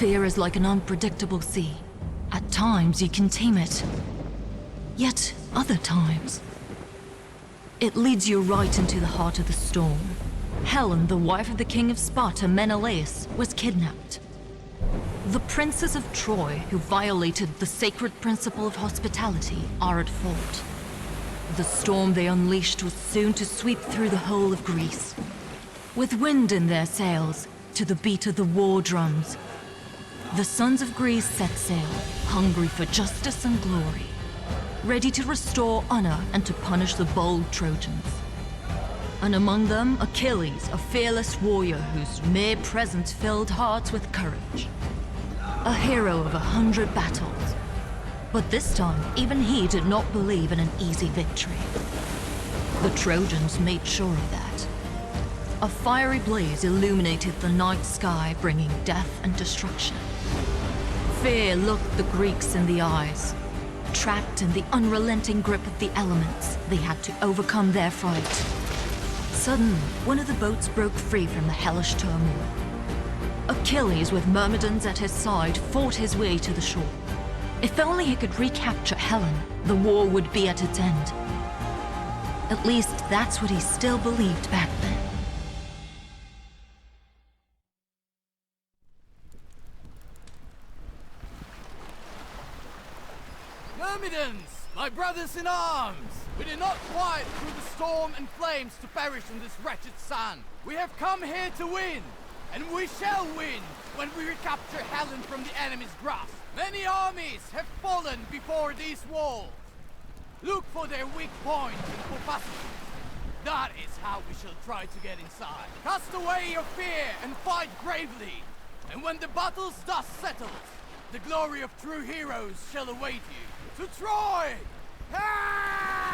Fear is like an unpredictable sea. At times you can tame it. Yet other times, it leads you right into the heart of the storm. Helen, the wife of the king of Sparta, Menelaus, was kidnapped. The princes of Troy, who violated the sacred principle of hospitality, are at fault. The storm they unleashed was soon to sweep through the whole of Greece. With wind in their sails, to the beat of the war drums, the sons of Greece set sail, hungry for justice and glory, ready to restore honor and to punish the bold Trojans. And among them, Achilles, a fearless warrior whose mere presence filled hearts with courage. A hero of 100 battles. But this time, even he did not believe in an easy victory. The Trojans made sure of that. A fiery blaze illuminated the night sky, bringing death and destruction. Fear looked the Greeks in the eyes. Trapped in the unrelenting grip of the elements, they had to overcome their fright. Suddenly, one of the boats broke free from the hellish turmoil. Achilles, with Myrmidons at his side, fought his way to the shore. If only he could recapture Helen, the war would be at its end. At least that's what he still believed back then. Myrmidons, my brothers in arms! We did not quiet through the storm and flames to perish in this wretched sand. We have come here to win, and we shall win when we recapture Helen from the enemy's grasp. Many armies have fallen before these walls. Look for their weak points and for passages. That is how we shall try to get inside. Cast away your fear and fight bravely. And when the battle's dust settles, the glory of true heroes shall await you. To Troy! Ah!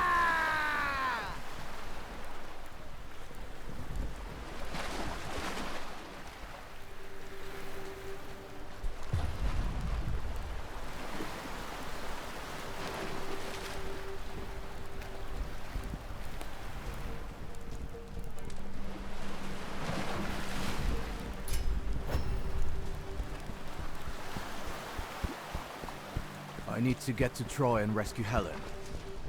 I need to get to Troy and rescue Helen.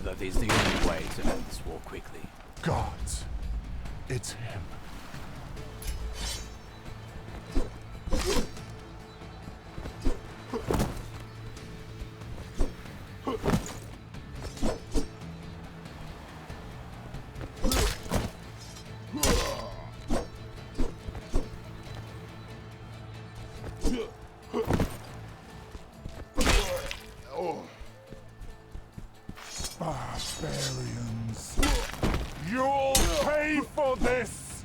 That is the only way to end this war quickly. Gods, it's him. Barbarians. You'll pay for this!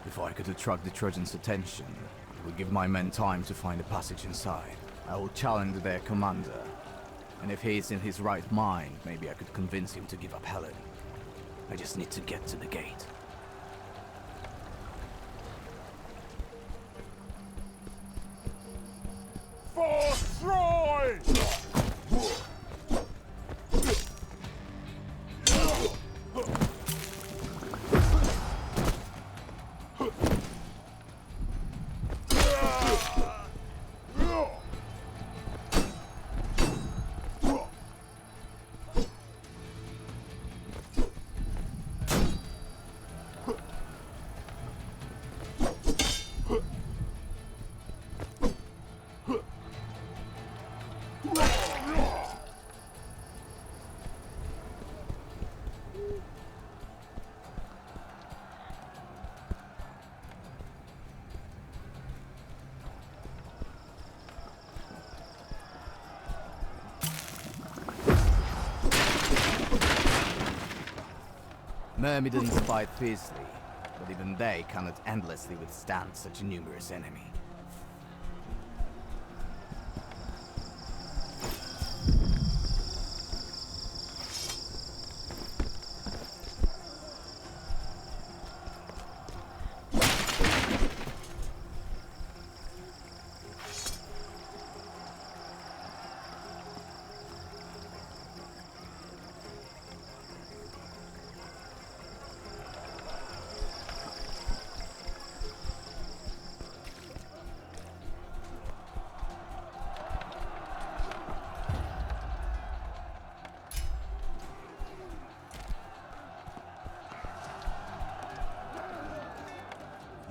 If I could attract the Trojans' attention, it would give my men time to find a passage inside. I will challenge their commander, and if he is in his right mind, maybe I could convince him to give up Helen. I just need to get to the gate. For Troy! Myrmidons fight fiercely, but even they cannot endlessly withstand such a numerous enemy.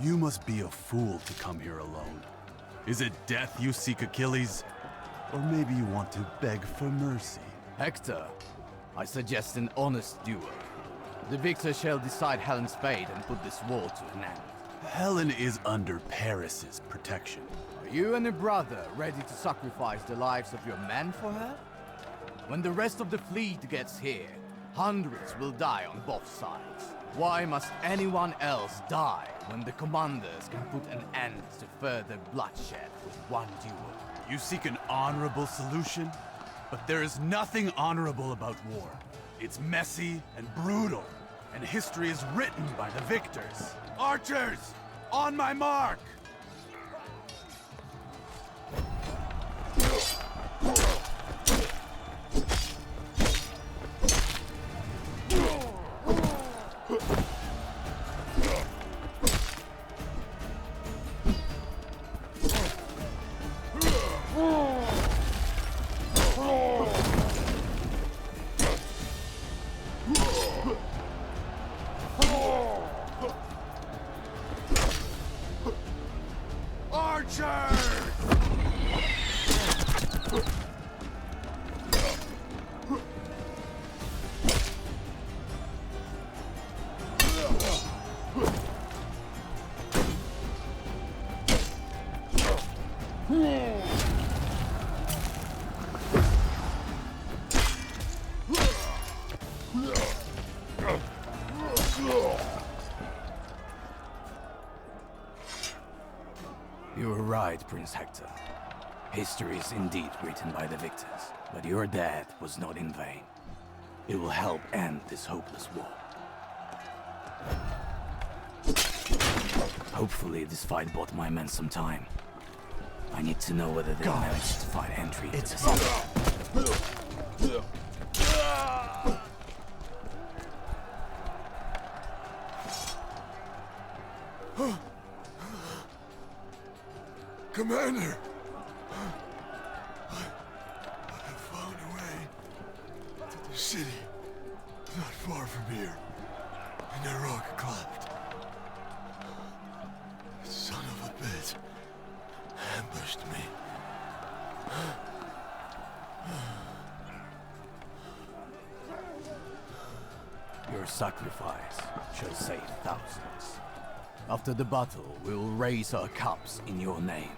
You must be a fool to come here alone. Is it death you seek, Achilles? Or maybe you want to beg for mercy? Hector, I suggest an honest duel. The victor shall decide Helen's fate and put this war to an end. Helen is under Paris's protection. Are you and your brother ready to sacrifice the lives of your men for her? When the rest of the fleet gets here, hundreds will die on both sides. Why must anyone else die when the commanders can put an end to further bloodshed with one duel? You seek an honorable solution? But there is nothing honorable about war. It's messy and brutal, and history is written by the victors. Archers, on my mark! You were right, Prince Hector. History is indeed written by the victors, but your death was not in vain. It will help end this hopeless war. Hopefully this fight bought my men some time. I need to know whether they managed to find entry to the city. Commander! I have found a way to the city, not far from here, in a rock cleft. Son of a bitch ambushed me. Your sacrifice shall save thousands. After the battle, we will raise our cups in your name.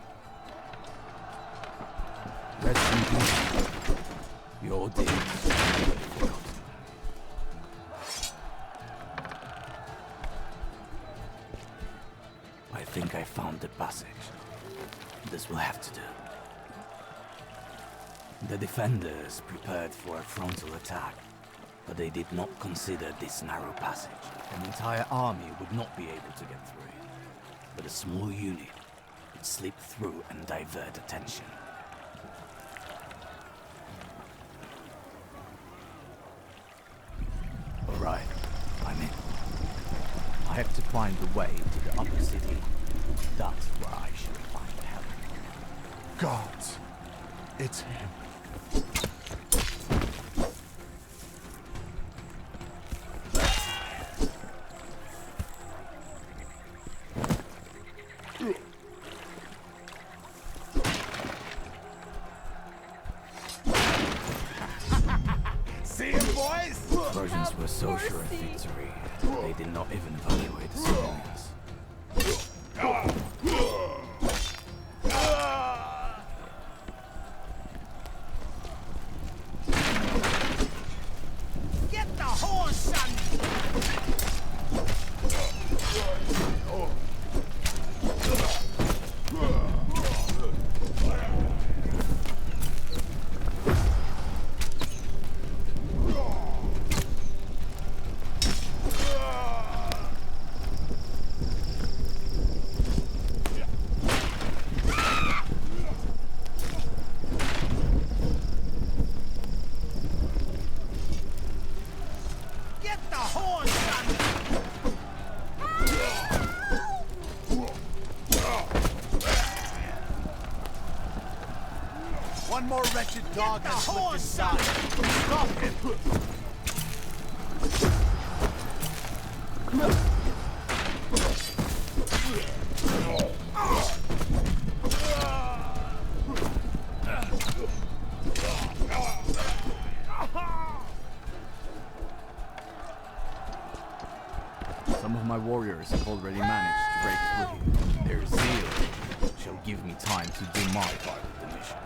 Rest in peace. Your deeds shall never be forgotten. I think I found the passage. This will have to do. The defenders prepared for a frontal attack, but they did not consider this narrow passage. An entire army would not be able to get through it, but a small unit could slip through and divert attention. Alright, I'm in. I have to find the way to the upper city. That's where I shall find Helen. Gods, it's him. Persians were so sure of victory, they did not even evacuate the civilians. Get the horse, son! One more wretched dog has slipped inside. Stop him! Some of my warriors have already managed to break through. Their zeal shall give me time to do my part of the mission.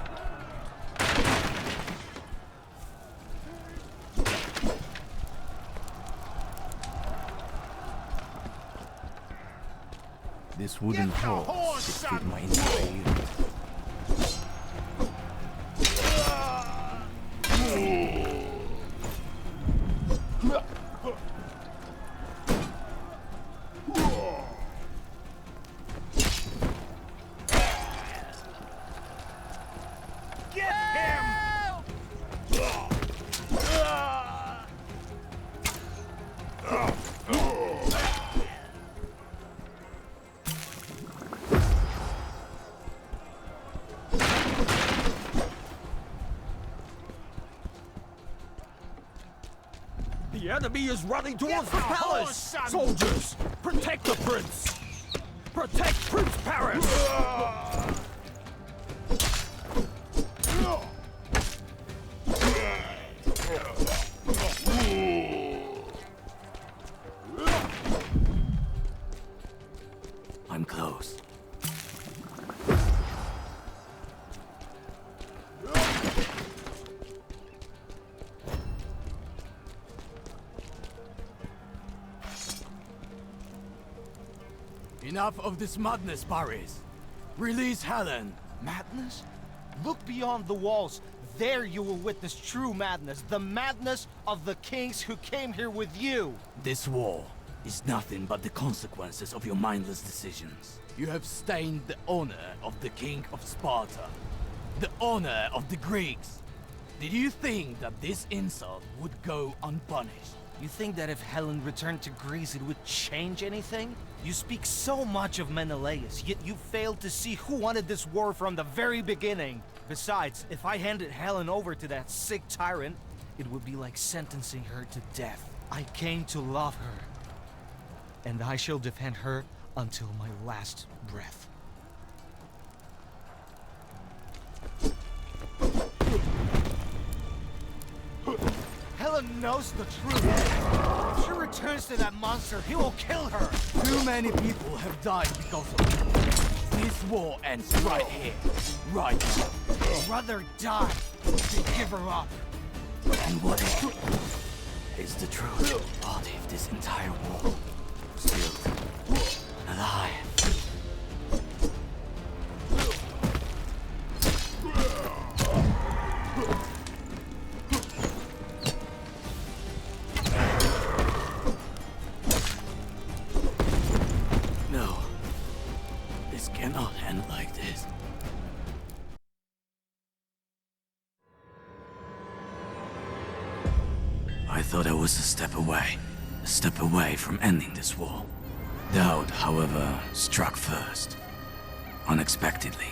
This wooden hole should fit my entire unit. The enemy is running towards the palace! Soldiers, protect the prince! Protect Prince Paris! I'm close. Enough of this madness, Paris. Release Helen. Madness? Look beyond the walls. There you will witness true madness. The madness of the kings who came here with you. This war is nothing but the consequences of your mindless decisions. You have stained the honor of the king of Sparta. The honor of the Greeks. Did you think that this insult would go unpunished? You think that if Helen returned to Greece it would change anything? You speak so much of Menelaus, yet you failed to see who wanted this war from the very beginning. Besides, if I handed Helen over to that sick tyrant, it would be like sentencing her to death. I came to love her, and I shall defend her until my last breath. Helen knows the truth. If she returns to that monster, he will kill her. Too many people have died because of you. This war ends right here. Right now. I'd rather die than give her up. And what if is the truth? What if this entire war was built alive? No. This cannot end like this. I thought I was a step away from ending this war. Doubt, however, struck first. Unexpectedly,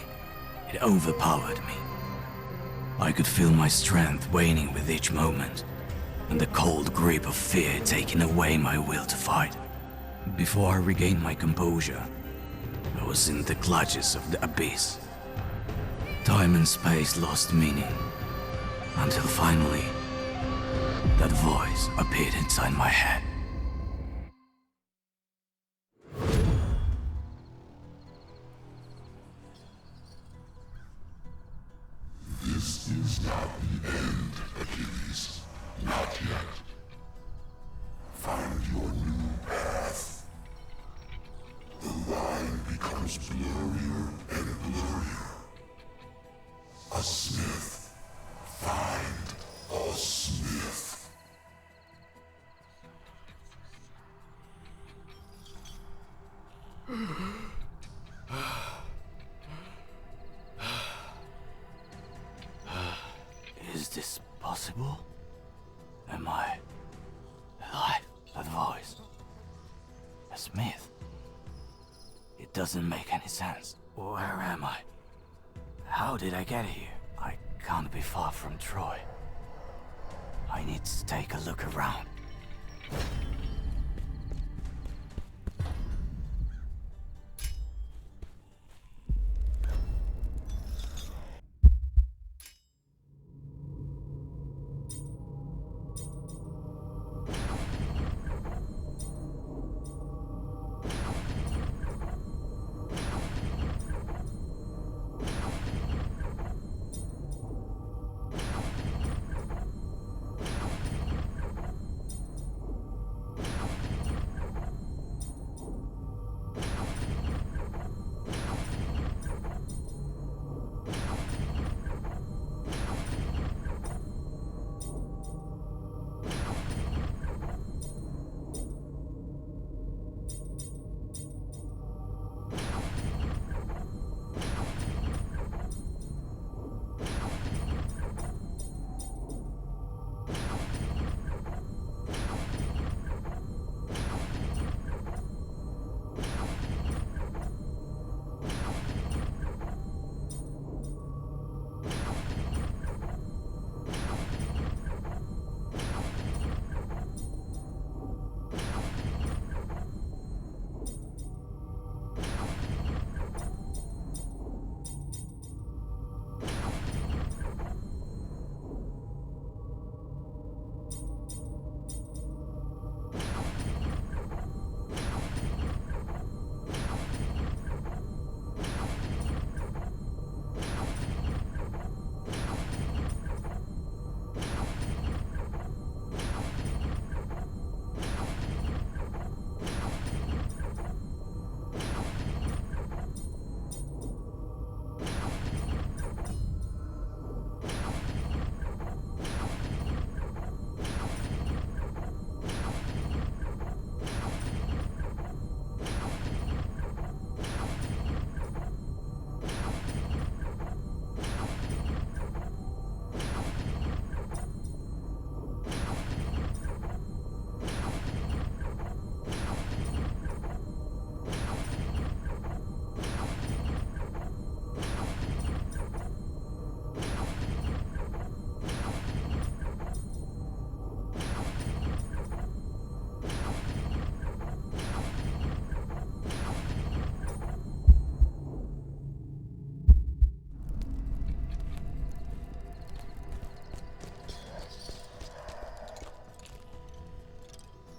it overpowered me. I could feel my strength waning with each moment, and the cold grip of fear taking away my will to fight. Before I regained my composure, I was in the clutches of the abyss. Time and space lost meaning, until finally, that voice appeared inside my head. This is not the end, Achilles. Not yet. Find your new path. The line becomes blurrier and blurrier. A smith. Find a smith. Is this possible? Am I alive? That voice. A smith. It doesn't make any sense. Where am I? How did I get here? I can't be far from Troy. I need to take a look around.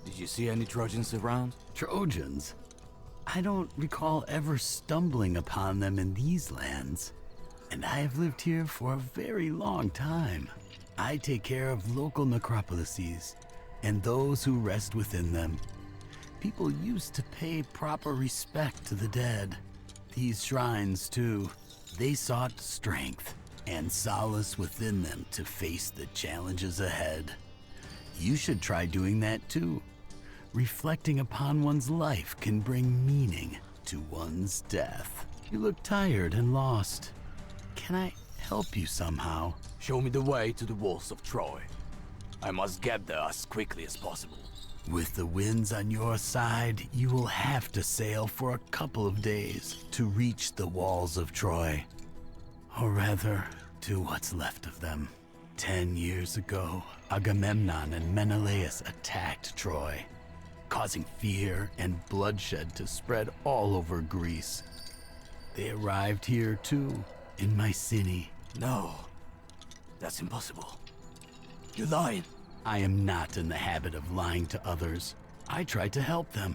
Did you see any Trojans around? Trojans? I don't recall ever stumbling upon them in these lands. And I have lived here for a very long time. I take care of local necropolises and those who rest within them. People used to pay proper respect to the dead. These shrines, too, they sought strength and solace within them to face the challenges ahead. You should try doing that too. Reflecting upon one's life can bring meaning to one's death. You look tired and lost. Can I help you somehow? Show me the way to the walls of Troy. I must get there as quickly as possible. With the winds on your side, you will have to sail for a couple of days to reach the walls of Troy. Or rather, to what's left of them. 10 years ago, Agamemnon and Menelaus attacked Troy, causing fear and bloodshed to spread all over Greece. They arrived here too, in my city. No, that's impossible. You're lying. I am not in the habit of lying to others. I try to help them.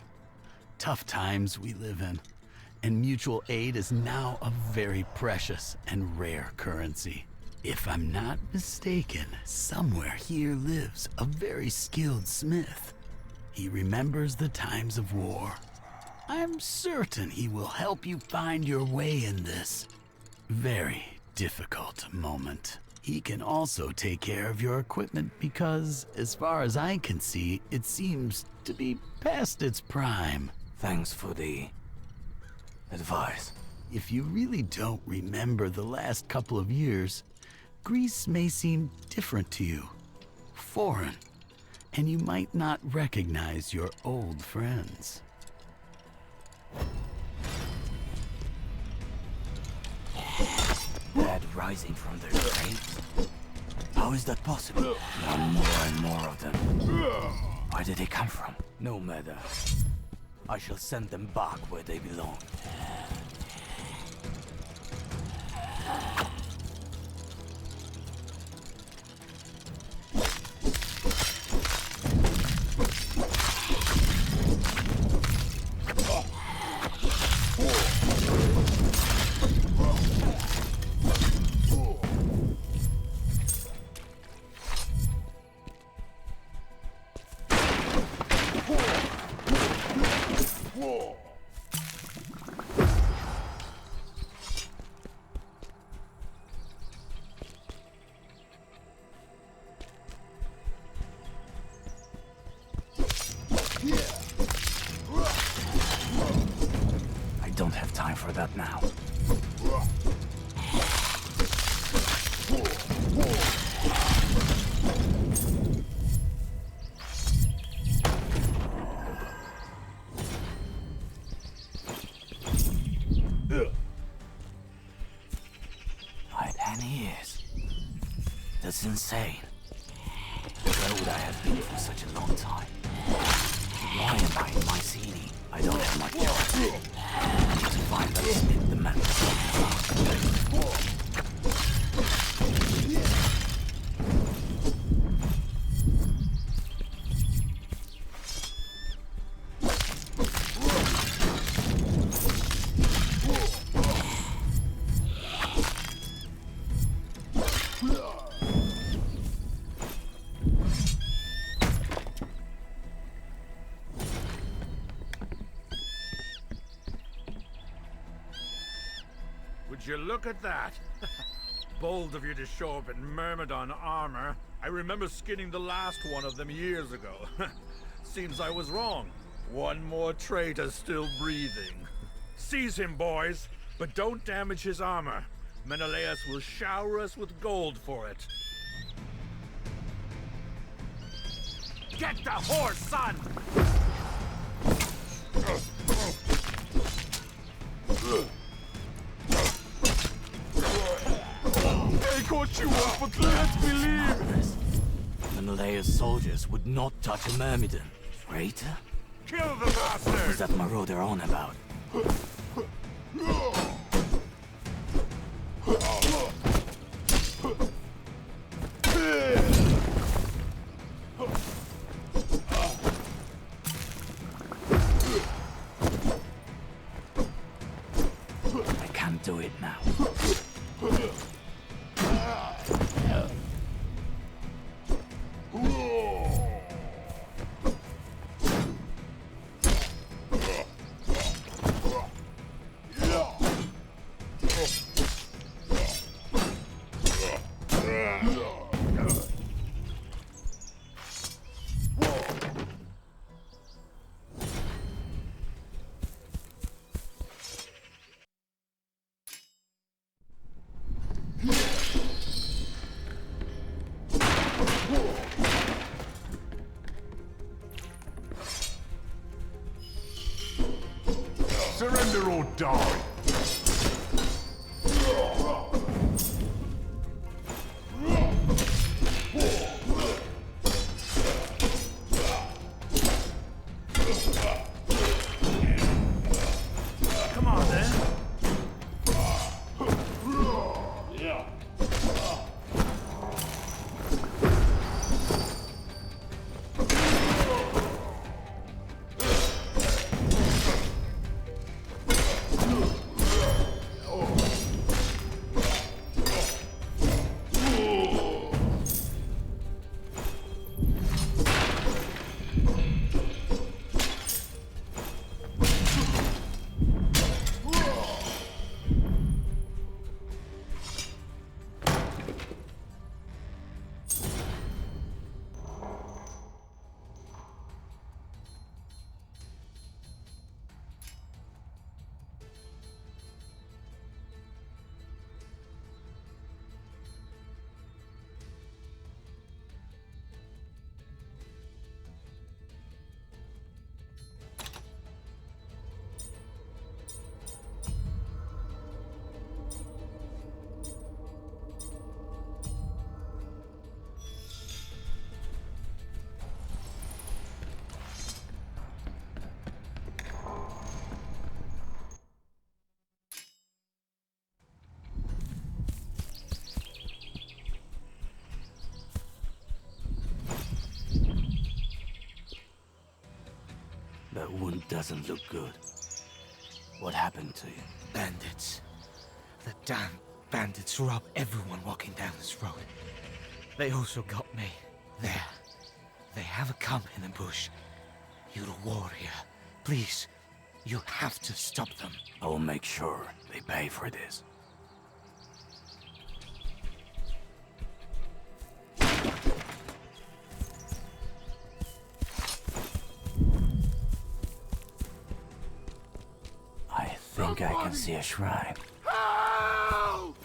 Tough times we live in, and mutual aid is now a very precious and rare currency. If I'm not mistaken, somewhere here lives a very skilled smith. He remembers the times of war. I'm certain he will help you find your way in this very difficult moment. He can also take care of your equipment because, as far as I can see, it seems to be past its prime. Thanks for the advice. If you really don't remember the last couple of years, Greece may seem different to you, foreign, and you might not recognize your old friends. Dead rising from their graves? How is that possible? There are more and more of them. Where did they come from? No matter. I shall send them back where they belong. I don't have time for that now. That's insane. Where would I have been for such a long time? Why am I in Mycenae? I don't have much choice. I need to find that Smith, the man. Would you look at that? Bold of you to show up in Myrmidon armor. I remember skinning the last one of them years ago. Seems I was wrong. One more traitor still breathing. Seize him, boys, but don't damage his armor. Menelaus will shower us with gold for it. Get the horse, son! Take what you want, but let me leave! Menelaus' soldiers would not touch a Myrmidon. Traitor? Kill the bastard! What's that marauder on about? I can't do it now. Surrender or die! Come on, then. doesn't look good. What happened to you? Bandits. The damn bandits rob everyone walking down this road. They also got me. There. They have a camp in the bush. You're a warrior. Please, you have to stop them. I will make sure they pay for this. I think I can see a shrine. Help!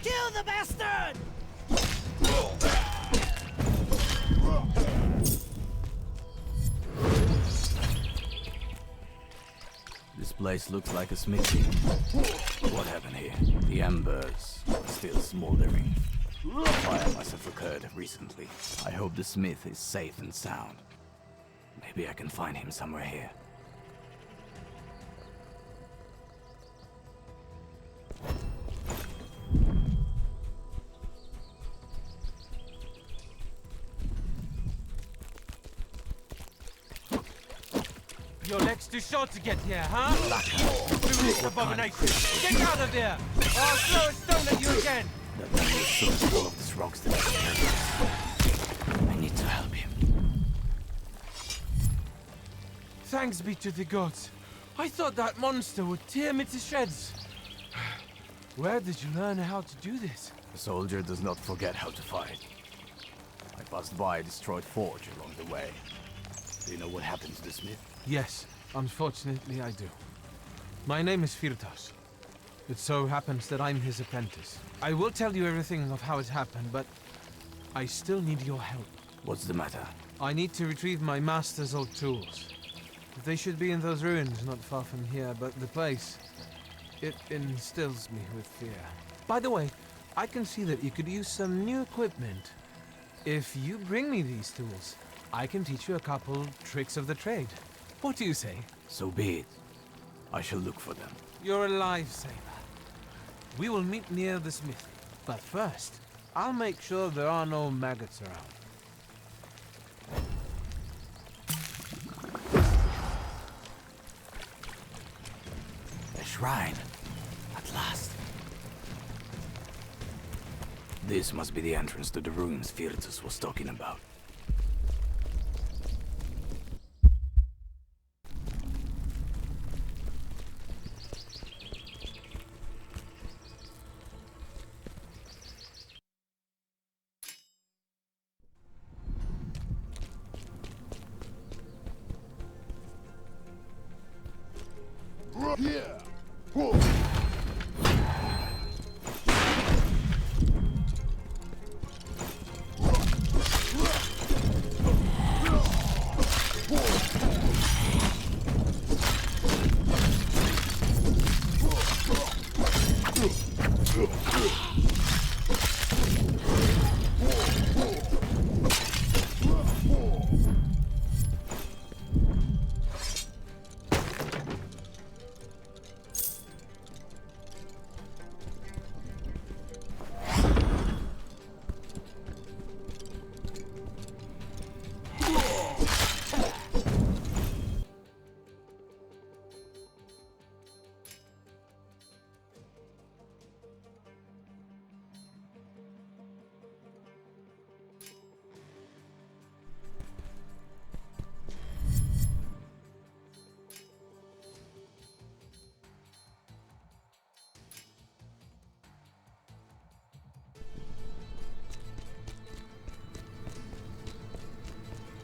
Kill the bastard! This place looks like a smithy. What happened here? The embers are still smoldering. A fire must have occurred recently. I hope the smith is safe and sound. Maybe I can find him somewhere here. Your leg's too short to get here, huh? Do this abomination! Get out of there! Or I'll throw a stone at you again! That man is so full of these rocks that I need to help him. Thanks be to the gods. I thought that monster would tear me to shreds. Where did you learn how to do this? A soldier does not forget how to fight. I passed by a destroyed forge along the way. Do you know what happened to the smith? Yes, unfortunately I do. My name is Firtas. It so happens that I'm his apprentice. I will tell you everything of how it happened, but I still need your help. What's the matter? I need to retrieve my master's old tools. They should be in those ruins not far from here, but the place, it instills me with fear. By the way, I can see that you could use some new equipment. If you bring me these tools, I can teach you a couple tricks of the trade. What do you say? So be it. I shall look for them. You're a lifesaver. We will meet near the smithy. But first, I'll make sure there are no maggots around. A shrine. At last. This must be the entrance to the rooms Virtus was talking about.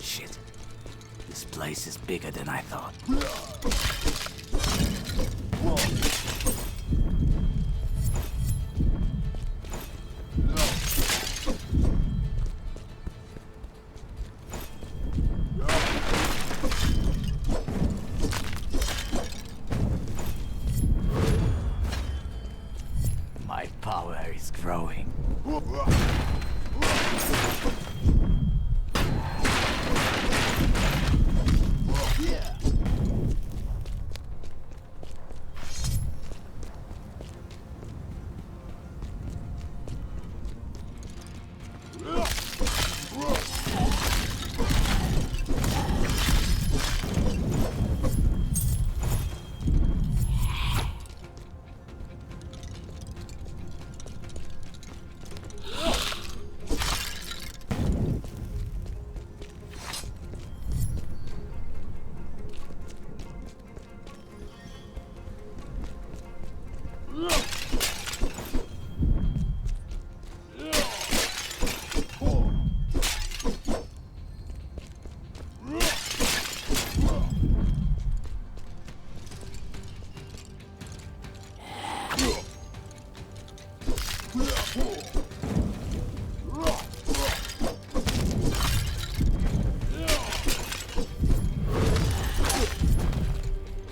Shit. This place is bigger than I thought. My power is growing.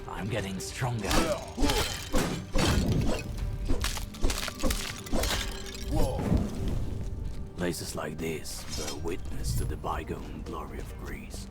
I'm getting stronger. Places like this bear witness to the bygone glory of Greece.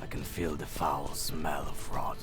I can feel the foul smell of rot.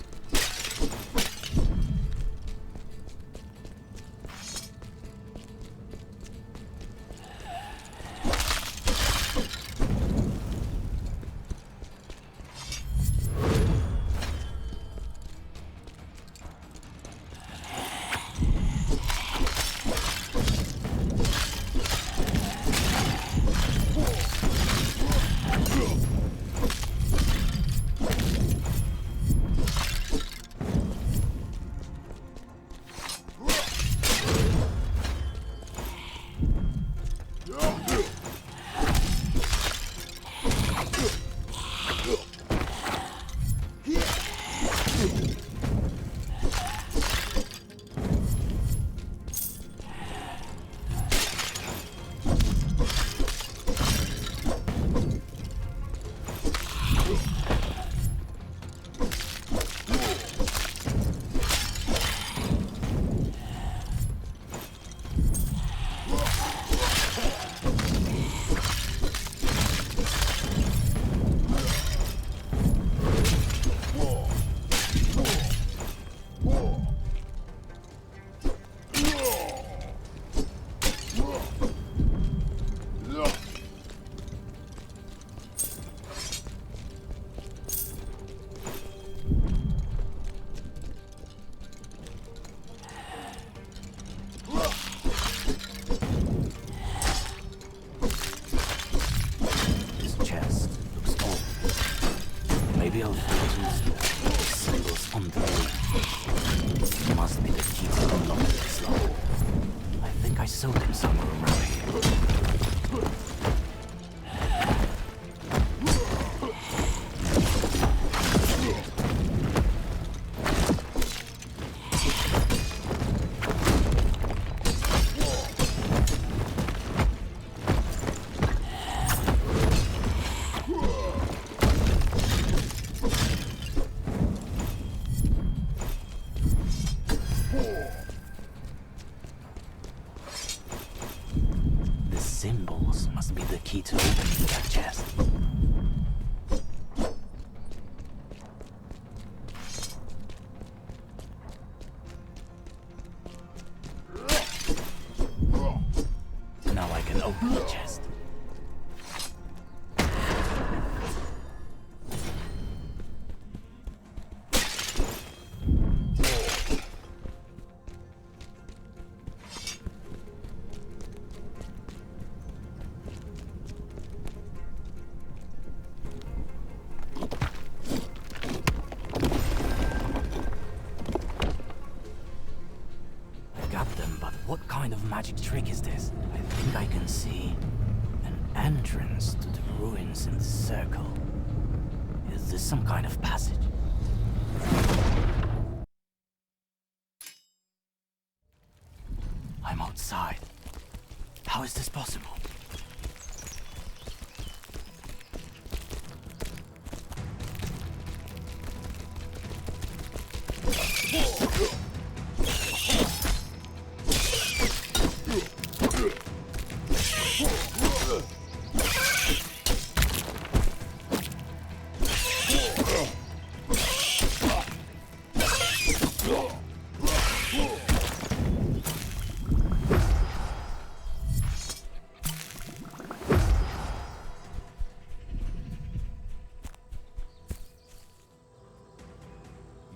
must be the key to opening that chest. Now I can open the chest. What kind of magic trick is this? I think I can see an entrance to the ruins in the circle. Is this some kind of passage? I'm outside. How is this possible?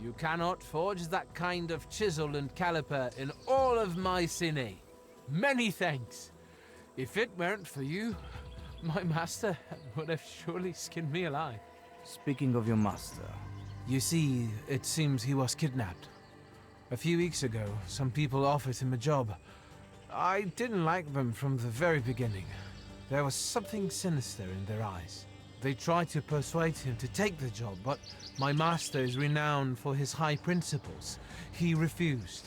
You cannot forge that kind of chisel and caliper in all of Mycenae. Many thanks. If it weren't for you, my master would have surely skinned me alive. Speaking of your master, You see, it seems he was kidnapped. A few weeks ago, some people offered him a job. I didn't like them from the very beginning. There was something sinister in their eyes. They tried to persuade him to take the job, but my master is renowned for his high principles. He refused.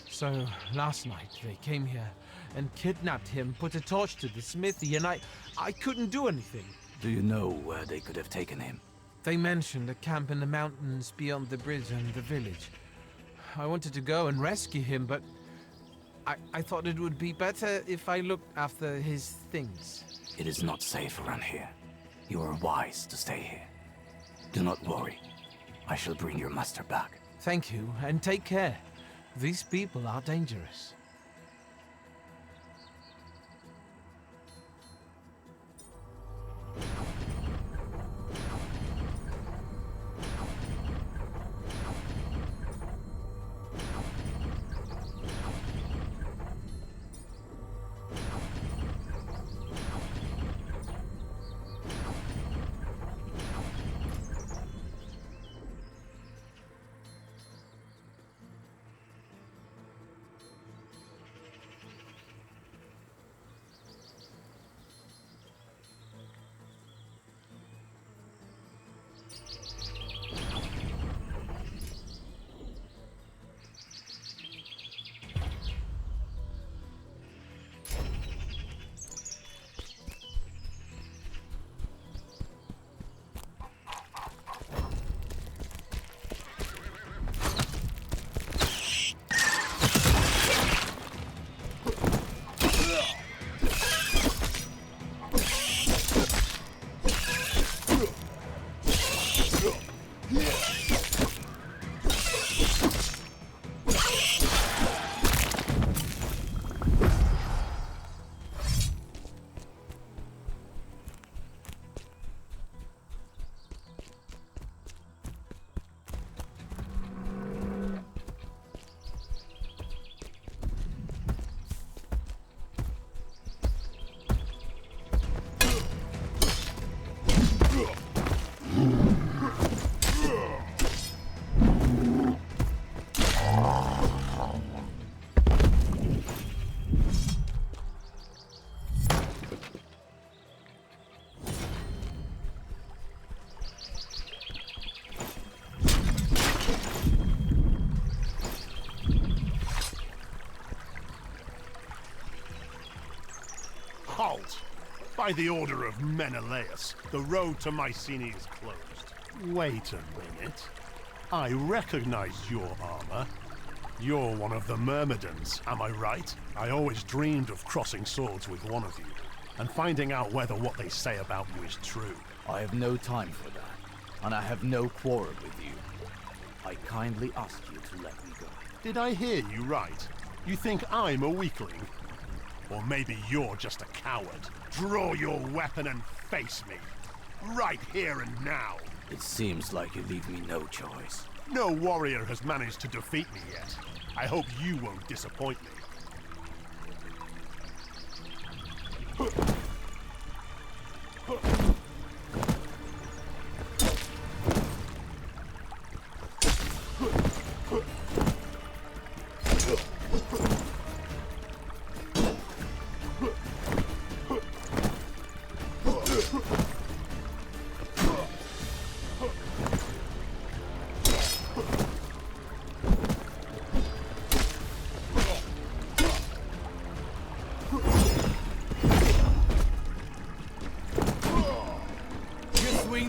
So last night they came here and kidnapped him, put a torch to the smithy, and I couldn't do anything. do you know where they could have taken him? They mentioned a camp in the mountains beyond the bridge and the village. I wanted to go and rescue him, but I thought it would be better if I looked after his things. It is not safe around here. You are wise to stay here. Do not worry. I shall bring your master back. Thank you, and take care. These people are dangerous. Halt! By the order of Menelaus, the road to Mycenae is closed. Wait a minute. I recognize your armor. You're one of the Myrmidons, am I right? I always dreamed of crossing swords with one of you. and finding out whether what they say about you is true. I have no time for that, and I have no quarrel with you. I kindly ask you to let me go. Did I hear you right? You think I'm a weakling? Or maybe you're just a coward. Draw your weapon and face me. Right here and now. It seems like you leave me no choice. No warrior has managed to defeat me yet. I hope you won't disappoint me.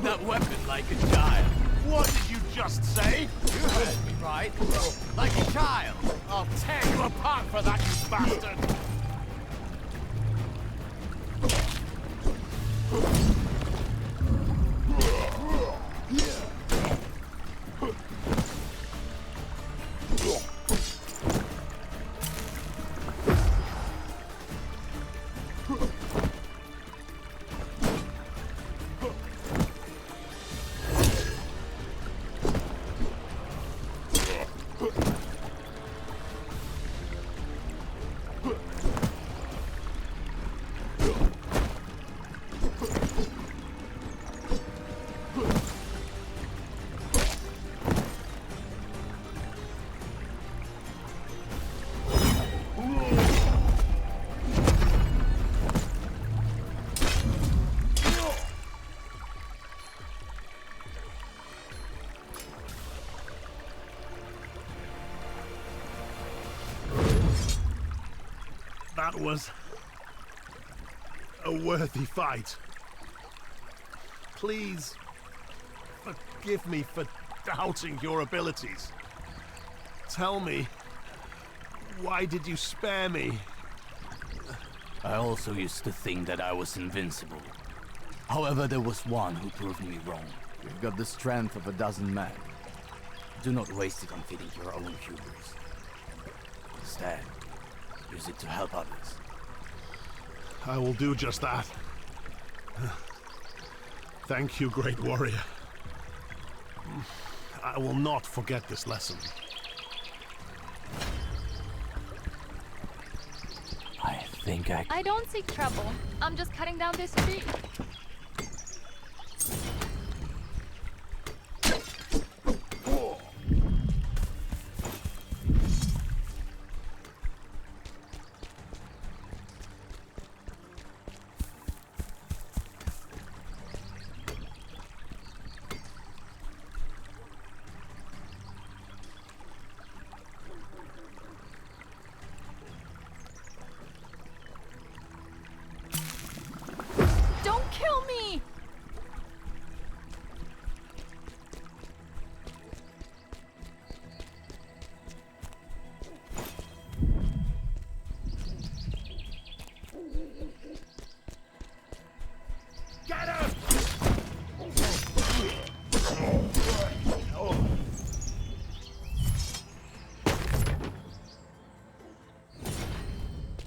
That weapon like a child. What did you just say? You heard me right. Like a child. I'll tear you apart for that, you bastard! That was a worthy fight. Please forgive me for doubting your abilities. Tell me, why did you spare me? I also used to think that I was invincible. However, there was one who proved me wrong. You've got the strength of a dozen men. Do not waste it on feeding your own hubris. Instead, use it to help others. I will do just that. Thank you, great warrior. I will not forget this lesson. I think I don't seek trouble. I'm just cutting down this tree. Don't kill me! Get him!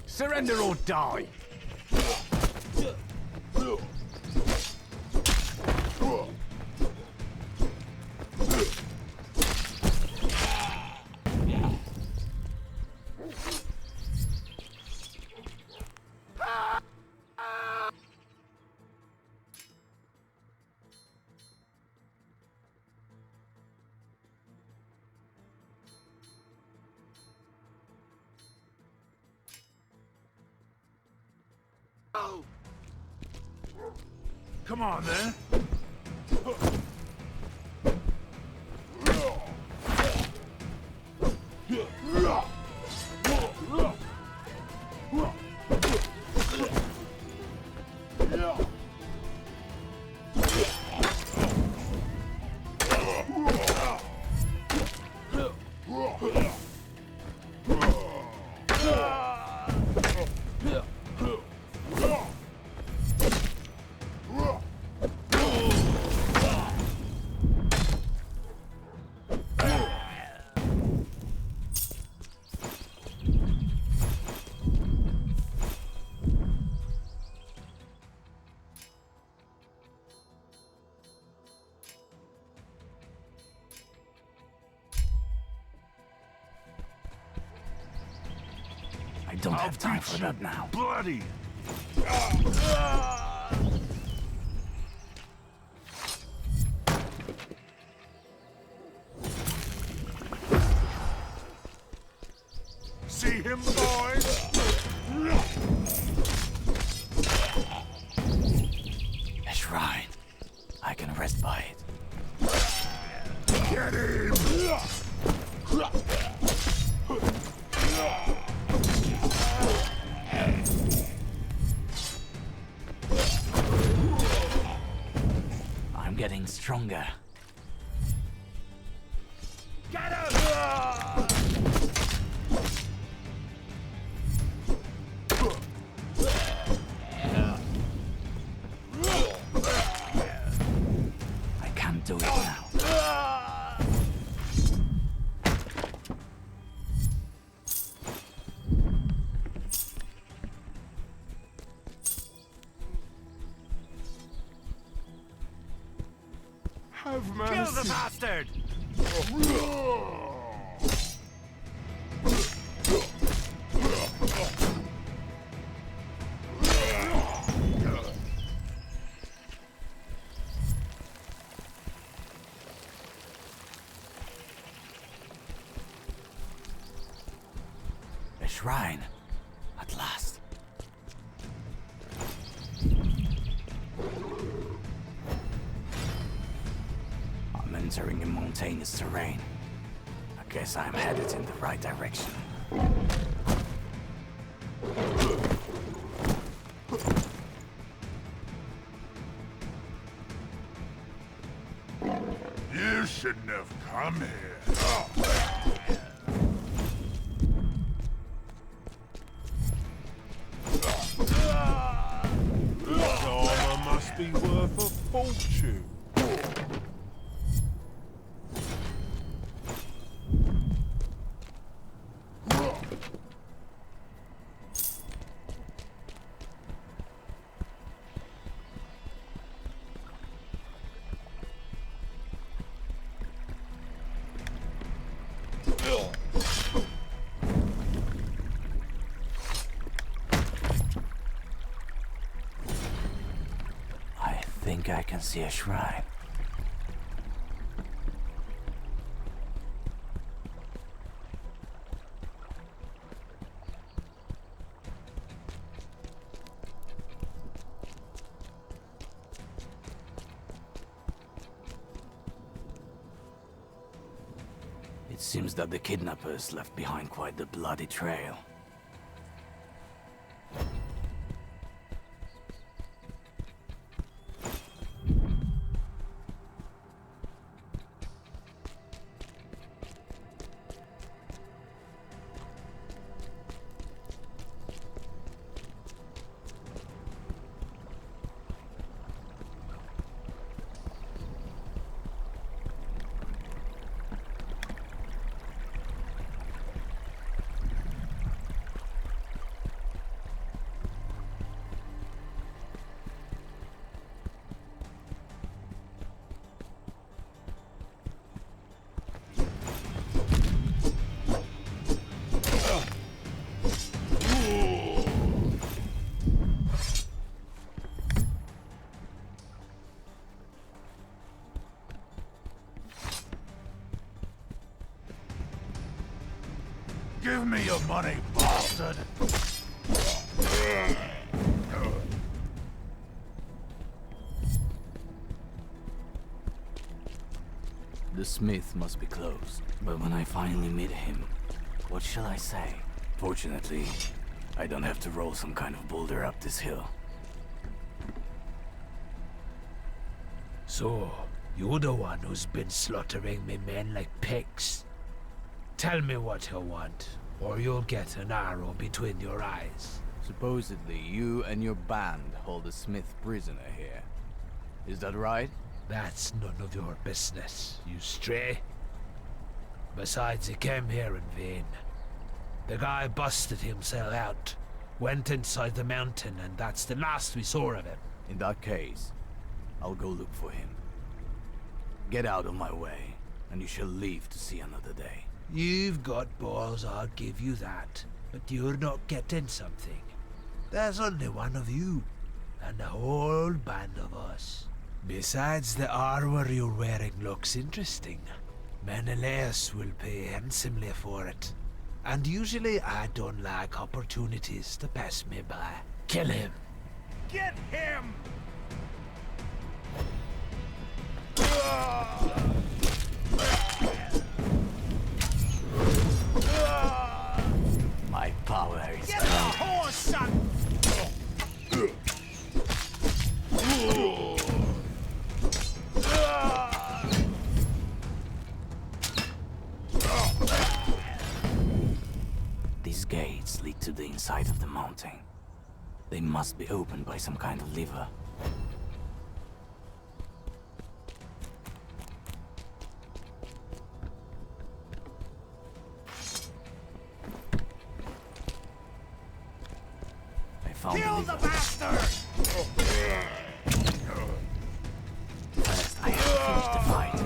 Surrender or die! Come on, then. I don't have time for that now. Bloody! See him, boys? A shrine. I can rest by it. Get him! I'm getting stronger. Get him! I can't do it now. Have mercy. Kill the bastard! A shrine. At last. I'm entering a mountainous terrain. I guess I'm headed in the right direction. You shouldn't have come here. This armor must be worth a fortune. I think I can see a shrine. It seems that the kidnappers left behind quite the bloody trail. Give me your money, bastard! The smith must be closed, but when I finally meet him, what shall I say? Fortunately, I don't have to roll some kind of boulder up this hill. So, you're the one who's been slaughtering me men like pigs. Tell me what you want, or you'll get an arrow between your eyes. Supposedly, you and your band hold a smith prisoner here. Is that right? That's none of your business, you stray. Besides, he came here in vain. The guy busted himself out, went inside the mountain, and that's the last we saw of him. In that case, I'll go look for him. Get out of my way, and you shall live to see another day. You've got balls, I'll give you that. but you're not getting something. There's only one of you, and a whole band of us. Besides, the armor you're wearing looks interesting. Menelaus will pay handsomely for it. And usually I don't like opportunities to pass me by. Kill him! Get him! My power is Get the horse, son! These gates lead to the inside of the mountain. They must be opened by some kind of lever. I found Kill the the lever. bastard! First, I have to finish the fight.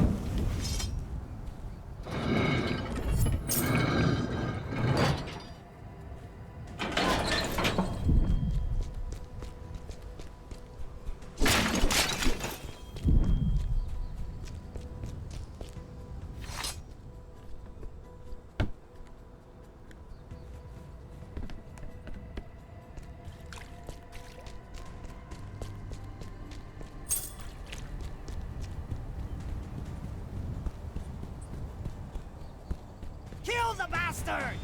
Kill the bastard!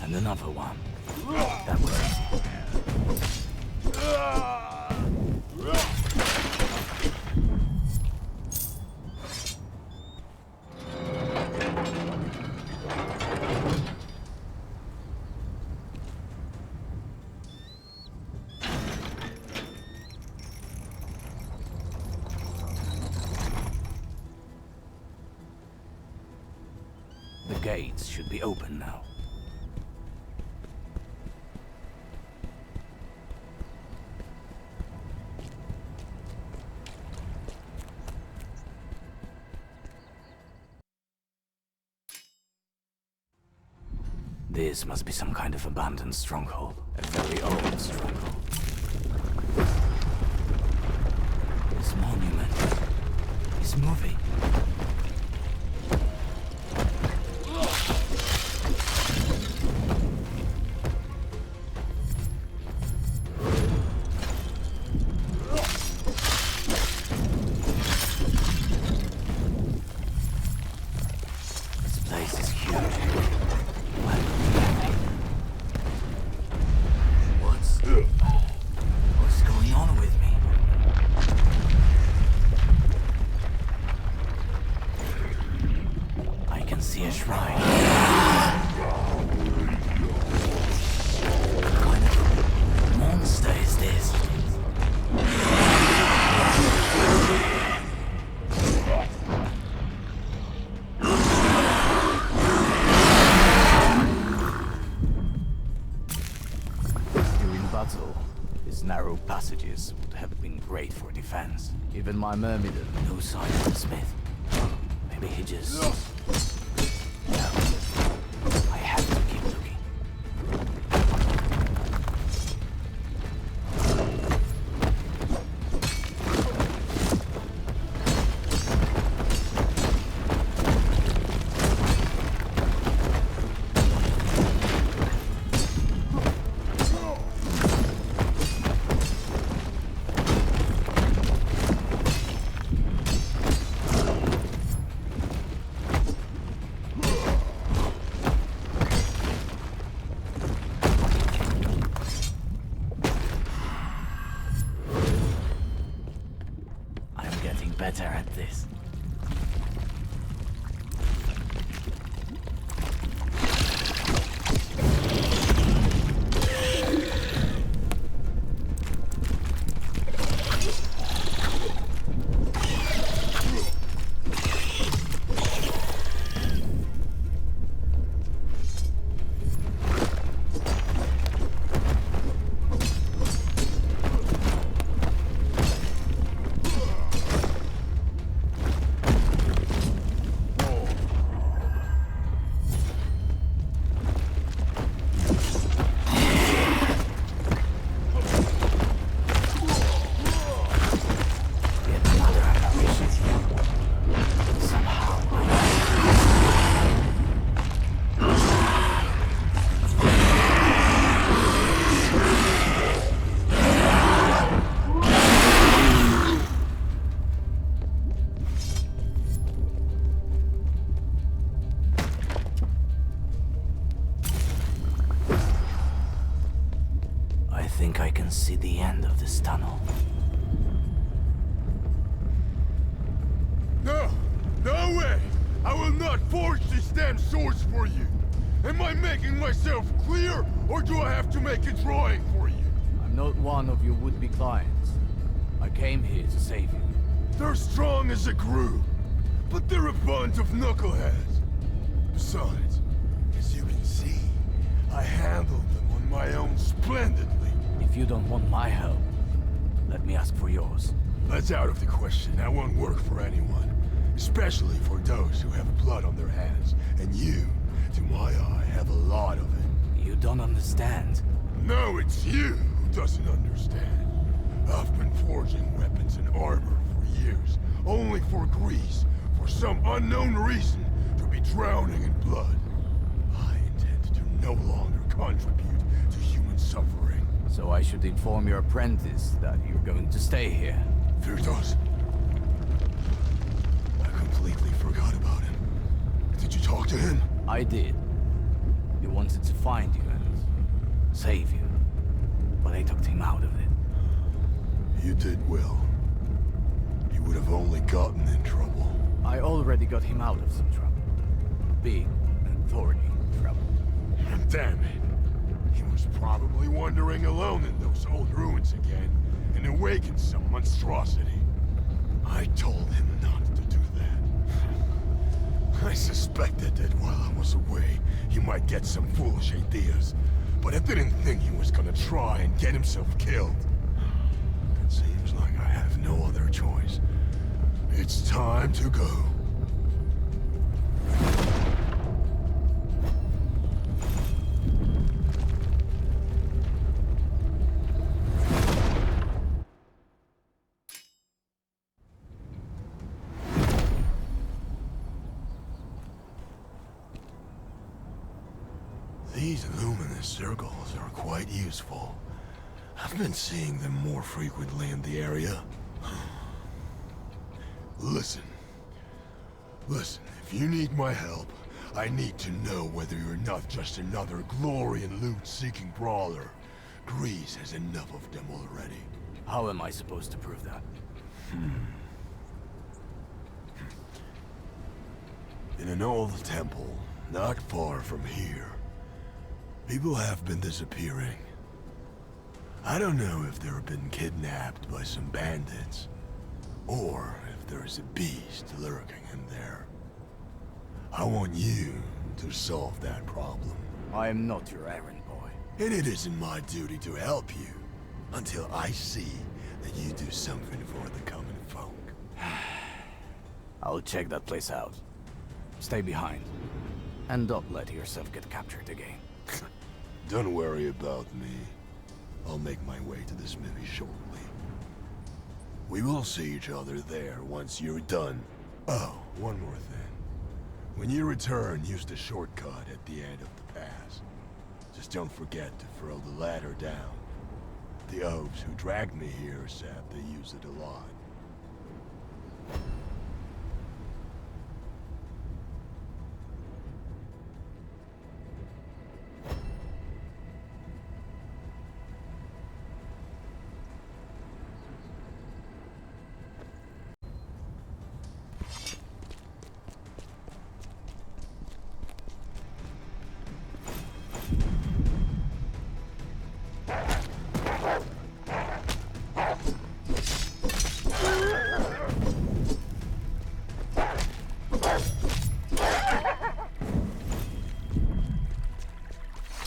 And another one. That was easy. The gates should be open now. This must be some kind of abandoned stronghold. A very old stronghold. This monument is moving. This place is huge. What's going on with me? I can see a shrine. What kind of monster is this? During battle, these narrow passages would have been great for defense. Even my myrmidon, no sign of the smith. Maybe he just... No. I have to keep looking. Better at this. think I can see the end of this tunnel. No! No way! I will not forge these damn swords for you! Am I making myself clear, or do I have to make a drawing for you? I'm not one of your would-be clients. I came here to save you. They're strong as a group, but they're a bunch of knuckleheads. Besides, as you can see, I handled them on my own splendidly. If you don't want my help, let me ask for yours. That's out of the question. That won't work for anyone. Especially for those who have blood on their hands. And you, to my eye, have a lot of it. You don't understand. No, it's you who doesn't understand. I've been forging weapons and armor for years, only for Greece, for some unknown reason, to be drowning in blood. I intend to no longer contribute to human suffering. So I should inform your apprentice that you're going to stay here. Virtus? I completely forgot about him. Did you talk to him? I did. He wanted to find you and save you, but I took him out of it. You did well. He would have only gotten in trouble. I already got him out of some trouble. Big and thorny trouble. Damn it. He was probably wandering alone in those old ruins again, and awakened some monstrosity. I told him not to do that. I suspected that while I was away, he might get some foolish ideas, but I didn't think he was gonna try and get himself killed. It seems like I have no other choice. It's time to go. These luminous circles are quite useful. I've been seeing them more frequently in the area. Listen. Listen, if you need my help, I need to know whether you're not just another glory and loot-seeking brawler. Greece has enough of them already. How am I supposed to prove that? In an old temple, not far from here, people have been disappearing. I don't know if they've been kidnapped by some bandits, or if there's a beast lurking in there. I want you to solve that problem. I am not your errand boy. And it isn't my duty to help you, until I see that you do something for the common folk. I'll check that place out. Stay behind. And don't let yourself get captured again. Don't worry about me. I'll make my way to the smithy shortly. We will see each other there once you're done. Oh, one more thing. When you return, use the shortcut at the end of the pass. Just don't forget to throw the ladder down. The elves who dragged me here said they use it a lot.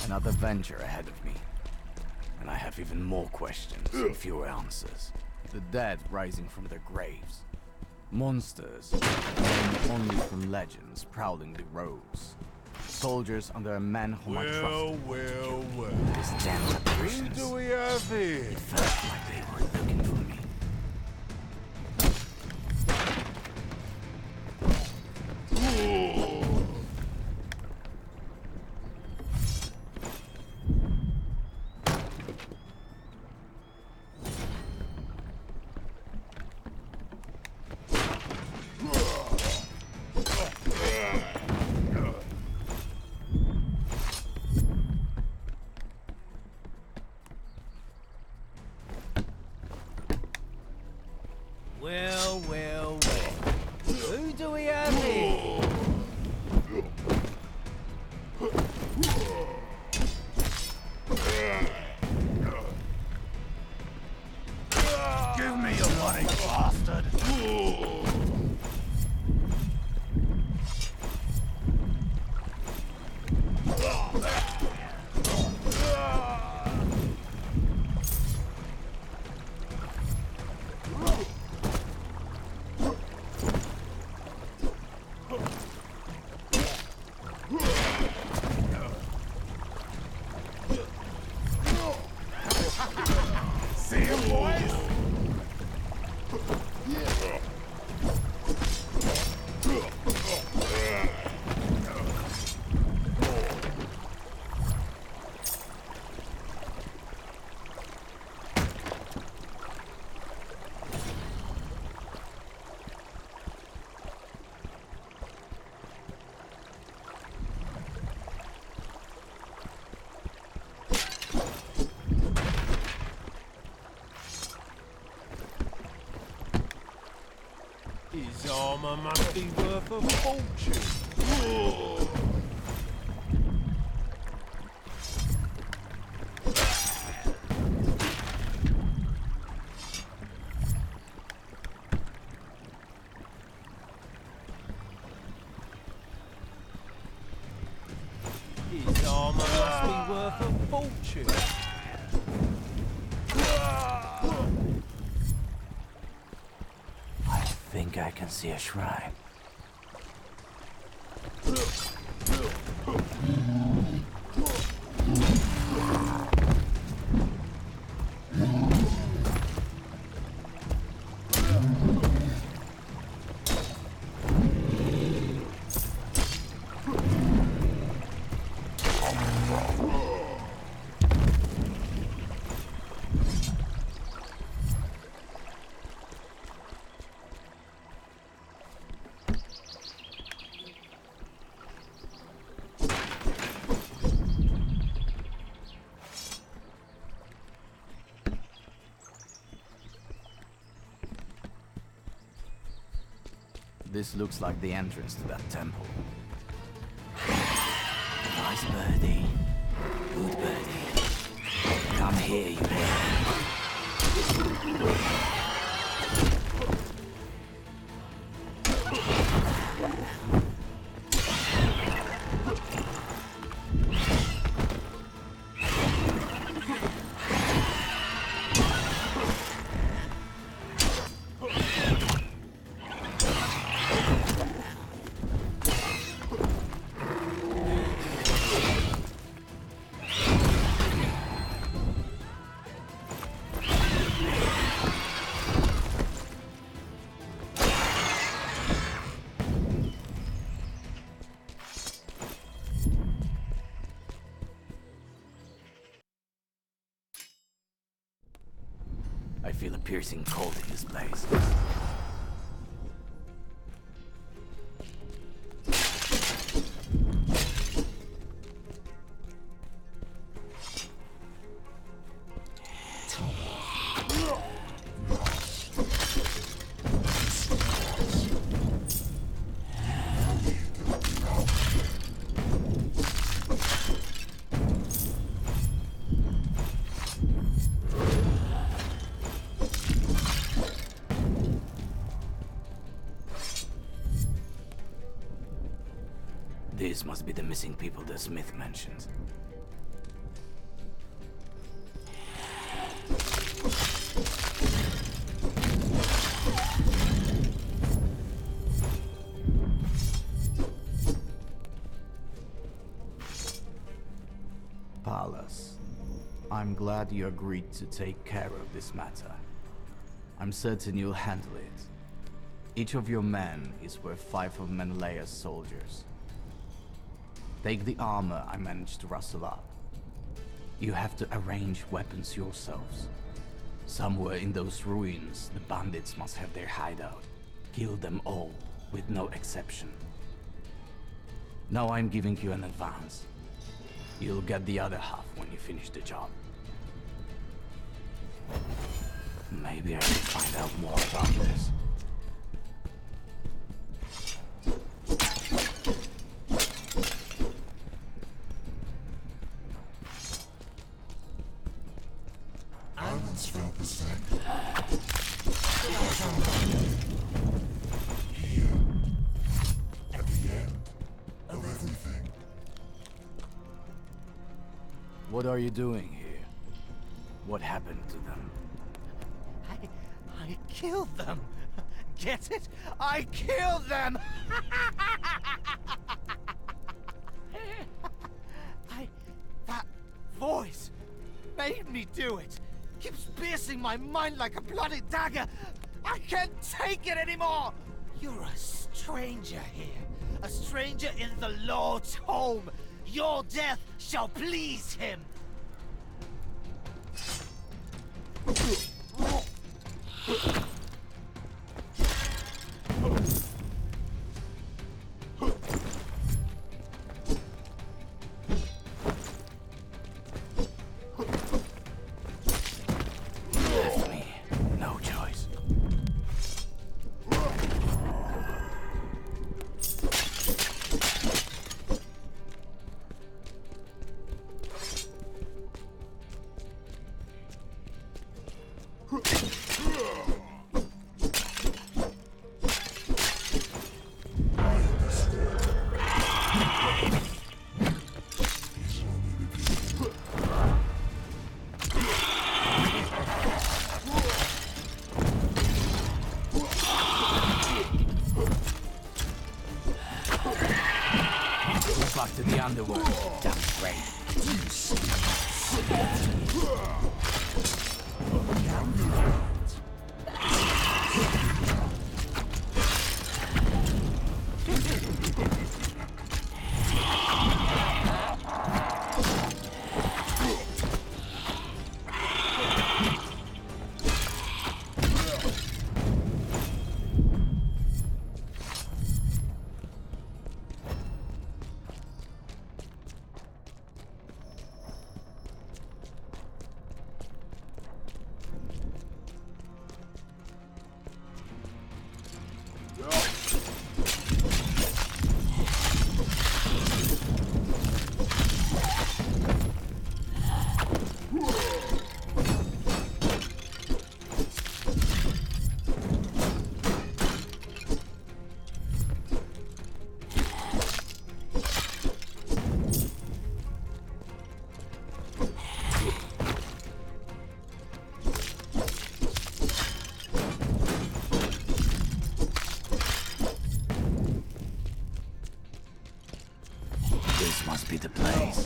Another venture ahead of me. And I have even more questions and fewer answers. The dead rising from their graves. Monsters known only from legends prowling the roads. Soldiers under a man whom I trusted. Well. These damn apparitions. Who do we have here? It felt like they were looking for me. Well, well, well. Who do we have here? Give me your money, bastard! See you, boys! His armor must be worth a fortune. His armor must be worth a fortune. I think I can see a shrine. This looks like the entrance to that temple. Nice birdie. Good birdie. Come here, you bird. I feel a piercing cold in this place. These must be the missing people the Smith mentioned. Pallas, I'm glad you agreed to take care of this matter. I'm certain you'll handle it. Each of your men is worth 5 of Menelaus' soldiers. Take the armor I managed to rustle up. You have to arrange weapons yourselves. Somewhere in those ruins, the bandits must have their hideout. Kill them all, with no exception. Now I'm giving you an advance. You'll get the other half when you finish the job. Maybe I can find out more about this. once felt the same. Here, at the end of everything. What are you doing here? What happened to them? I killed them. Get it? I killed them. That voice made me do it. Keeps piercing my mind like a bloody dagger. I can't take it anymore. You're a stranger here. A stranger in the Lord's home. Your death shall please him. Left me no choice. Back to the underworld, damn straight. This must be the place.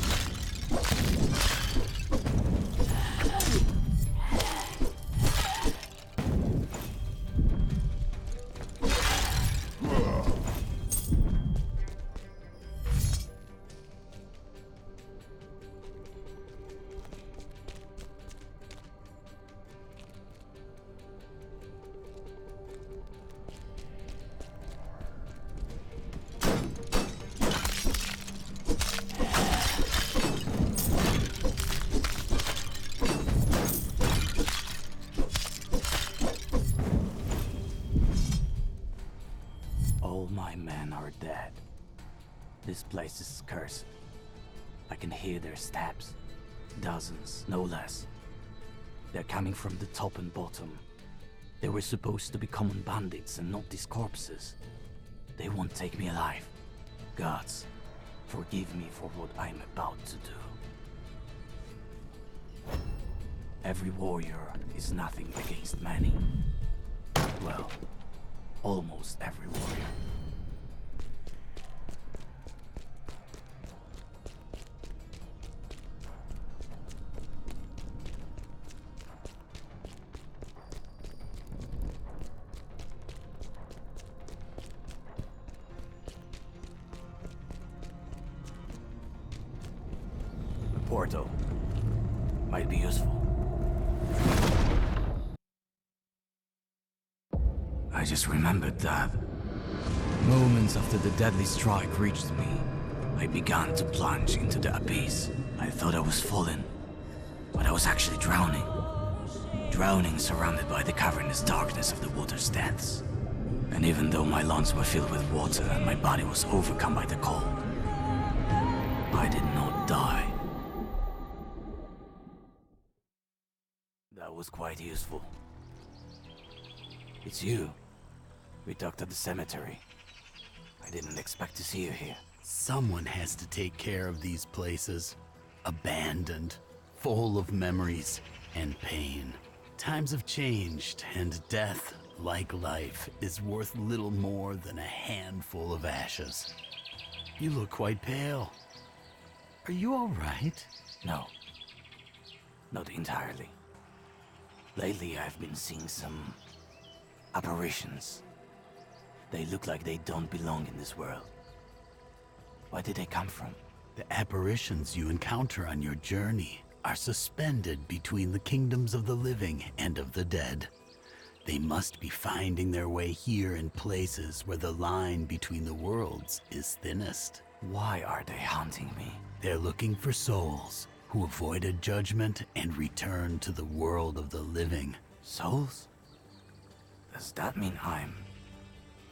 All my men are dead. This place is cursed. I can hear their steps. Dozens, no less. They're coming from the top and bottom. They were supposed to be common bandits and not these corpses. They won't take me alive. Gods, forgive me for what I'm about to do. Every warrior is nothing against many. Well, almost every warrior. A portal might be useful. I just remembered that. Moments after the deadly strike reached me, I began to plunge into the abyss. I thought I was falling, but I was actually drowning. Drowning surrounded by the cavernous darkness of the water's depths. And even though my lungs were filled with water and my body was overcome by the cold, I did not die. That was quite useful. It's you. We talked at the cemetery. I didn't expect to see you here. Someone has to take care of these places. Abandoned, full of memories and pain. Times have changed, and death, like life, is worth little more than a handful of ashes. You look quite pale. Are you all right? No. Not entirely. Lately, I've been seeing some apparitions. They look like they don't belong in this world. Where did they come from? The apparitions you encounter on your journey are suspended between the kingdoms of the living and of the dead. They must be finding their way here in places where the line between the worlds is thinnest. Why are they haunting me? They're looking for souls who avoided judgment and returned to the world of the living. Souls? Does that mean I'm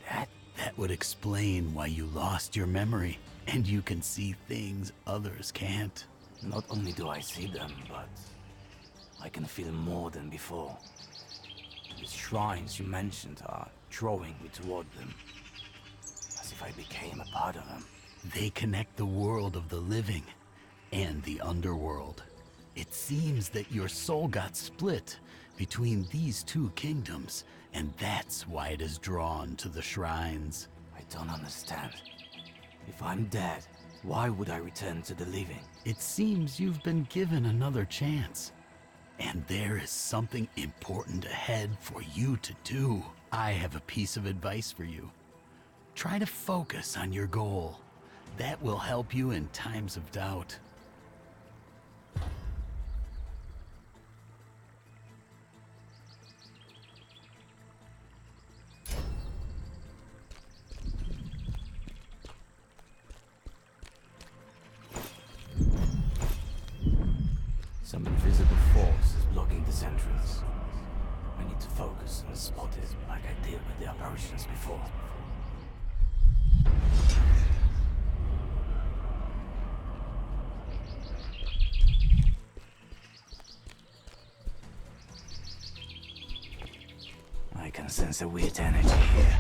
dead? That would explain why you lost your memory, and you can see things others can't. Not only do I see them, but I can feel more than before. The shrines you mentioned are drawing me toward them, as if I became a part of them. They connect the world of the living and the underworld. It seems that your soul got split between these two kingdoms, and that's why it is drawn to the shrines. I don't understand. If I'm dead, why would I return to the living? It seems you've been given another chance. And there is something important ahead for you to do. I have a piece of advice for you. Try to focus on your goal. That will help you in times of doubt. Some invisible force is blocking this entrance. I need to focus and spot it like I did with the apparitions before. I can sense a weird energy here.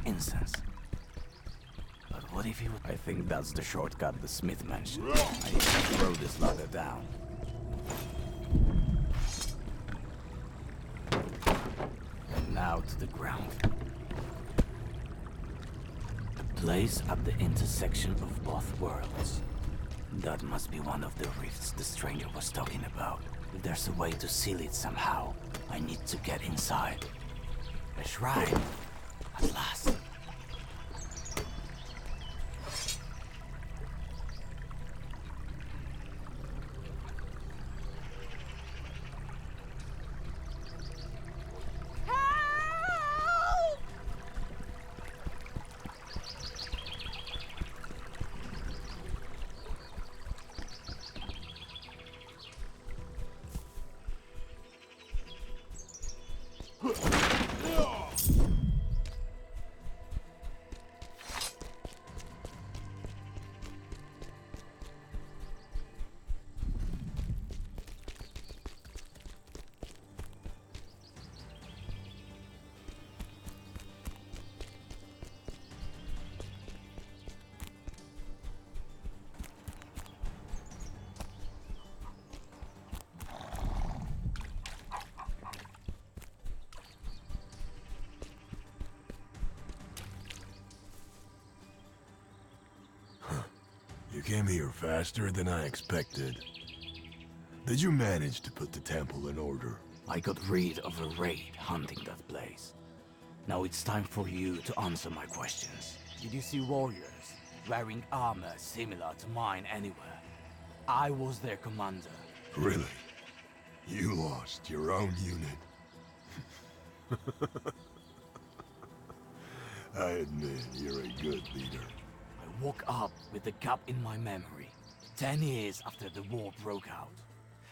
Incense. But what if he would... I think that's the shortcut the smith mentioned. I need to throw this ladder down. And now to the ground. A place at the intersection of both worlds. That must be one of the rifts the stranger was talking about. If there's a way to seal it somehow, I need to get inside. A shrine. At last. You came here faster than I expected. Did you manage to put the temple in order? I got rid of a raid hunting that place. Now it's time for you to answer my questions. Did you see warriors wearing armor similar to mine anywhere? I was their commander. Really? You lost your own unit. I admit, you're a good leader. I woke up with a gap in my memory. 10 years after the war broke out.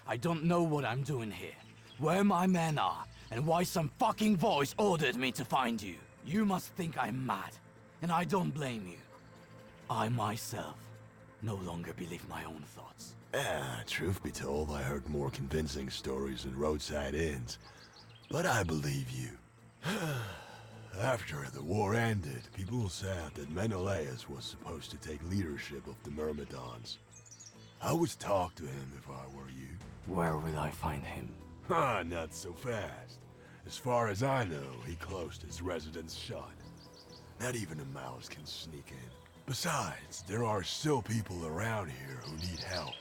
I don't know what I'm doing here, where my men are, and why some fucking voice ordered me to find you. You must think I'm mad, and I don't blame you. I myself no longer believe my own thoughts. Truth be told, I heard more convincing stories than roadside inns. But I believe you. After the war ended, people said that Menelaus was supposed to take leadership of the Myrmidons. I would talk to him if I were you. Where will I find him? Not so fast. As far as I know, he closed his residence shut. Not even a mouse can sneak in. Besides, there are still people around here who need help.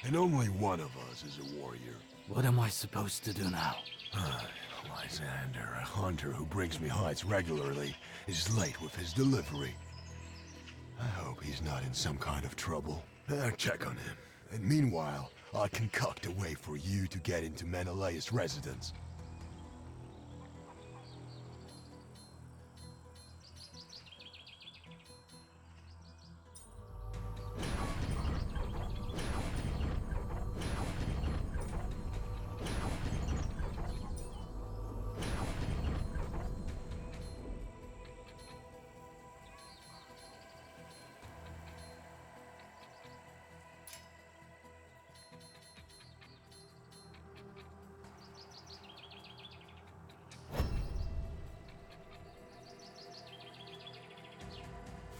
And only one of us is a warrior. What am I supposed to do now? Lysander, a hunter who brings me hides regularly, is late with his delivery. I hope he's not in some kind of trouble. Check on him. And meanwhile, I'll concoct a way for you to get into Menelaus' residence.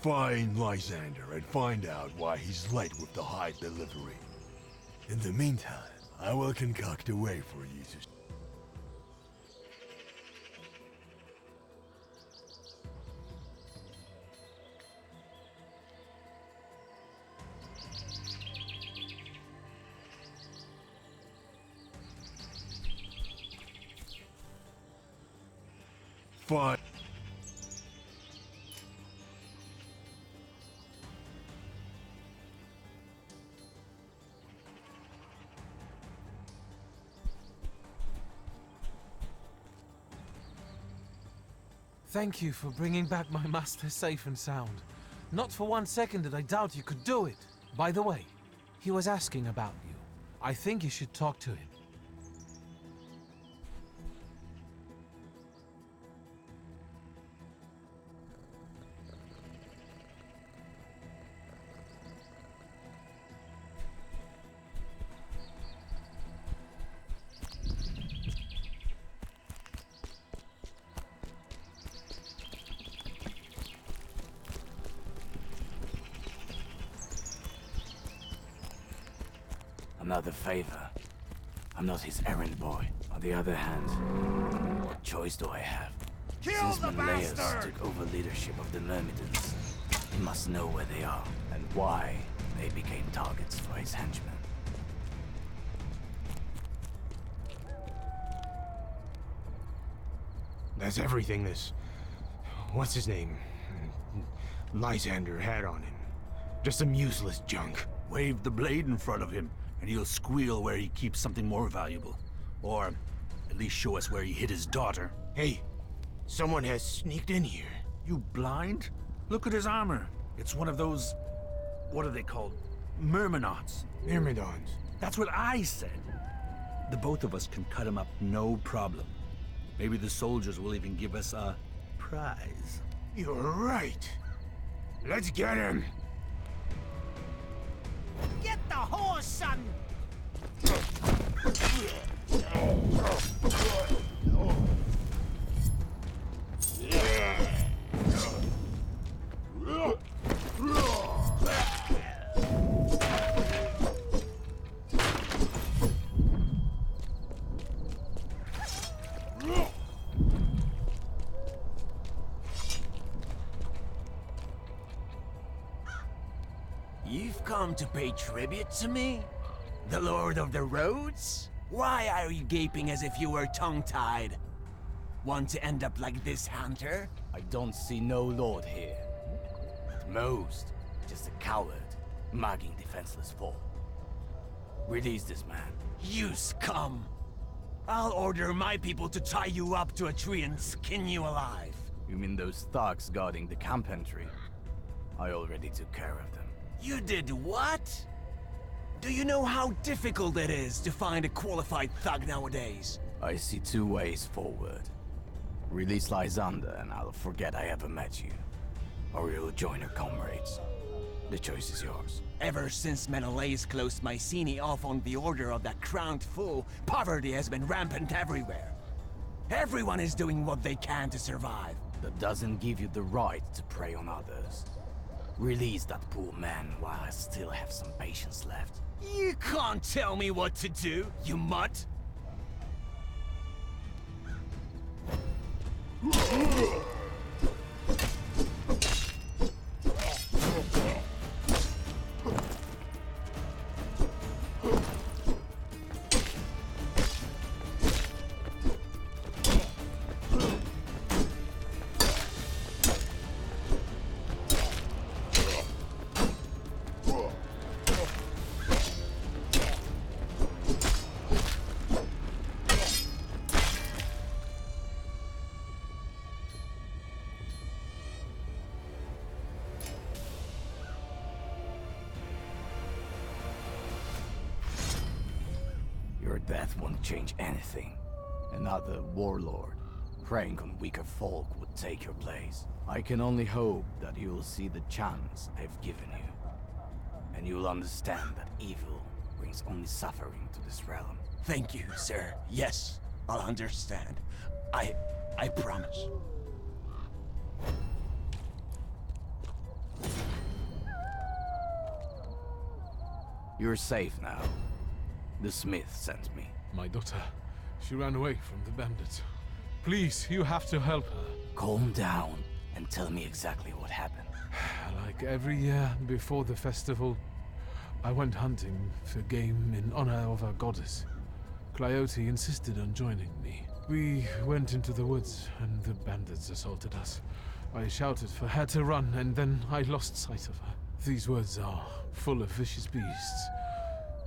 Find Lysander and find out why he's late with the hide delivery. In the meantime, I will concoct a way for you to... Find... Thank you for bringing back my master safe and sound. Not for 1 second did I doubt you could do it. By the way, he was asking about you. I think you should talk to him. Another favor. I'm not his errand boy. On the other hand, what choice do I have? Since Menelaus took over leadership of the Myrmidons, he must know where they are and why they became targets for his henchmen. That's everything this... what's his name? Lysander had on him. Just some useless junk. Wave the blade in front of him, and he'll squeal where he keeps something more valuable. Or at least show us where he hid his daughter. Hey, someone has sneaked in here. You blind? Look at his armor. It's one of those... what are they called? Myrmidons. Myrmidons. That's what I said. The both of us can cut him up, no problem. Maybe the soldiers will even give us a prize. You're right. Let's get him. Get the horse, son! You've come to pay tribute to me? The Lord of the Roads? Why are you gaping as if you were tongue-tied? Want to end up like this hunter? I don't see no lord here. At most, just a coward, mugging defenseless foe. Release this man. You scum! I'll order my people to tie you up to a tree and skin you alive. You mean those thugs guarding the camp entry? I already took care of them. You did what? Do you know how difficult it is to find a qualified thug nowadays? I see two ways forward. Release Lysander and I'll forget I ever met you. Or you'll join your comrades. The choice is yours. Ever since Menelaus closed Mycenae off on the order of that crowned fool, poverty has been rampant everywhere. Everyone is doing what they can to survive. That doesn't give you the right to prey on others. Release that poor man while I still have some patience left. You can't tell me what to do, you mutt! Your death won't change anything. Another warlord, preying on weaker folk, would take your place. I can only hope that you will see the chance I've given you. And you will understand that evil brings only suffering to this realm. Thank you, sir. Yes, I'll understand. I promise. You're safe now. The smith sent me. My daughter, she ran away from the bandits. Please, you have to help her. Calm down and tell me exactly what happened. Like every year before the festival, I went hunting for game in honor of our goddess. Cleote insisted on joining me. We went into the woods and the bandits assaulted us. I shouted for her to run and then I lost sight of her. These woods are full of vicious beasts.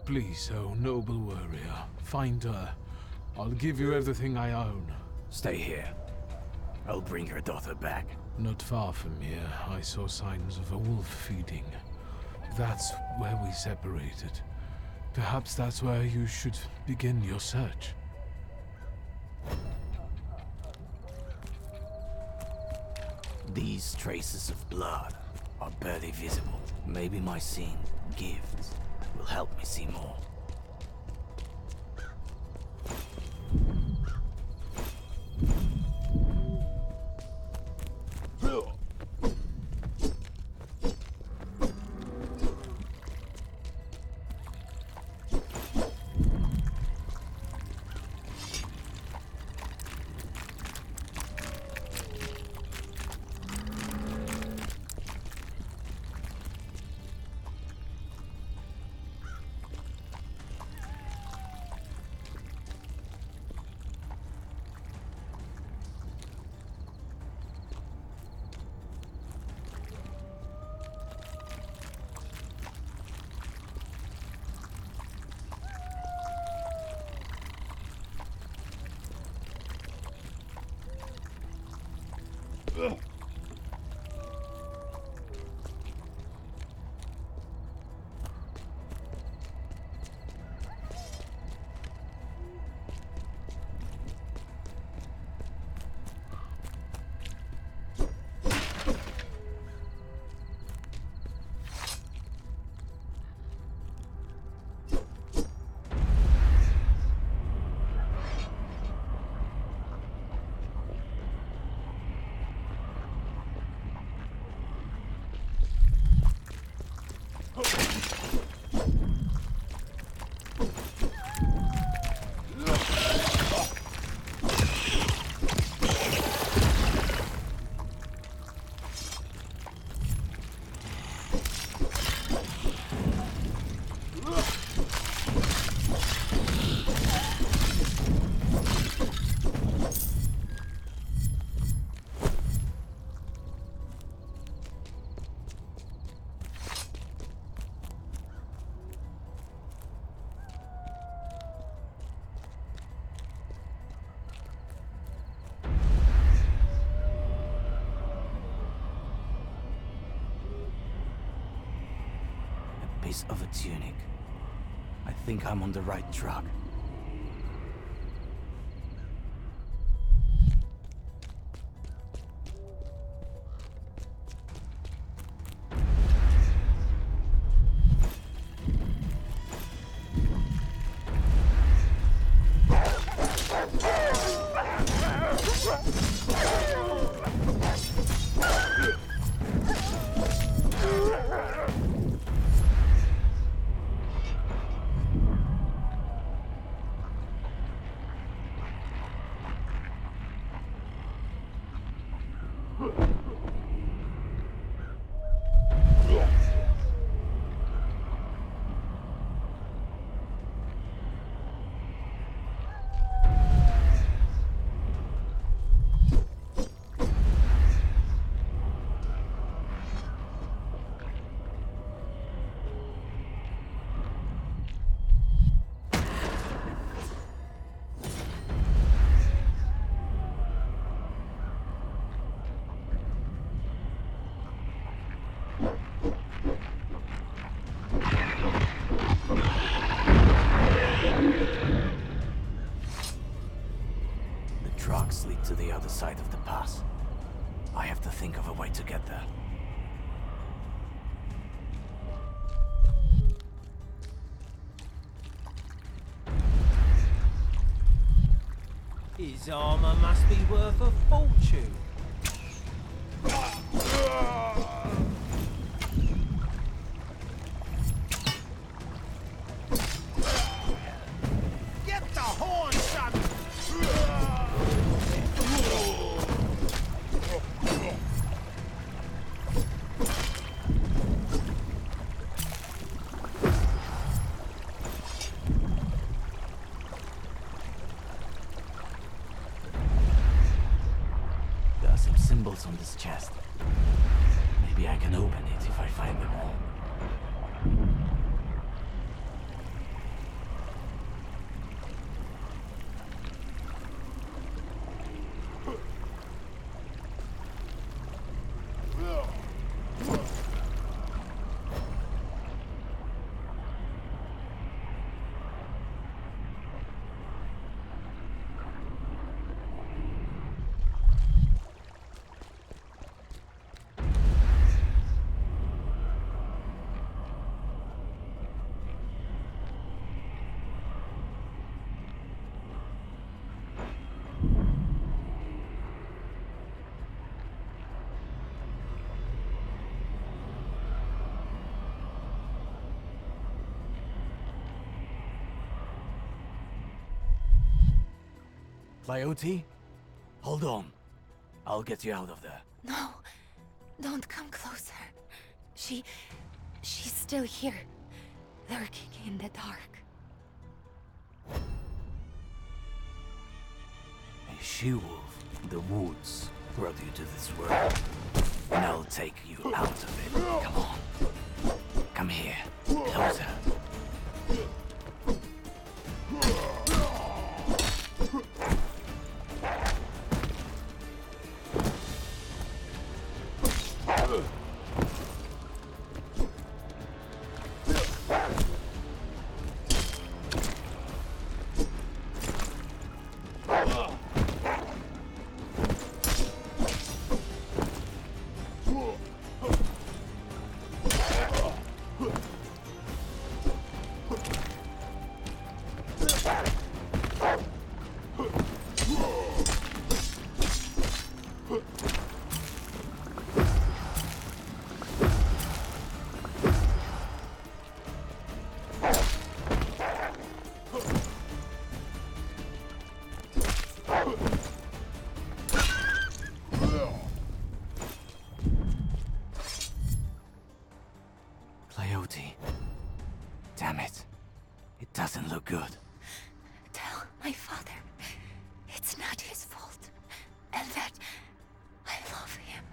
Please, oh noble warrior, find her. I'll give you everything I own. Stay here. I'll bring your daughter back. Not far from here, I saw signs of a wolf feeding. That's where we separated. Perhaps that's where you should begin your search. These traces of blood are barely visible. Maybe my seeing gifts will help me see more. Piece of a tunic. I think I'm on the right track. Lead to the other side of the pass. I have to think of a way to get there. His armor must be worth a fortune. Get the horn, son! Symbols on this chest. Maybe I can open it if I find them all. Cleote? Hold on. I'll get you out of there. No. Don't come closer. She's still here. Lurking in the dark. A she-wolf in the woods brought you to this world. And I'll take you out of it. Come on. Come here. Closer. Damn it. It doesn't look good. Tell my father it's not his fault, and that I love him.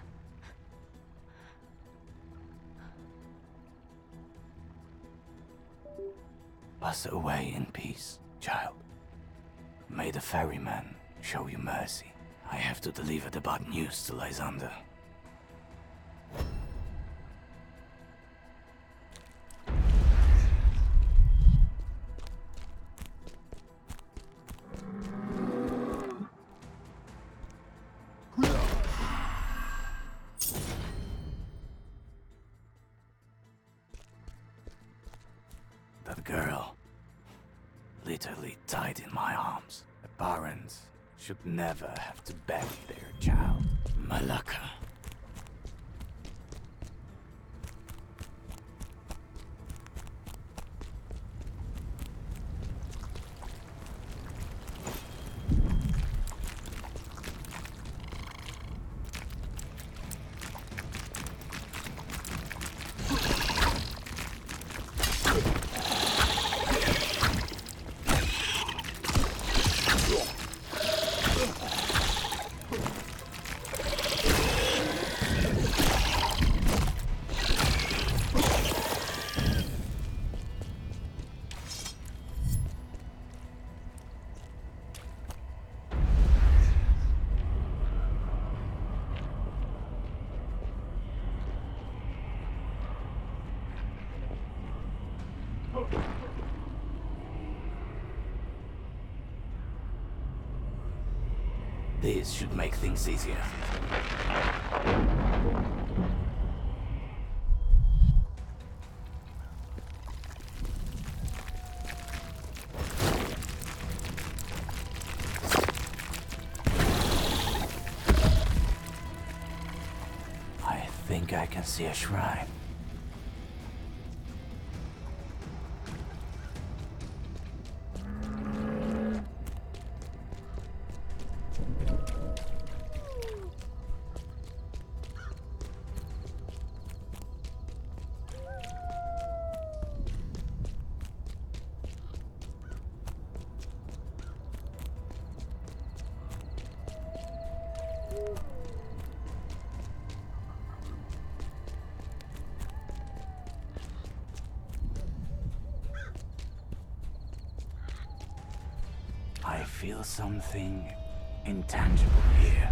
Pass away in peace, child. May the ferryman show you mercy. I have to deliver the bad news to Lysander. That girl literally died in my arms. A parent should never have to bury their child. Malaka. This should make things easier. I think I can see a shrine. I feel something intangible here.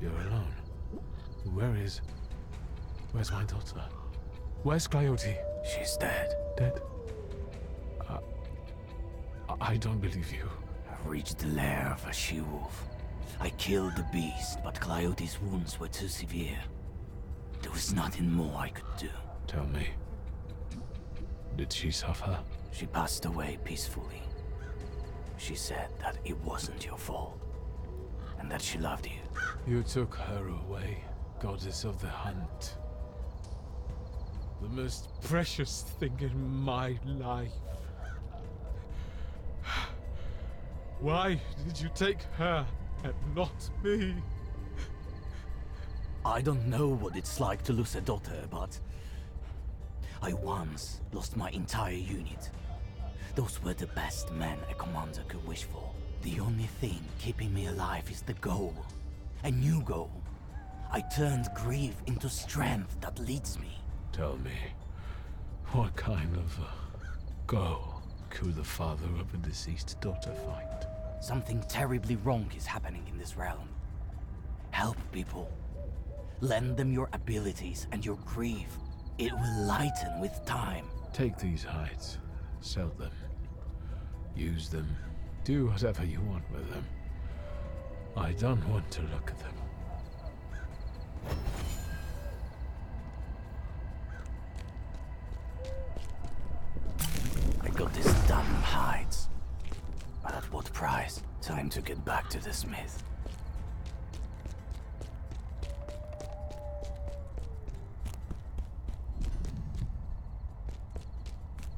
You're alone. Where's my daughter? Where's Coyote? She's dead. Dead? I don't believe you. I've reached the lair of a she-wolf. I killed the beast, but Coyote's wounds were too severe. There was nothing more I could do. Tell me, did she suffer? She passed away peacefully. She said that it wasn't your fault, and that she loved you. You took her away, goddess of the hunt. The most precious thing in my life. Why did you take her and not me? I don't know what it's like to lose a daughter, but I once lost my entire unit. Those were the best men a commander could wish for. The only thing keeping me alive is the goal. A new goal. I turned grief into strength that leads me. Tell me, what kind of goal could the father of a deceased daughter find? Something terribly wrong is happening in this realm. Help people. Lend them your abilities and your grief. It will lighten with time. Take these hides. Sell them. Use them. Do whatever you want with them. I don't want to look at them. I got these damn hides. But at what price? Time to get back to the smith.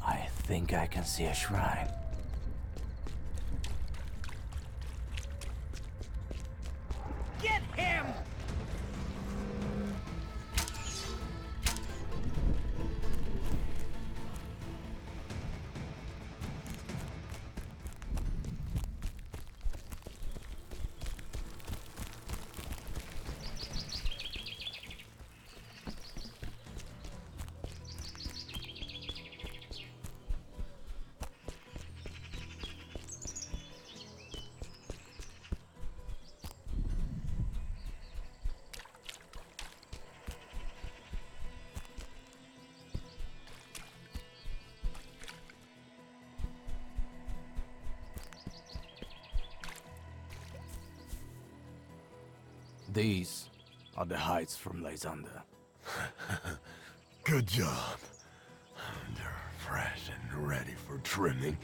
I think I can see a shrine. Get him! These are the hides from Lysander. Good job. They're fresh and ready for trimming.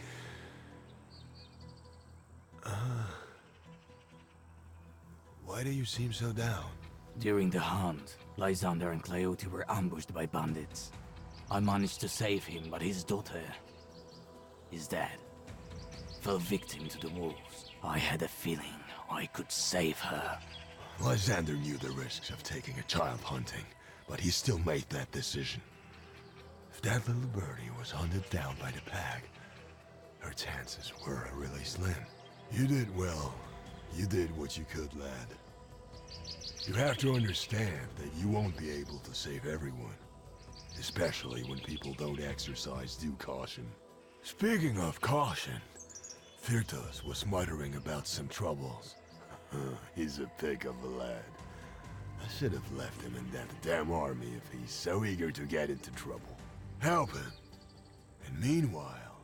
Why do you seem so down? During the hunt, Lysander and Cleote were ambushed by bandits. I managed to save him, but his daughter is dead. Fell victim to the wolves. I had a feeling I could save her. Lysander knew the risks of taking a child hunting, but he still made that decision. If that little birdie was hunted down by the pack, her chances were really slim. You did well. You did what you could, lad. You have to understand that you won't be able to save everyone, especially when people don't exercise due caution. Speaking of caution, Firtos was muttering about some troubles. He's a pick of a lad. I should have left him in that damn army if he's so eager to get into trouble. Help him. And meanwhile,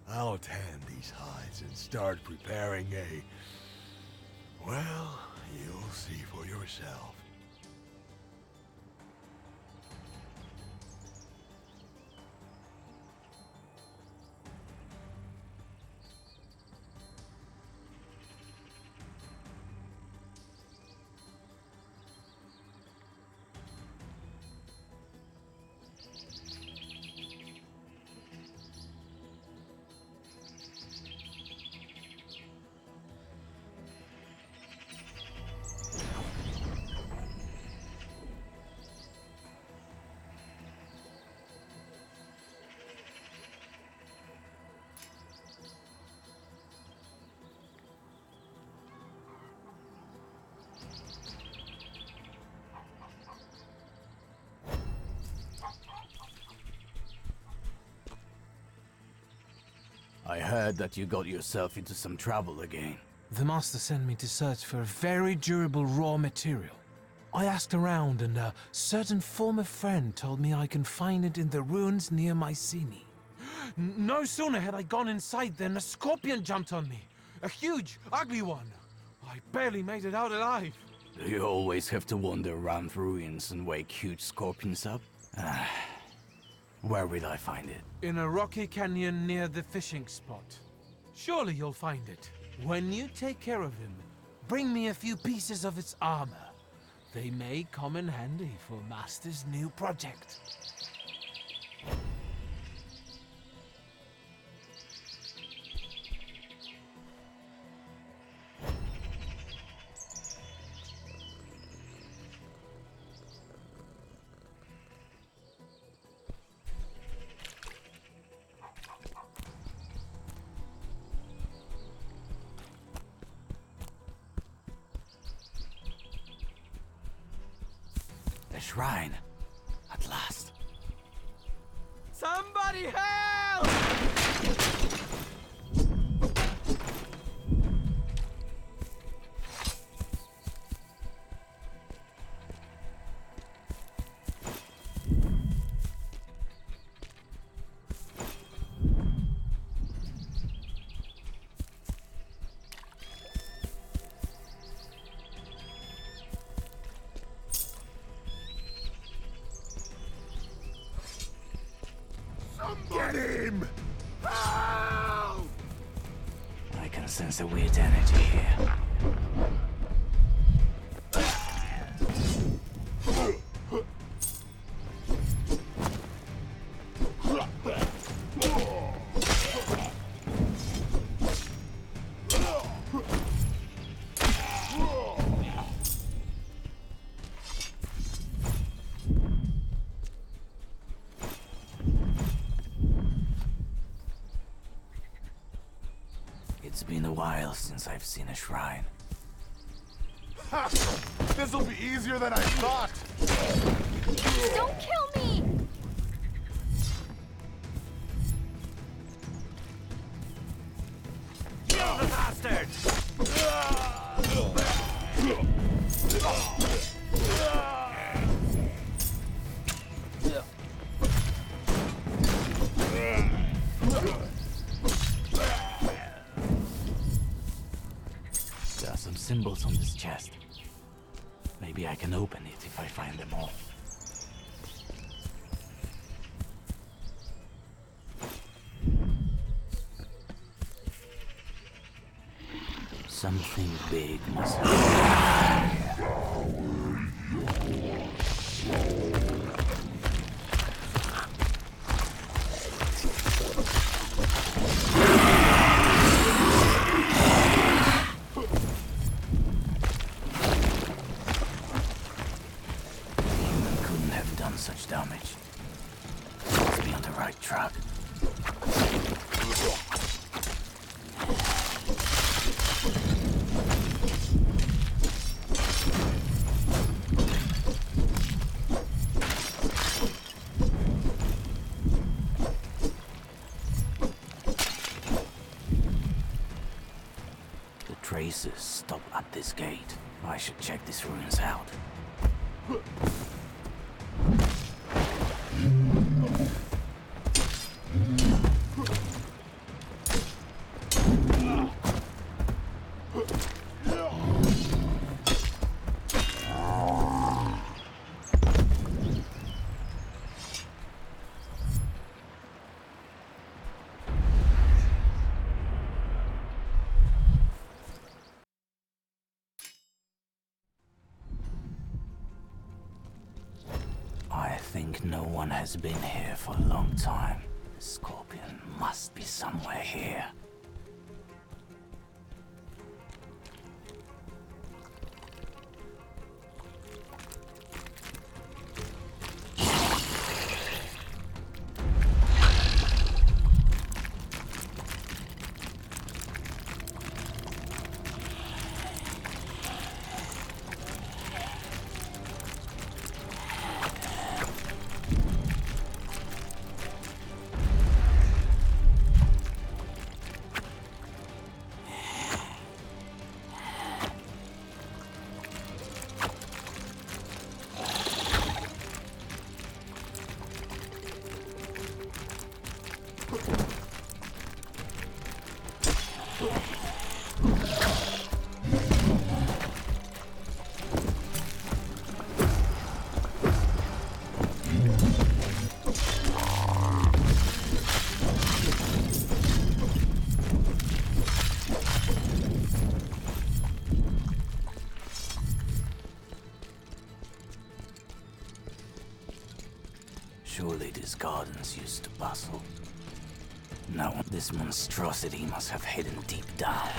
I'll tan these hides and start preparing a... Well, you'll see for yourself. I heard that you got yourself into some trouble again. The master sent me to search for a very durable raw material. I asked around and a certain former friend told me I can find it in the ruins near Mycenae. No sooner had I gone inside than a scorpion jumped on me. A huge, ugly one. I barely made it out alive. Do you always have to wander around ruins and wake huge scorpions up? Where will I find it? In a rocky canyon near the fishing spot. Surely you'll find it. When you take care of him, bring me a few pieces of its armor. They may come in handy for Master's new project. Shrine. At last. Somebody help! sense a weird energy here. It's been a while since I've seen a shrine. Ha! This'll be easier than I thought! Don't kill me! Kill the bastard! There are some symbols on this chest. Maybe I can open it if I find them all. Something big must have... such damage. Must be on the right track. The traces stop at this gate. I should check these ruins out. I think no one has been here for a long time. The scorpion must be somewhere here. Surely these gardens used to bustle. Now this monstrosity must have hidden deep down.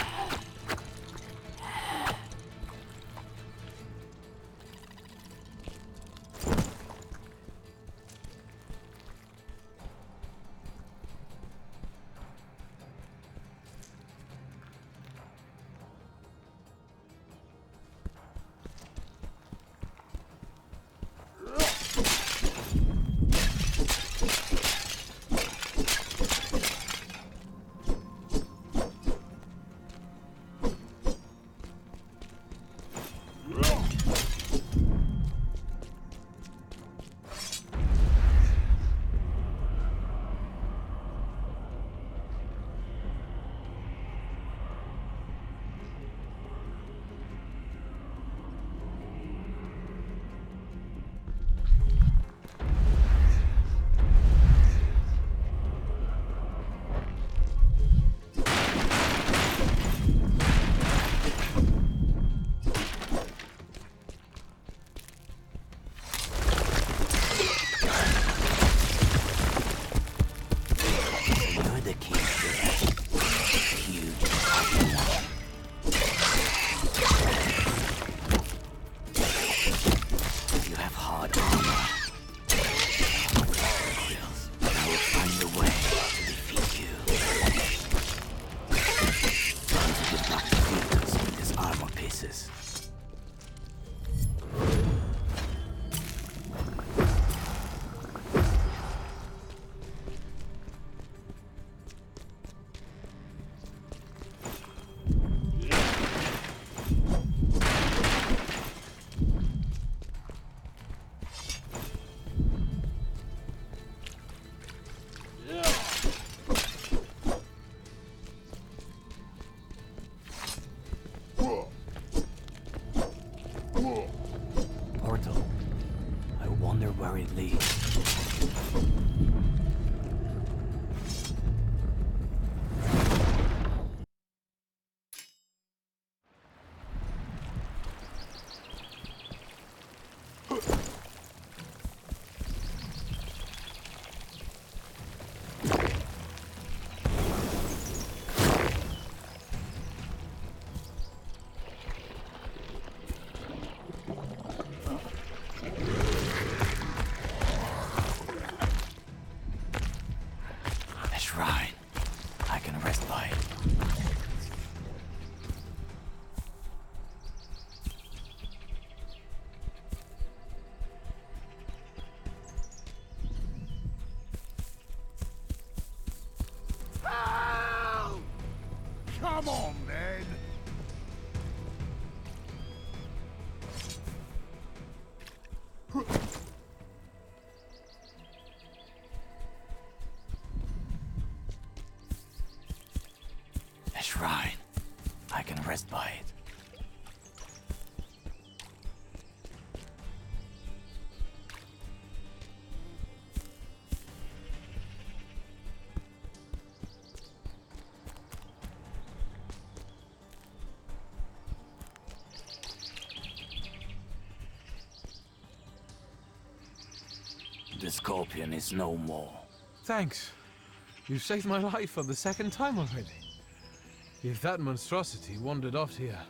lead. Shrine. I can rest by it. Help! Come on, man! A shrine. I can rest by it. The scorpion is no more. Thanks. You've saved my life for the second time already. If that monstrosity wandered off here,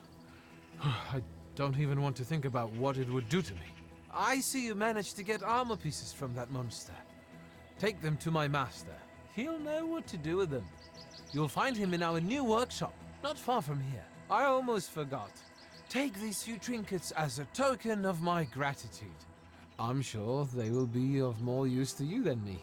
I don't even want to think about what it would do to me. I see you managed to get armor pieces from that monster. Take them to my master. He'll know what to do with them. You'll find him in our new workshop, not far from here. I almost forgot. Take these few trinkets as a token of my gratitude. I'm sure they will be of more use to you than me.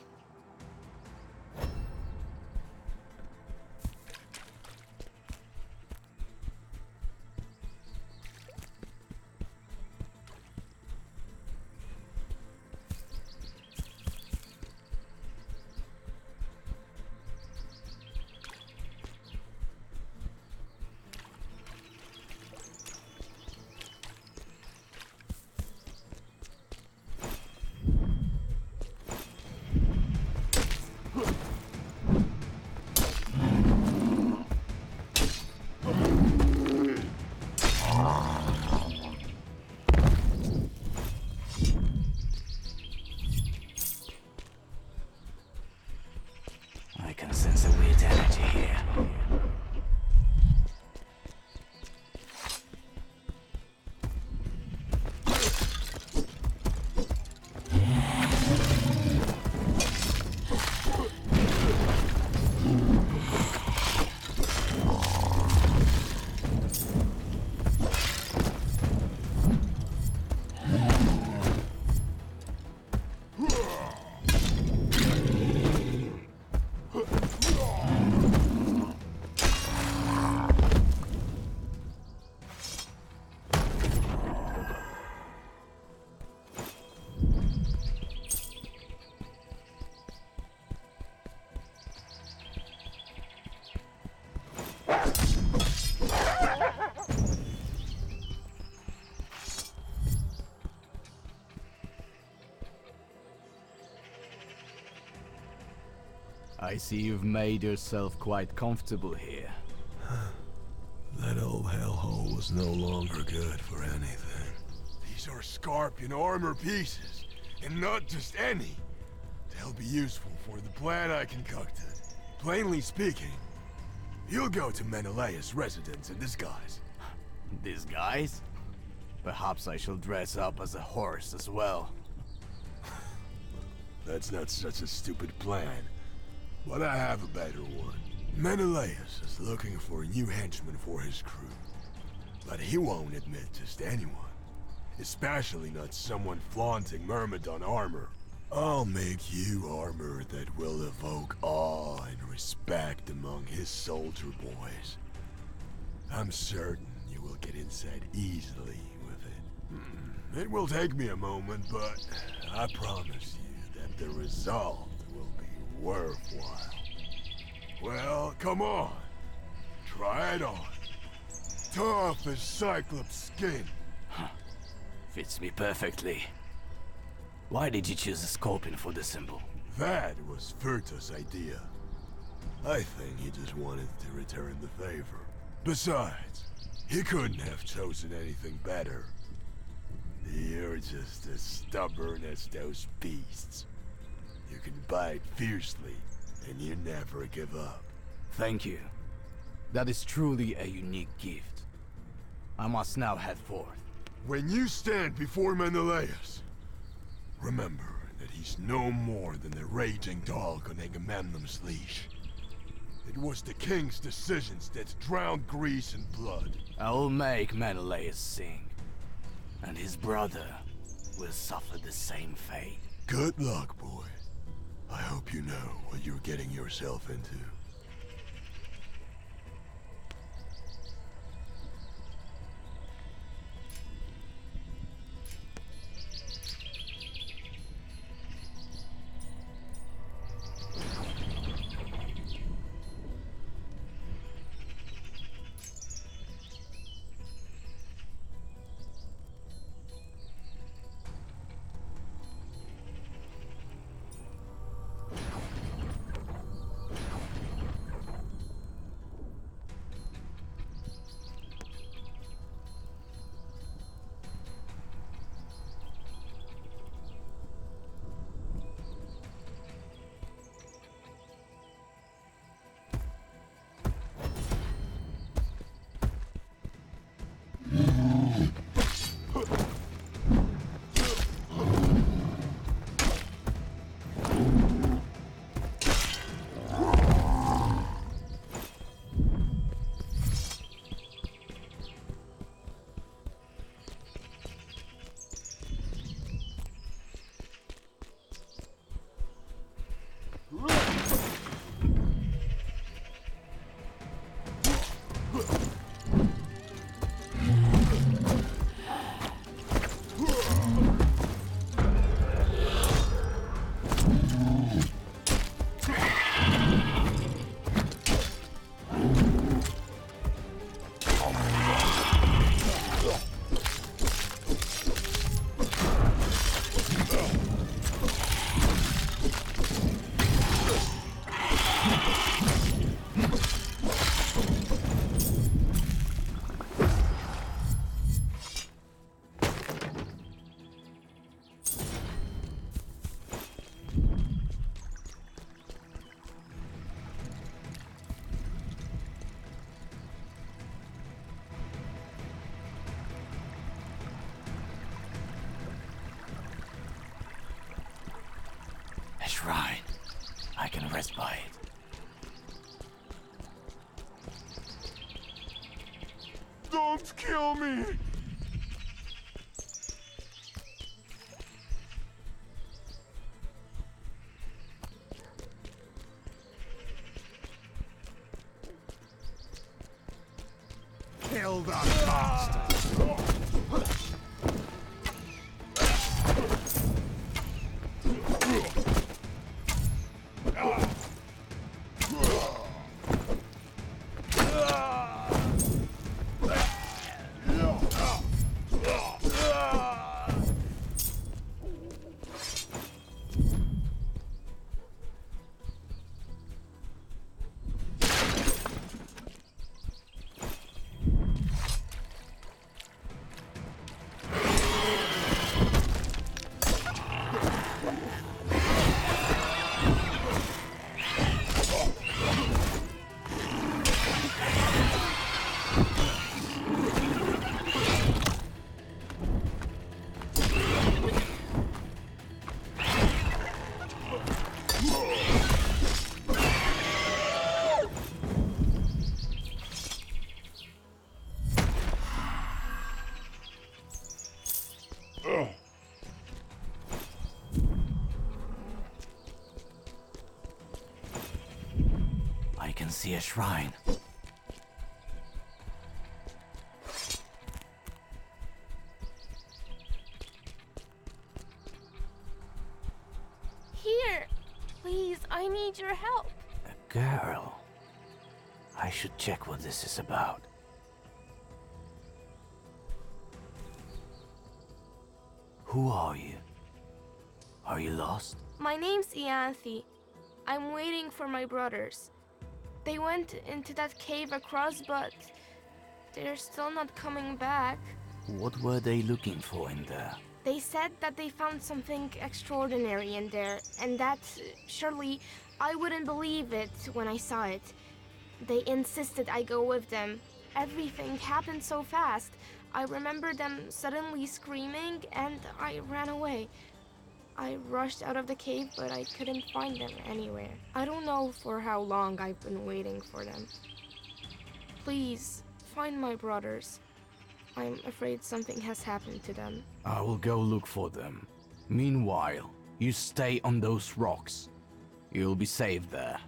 I can sense a weird energy here. I see you've made yourself quite comfortable here. That old hellhole was no longer good for anything. These are scorpion armor pieces, and not just any. They'll be useful for the plan I concocted. Plainly speaking, you'll go to Menelaus' residence in disguise. Disguise? Perhaps I shall dress up as a horse as well. That's not such a stupid plan. But I have a better one. Menelaus is looking for a new henchman for his crew. But he won't admit just anyone. Especially not someone flaunting Myrmidon armor. I'll make you armor that will evoke awe and respect among his soldier boys. I'm certain you will get inside easily with it. It will take me a moment, but I promise you that the result will be worthwhile. Well, come on. Try it on. Tough as Cyclops skin. Fits me perfectly. Why did you choose a scorpion for the symbol? That was Furta's idea. I think he just wanted to return the favor. Besides, he couldn't have chosen anything better. You're just as stubborn as those beasts. You can bite fiercely, and you never give up. Thank you. That is truly a unique gift. I must now head forth. When you stand before Menelaus, remember that he's no more than the raging dog on Agamemnon's leash. It was the king's decisions that drowned Greece in blood. I will make Menelaus sing, and his brother will suffer the same fate. Good luck, boy. I hope you know what you're getting yourself into. Shrine. I can rest by it. Don't kill me! Kill that bastard! I can see a shrine. Here! Please, I need your help. A girl. I should check what this is about. Who are you? Are you lost? My name's Ianthe. I'm waiting for my brothers. They went into that cave across, but they're still not coming back. What were they looking for in there? They said that they found something extraordinary in there, and that surely I wouldn't believe it when I saw it. They insisted I go with them. Everything happened so fast. I remember them suddenly screaming, and I ran away. I rushed out of the cave, but I couldn't find them anywhere. I don't know for how long I've been waiting for them. Please, find my brothers. I'm afraid something has happened to them. I will go look for them. Meanwhile, you stay on those rocks. You'll be safe there.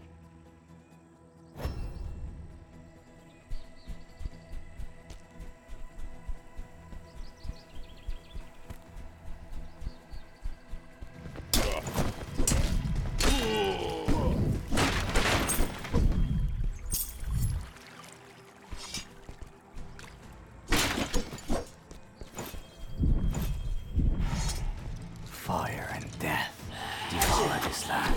Fire and death devour this land.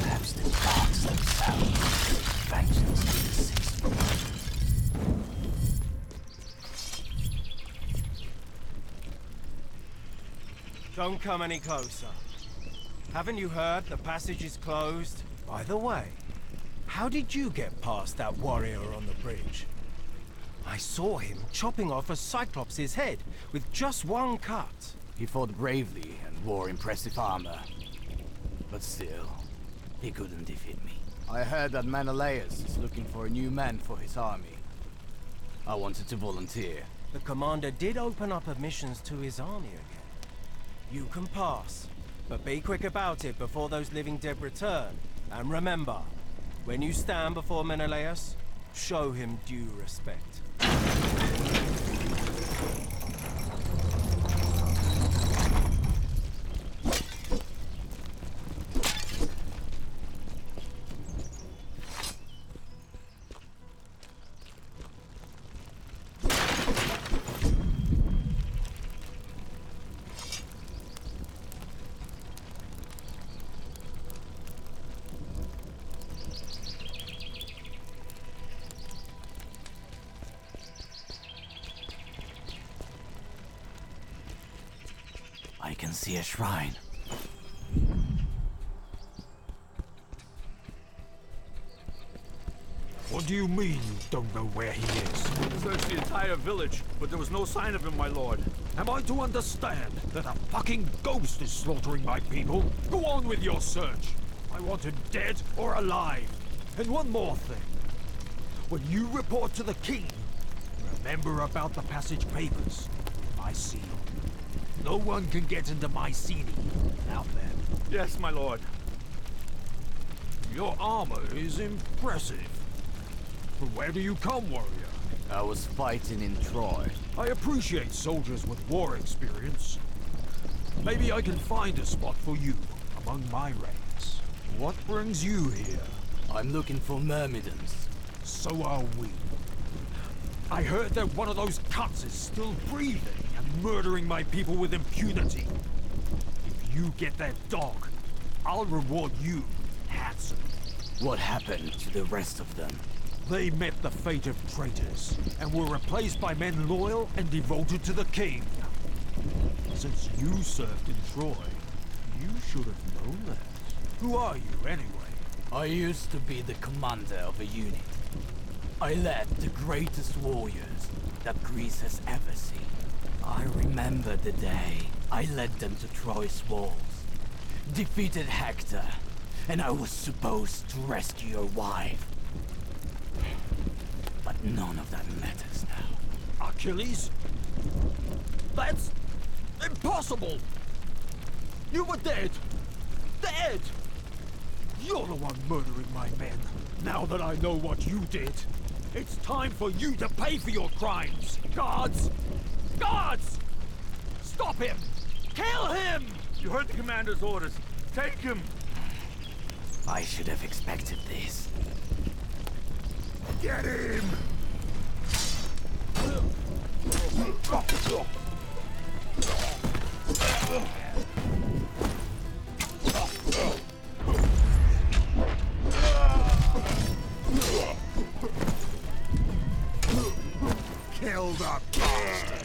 Perhaps the gods themselves seek vengeance to the sixth. Don't come any closer. Haven't you heard the passage is closed? By the way, how did you get past that warrior on the bridge? I saw him chopping off a Cyclops' head with just one cut. He fought bravely and wore impressive armor. But still, he couldn't defeat me. I heard that Menelaus is looking for a new man for his army. I wanted to volunteer. The commander did open up admissions to his army again. You can pass, but be quick about it before those living dead return. And remember, when you stand before Menelaus, show him due respect. I can see a shrine. What do you mean you don't know where he is? Searched the entire village, but there was no sign of him, my lord. Am I to understand that a fucking ghost is slaughtering my people? Go on with your search. I want him dead or alive. And one more thing. When you report to the king, remember about the passage papers. My seal. No one can get into Mycenae without them. Yes, my lord. Your armor is impressive. From where do you come, warrior? I was fighting in Troy. I appreciate soldiers with war experience. Maybe I can find a spot for you among my ranks. What brings you here? I'm looking for myrmidons. So are we. I heard that one of those cuts is still breathing and murdering my people with impunity. If you get that dog, I'll reward you handsomely. What happened to the rest of them? They met the fate of traitors, and were replaced by men loyal and devoted to the king. Since you served in Troy, you should have known that. Who are you, anyway? I used to be the commander of a unit. I led the greatest warriors that Greece has ever seen. I remember the day I led them to Troy's walls, defeated Hector, and I was supposed to rescue your wife. But none of that matters now. Achilles? That's impossible! You were dead! Dead! You're the one murdering my men. Now that I know what you did, it's time for you to pay for your crimes! Guards! Guards! Stop him! Kill him! You heard the commander's orders. Take him! I should have expected this. Get him! elder bastard!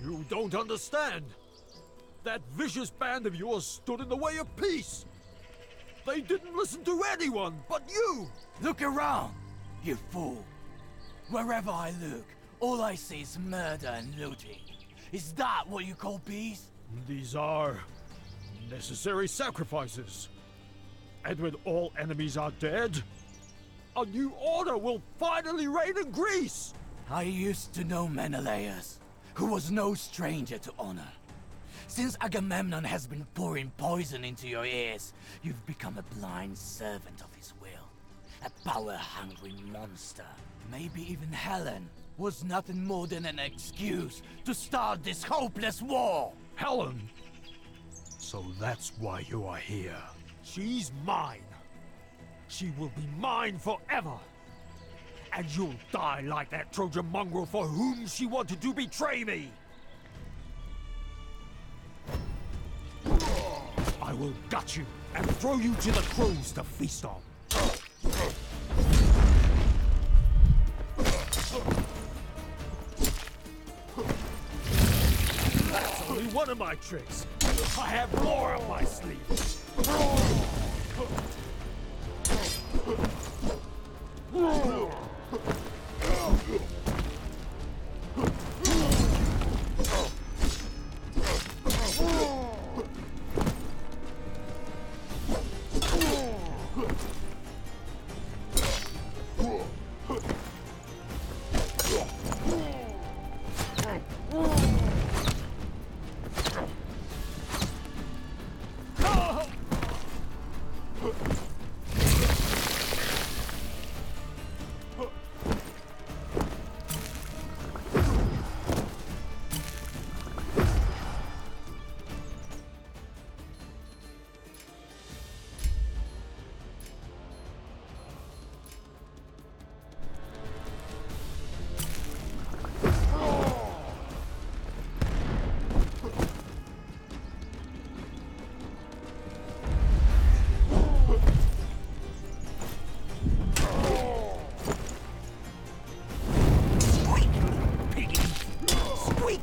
You don't understand. That vicious band of yours stood in the way of peace. They didn't listen to anyone but you! Look around, you fool. Wherever I look, all I see is murder and looting. Is that what you call peace? These are necessary sacrifices. And when all enemies are dead, a new order will finally reign in Greece! I used to know Menelaus, who was no stranger to honor. Since Agamemnon has been pouring poison into your ears, you've become a blind servant of his will. A power-hungry monster. Maybe even Helen was nothing more than an excuse to start this hopeless war. Helen? So that's why you are here. She's mine. She will be mine forever. And you'll die like that Trojan mongrel for whom she wanted to betray me! I will gut you and throw you to the crows to feast on. That's only one of my tricks. I have more up my sleeve.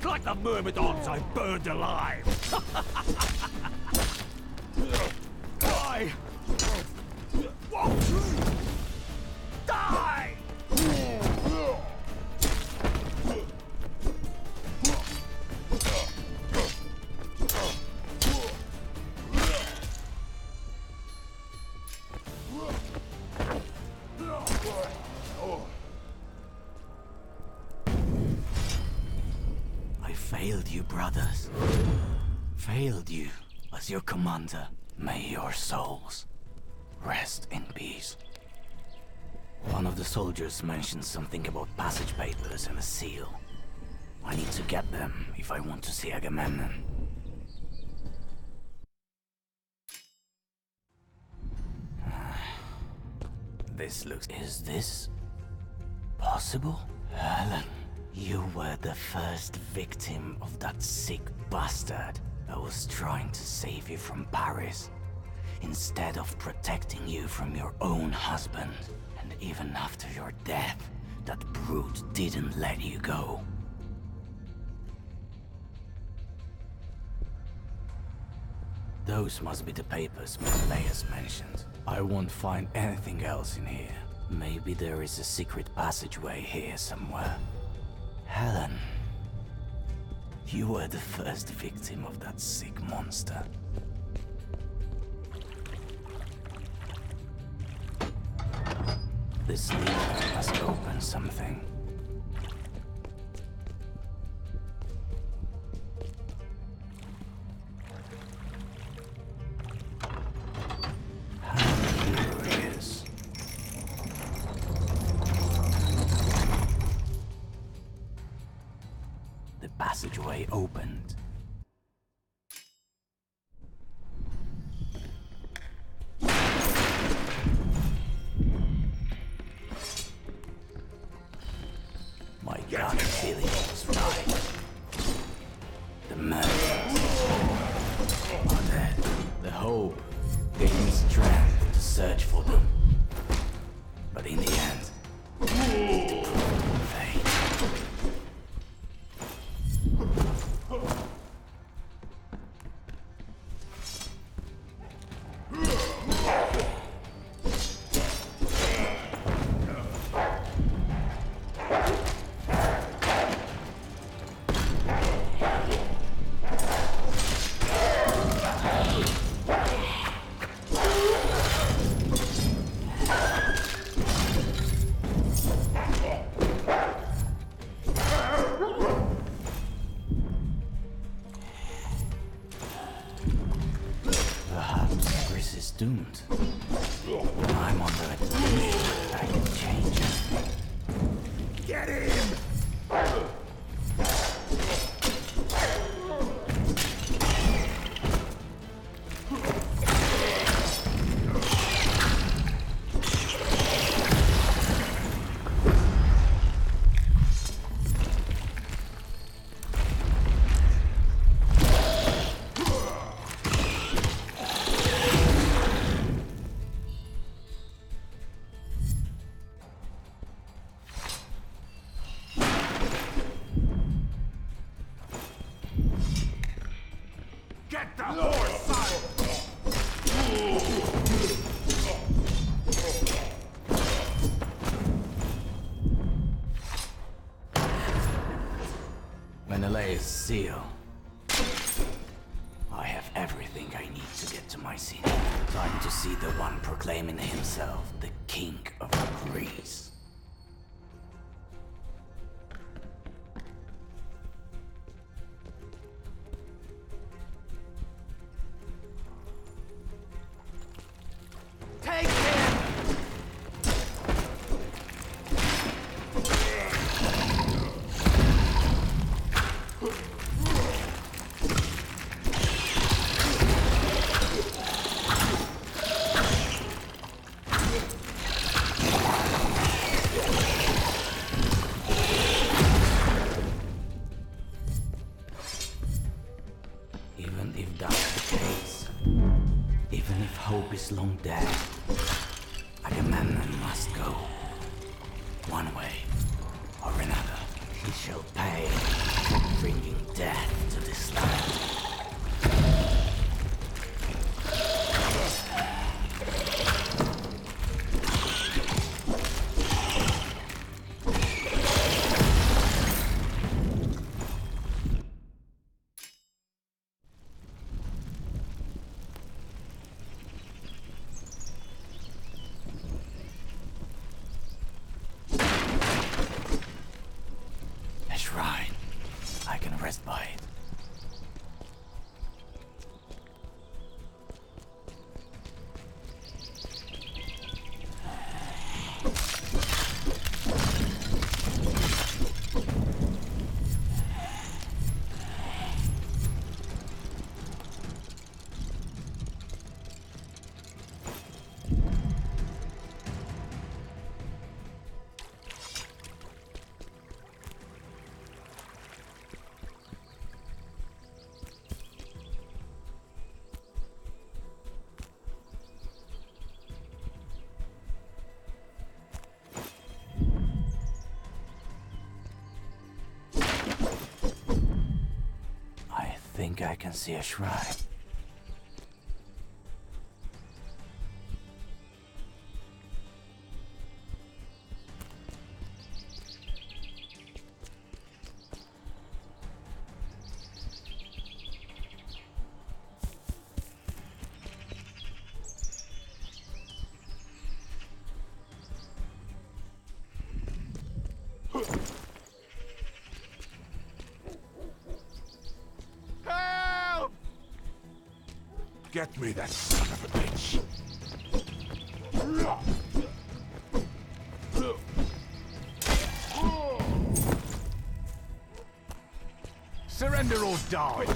Like the myrmidons I burned alive! Die! Won't you die! Failed you, brothers. Failed you as your commander. May your souls rest in peace. One of the soldiers mentioned something about passage papers and a seal. I need to get them if I want to see Agamemnon. Is this possible? Helen. You were the first victim of that sick bastard that was trying to save you from Paris, instead of protecting you from your own husband. And even after your death, that brute didn't let you go. Those must be the papers Menelaus mentioned. I won't find anything else in here. Maybe there is a secret passageway here somewhere. Helen, you were the first victim of that sick monster. This lever must open something. Curious. The passageway opened. My gut feeling was right. The murderers are dead. The hope gave me strength to search for them. But in the end, it proved in vain. Doomed. I'm under a delusion I can change it. Get him! Get the horse silent! Menelaus' seal. I have everything I need to get to my scene. Time to see the one proclaiming himself the king of Greece. Take him! Even if that's the case, even if hope is long dead, Agamemnon must go. One way or another, he shall pay for bringing death to this land. A shrine. I can rest by it. I think I can see a shrine. Help! Get me that son of a bitch. Surrender or die!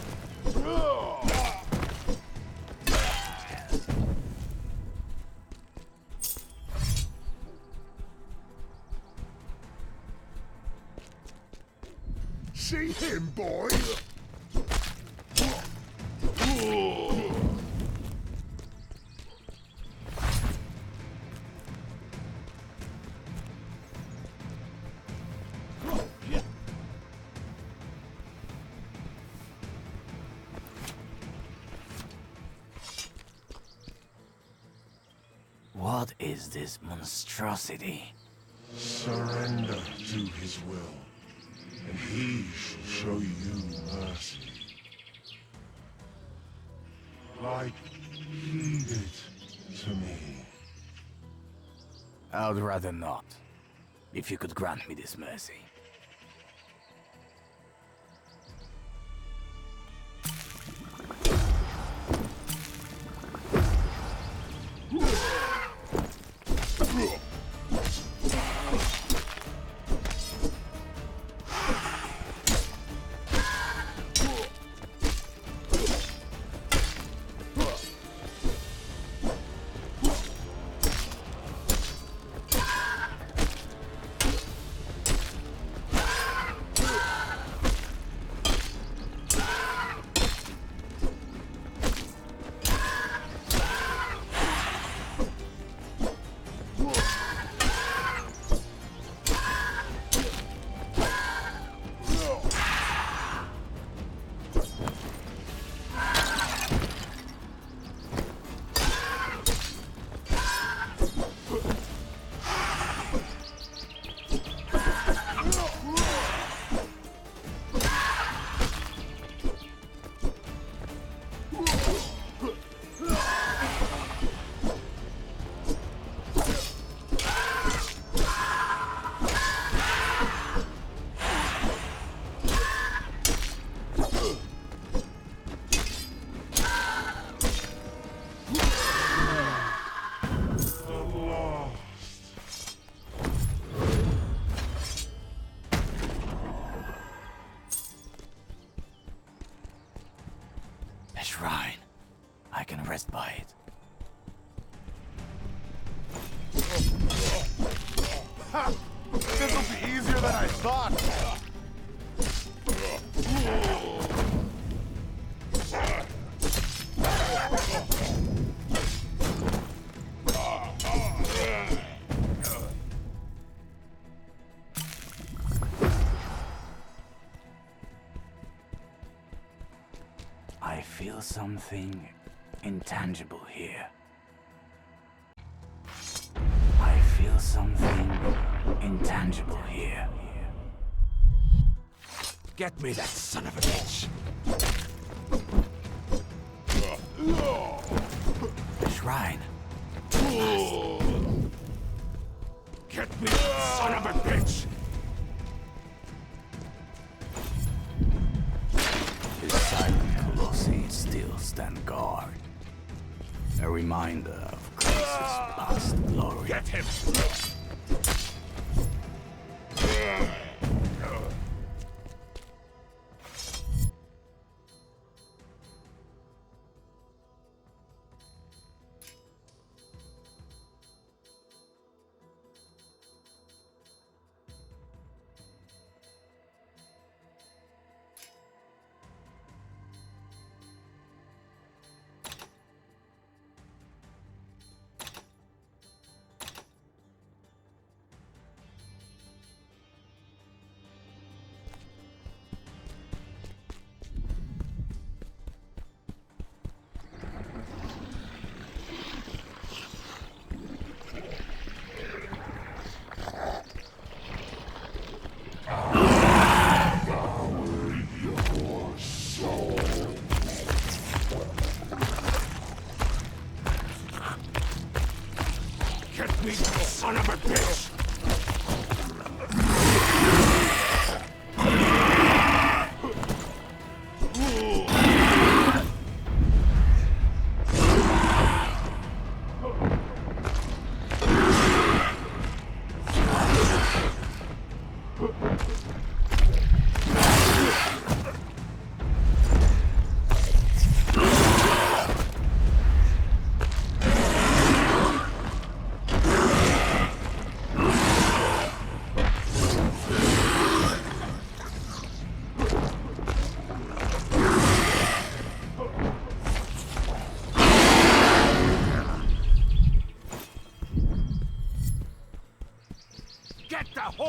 See him, boy? What is this monstrosity? Surrender to his will, and he shall show you mercy. Like he did to me. I'd rather not. If you could grant me this mercy. Shrine. I can rest by it. Ha! This'll be easier than I thought. I feel something intangible here. I feel something intangible here. Get me that son of a bitch. Shrine. Get me that son of a bitch. His silent colossi still stand guard. A reminder of Greece's past glory. Get him! Get me, son of a bitch!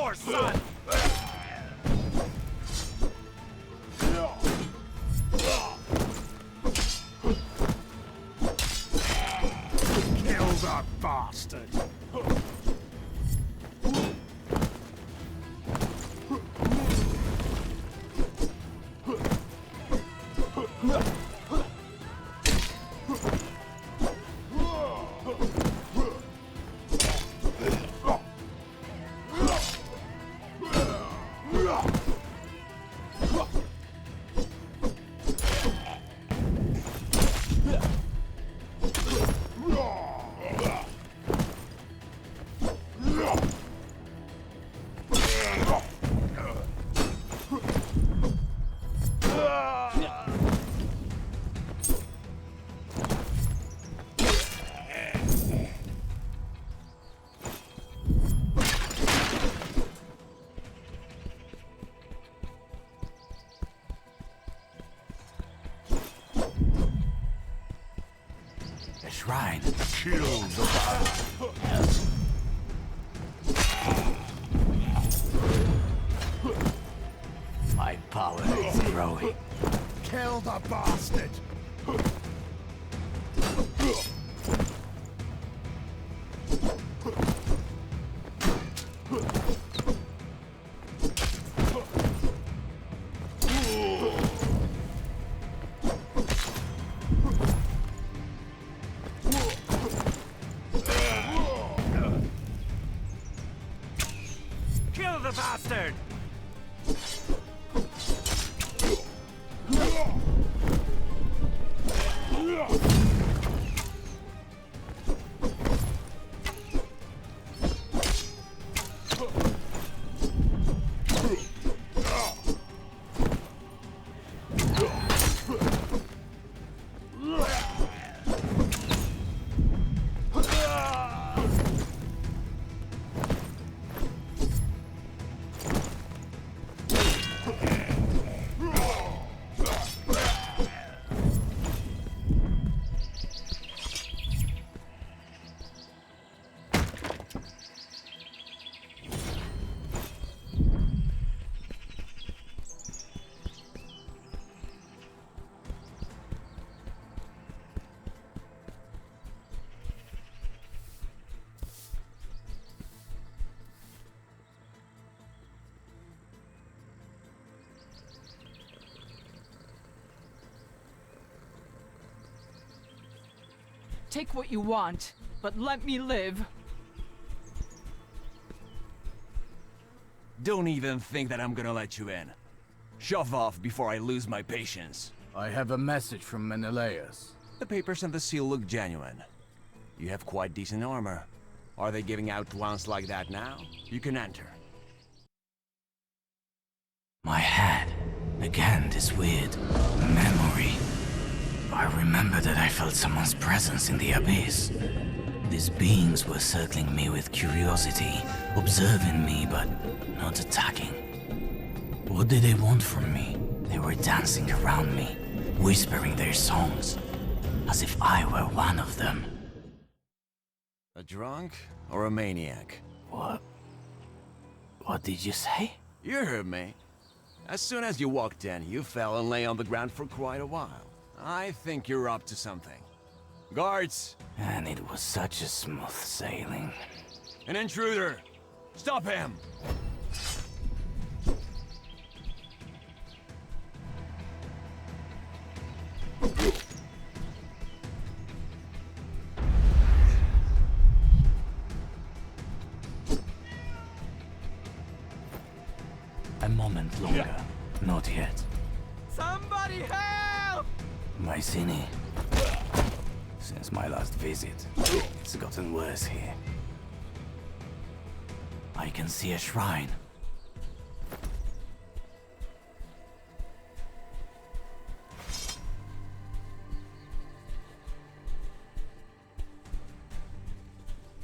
more, son! Kill that bastard! Shrine. Kill the bastard. My power is growing. Kill the bastard! Kill the bastard! Take what you want, but let me live. Don't even think that I'm gonna let you in. Shove off before I lose my patience. I have a message from Menelaus. The papers and the seal look genuine. You have quite decent armor. Are they giving out ones like that now? You can enter. My head. Again, this weird memory. I remember that I felt someone's presence in the abyss. These beings were circling me with curiosity, observing me but not attacking. What did they want from me? They were dancing around me, whispering their songs, as if I were one of them. A drunk or a maniac? What? What did you say? You heard me. As soon as you walked in, you fell and lay on the ground for quite a while. I think you're up to something. Guards! And it was such a smooth sailing. An intruder! Stop him! A moment longer. Not yet. Somebody help! Mycenae. Since my last visit, it's gotten worse here. I can see a shrine.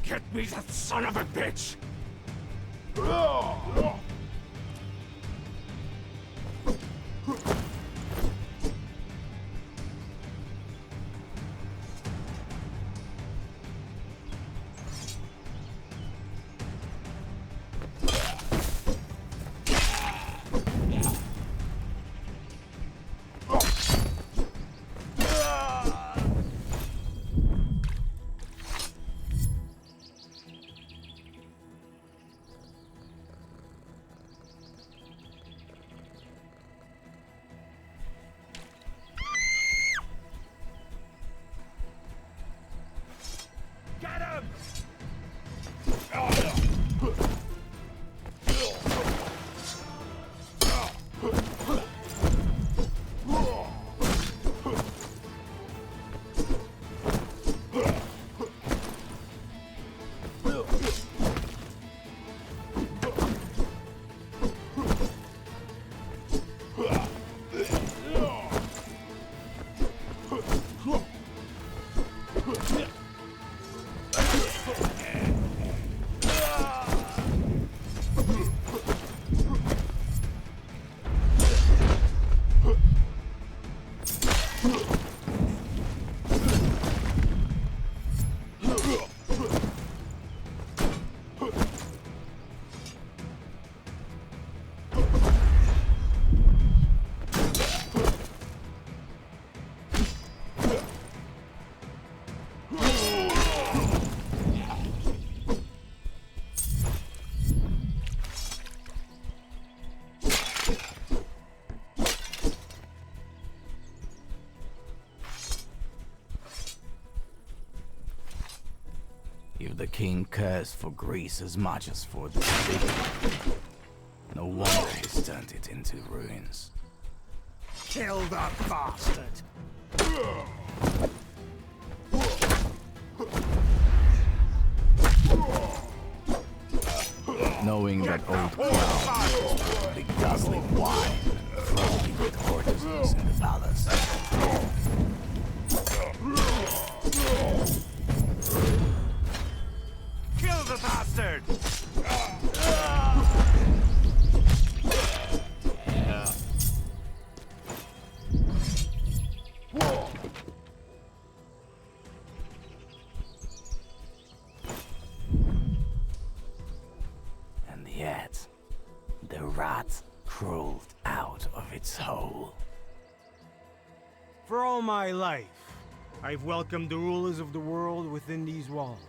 Get me that son of a bitch! If the king cares for Greece as much as for the city, no wonder he's turned it into ruins. Kill the bastard! Knowing that old crown is probably guzzling wine and frolicking with courtesans in the palace. Kill the bastard! And yet, the rat crawled out of its hole. For all my life, I've welcomed the rulers of the world within these walls.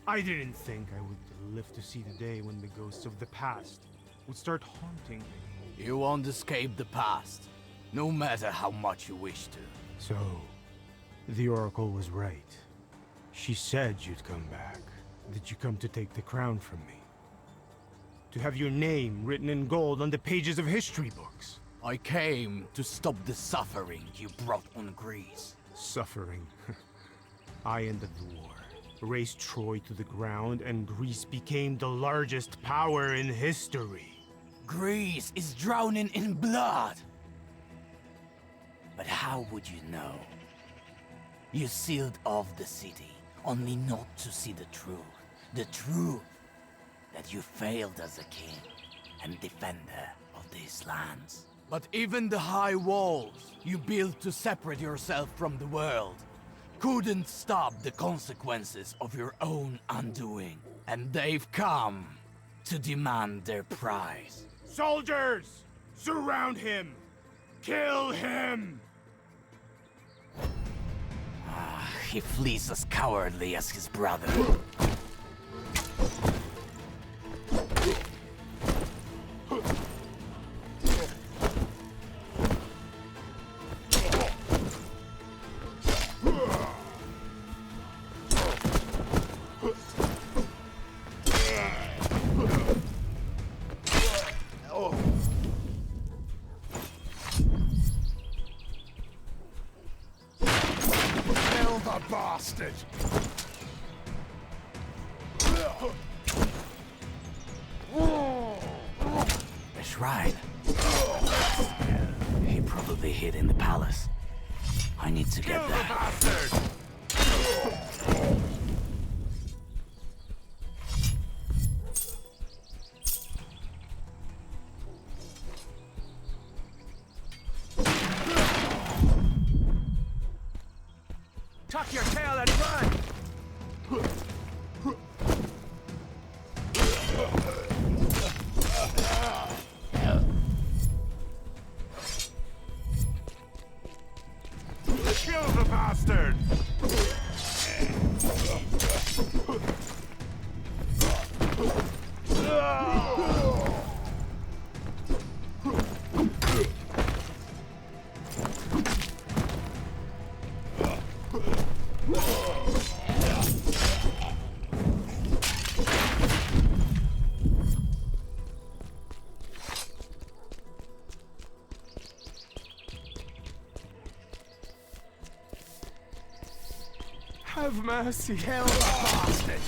I didn't think I would live to see the day when the ghosts of the past would start haunting me. You won't escape the past, no matter how much you wish to. So, the Oracle was right. She said you'd come back. Did you come to take the crown from me? To have your name written in gold on the pages of history books? I came to stop the suffering you brought on Greece. Suffering. I ended the war, razed Troy to the ground, and Greece became the largest power in history. Greece is drowning in blood. But how would you know? You sealed off the city, only not to see the truth. The truth that you failed as a king and defender of these lands. But even the high walls you built to separate yourself from the world couldn't stop the consequences of your own undoing. And they've come to demand their prize. Soldiers! Surround him! Kill him! He flees as cowardly as his brother. Bastard! A shrine. He probably hid in the palace. I need to get that. Tuck your tail and run! Kill the bastard! Have mercy. Kill the bastard!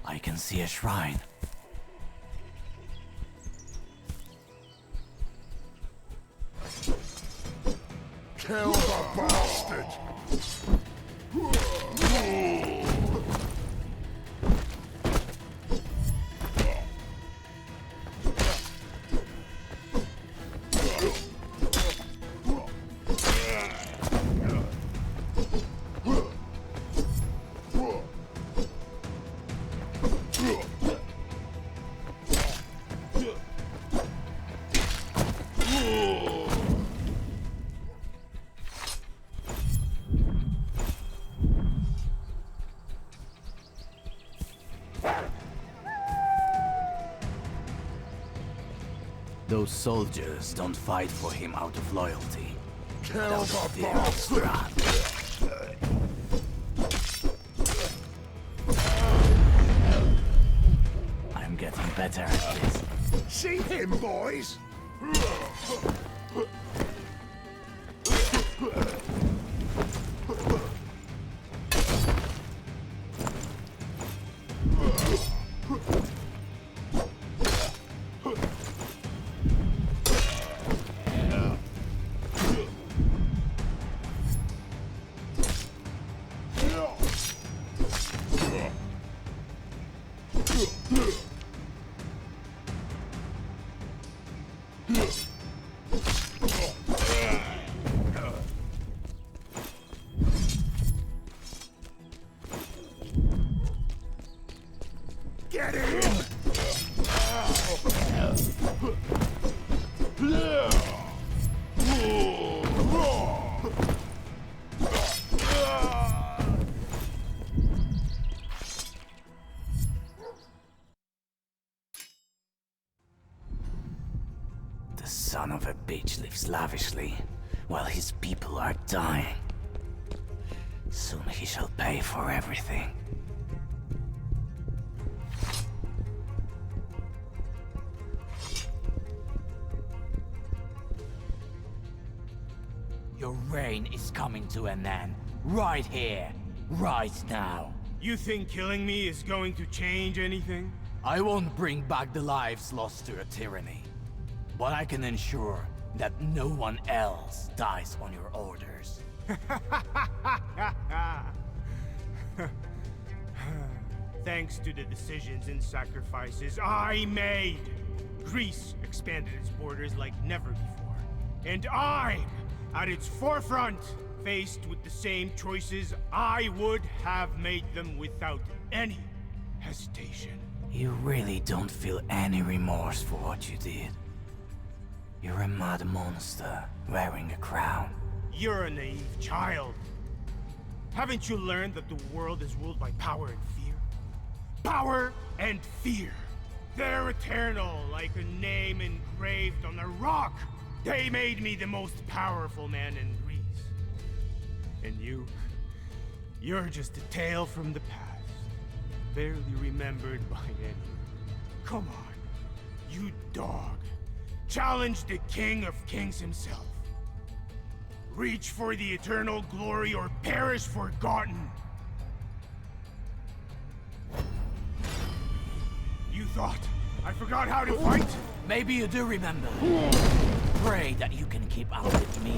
I can see a shrine. Kill the bastard! Those soldiers don't fight for him out of loyalty. Kill the bastard! I'm getting better at this. See him, boys? Get him! The son of a bitch lives lavishly, while his people are dying. Soon he shall pay for everything. Your reign is coming to an end. Right here. Right now. You think killing me is going to change anything? I won't bring back the lives lost to a tyranny. But I can ensure that no one else dies on your orders. Thanks to the decisions and sacrifices I made, Greece expanded its borders like never before. And I'm at its forefront, faced with the same choices, I would have made them without any hesitation. You really don't feel any remorse for what you did. You're a mad monster wearing a crown. You're a naive child. Haven't you learned that the world is ruled by power and fear? Power and fear. They're eternal, like a name engraved on a rock. They made me the most powerful man in Greece. And you're just a tale from the past, barely remembered by anyone. Come on, you dog. Challenge the King of Kings himself. Reach for the eternal glory or perish forgotten. You thought I forgot how to fight? Maybe you do remember. Pray that you can keep up with me.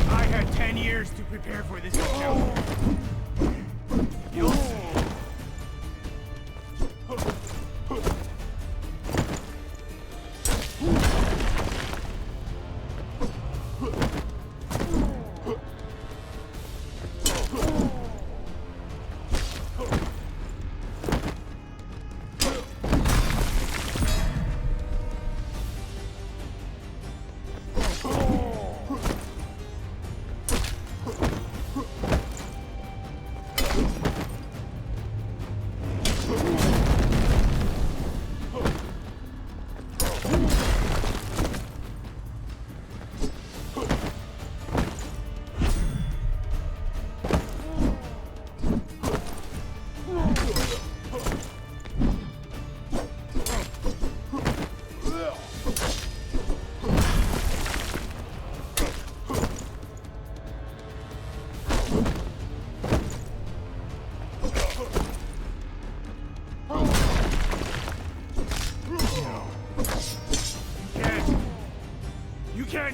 I had 10 years to prepare for this encounter. You'll see.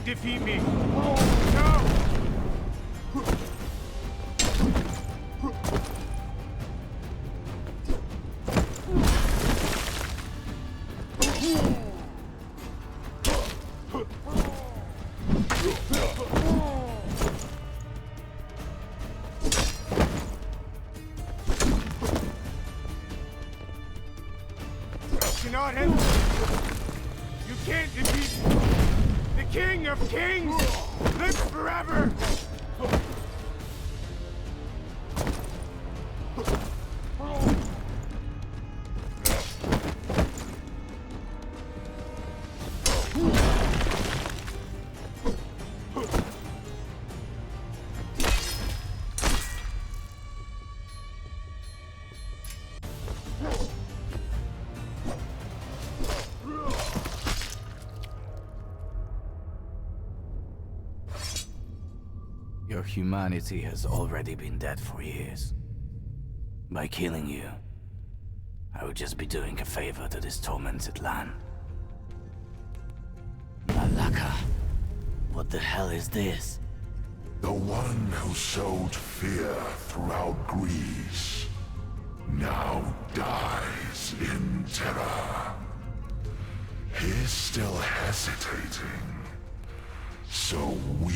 defeat me! No! Cannot him! You can't defeat the King of Kings! Lives forever! Your humanity has already been dead for years. By killing you, I would just be doing a favor to this tormented land. Malaka, what the hell is this? The one who sowed fear throughout Greece now dies in terror. He's still hesitating, so weak.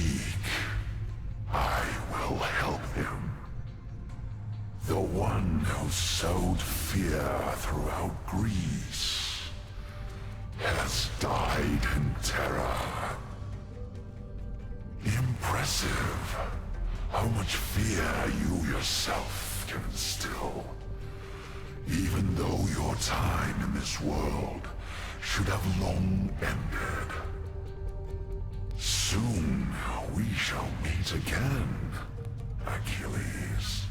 I will help him. The one who sowed fear throughout Greece has died in terror. Impressive how much fear you yourself can instill. Even though your time in this world should have long ended. Soon we shall meet again, Achilles.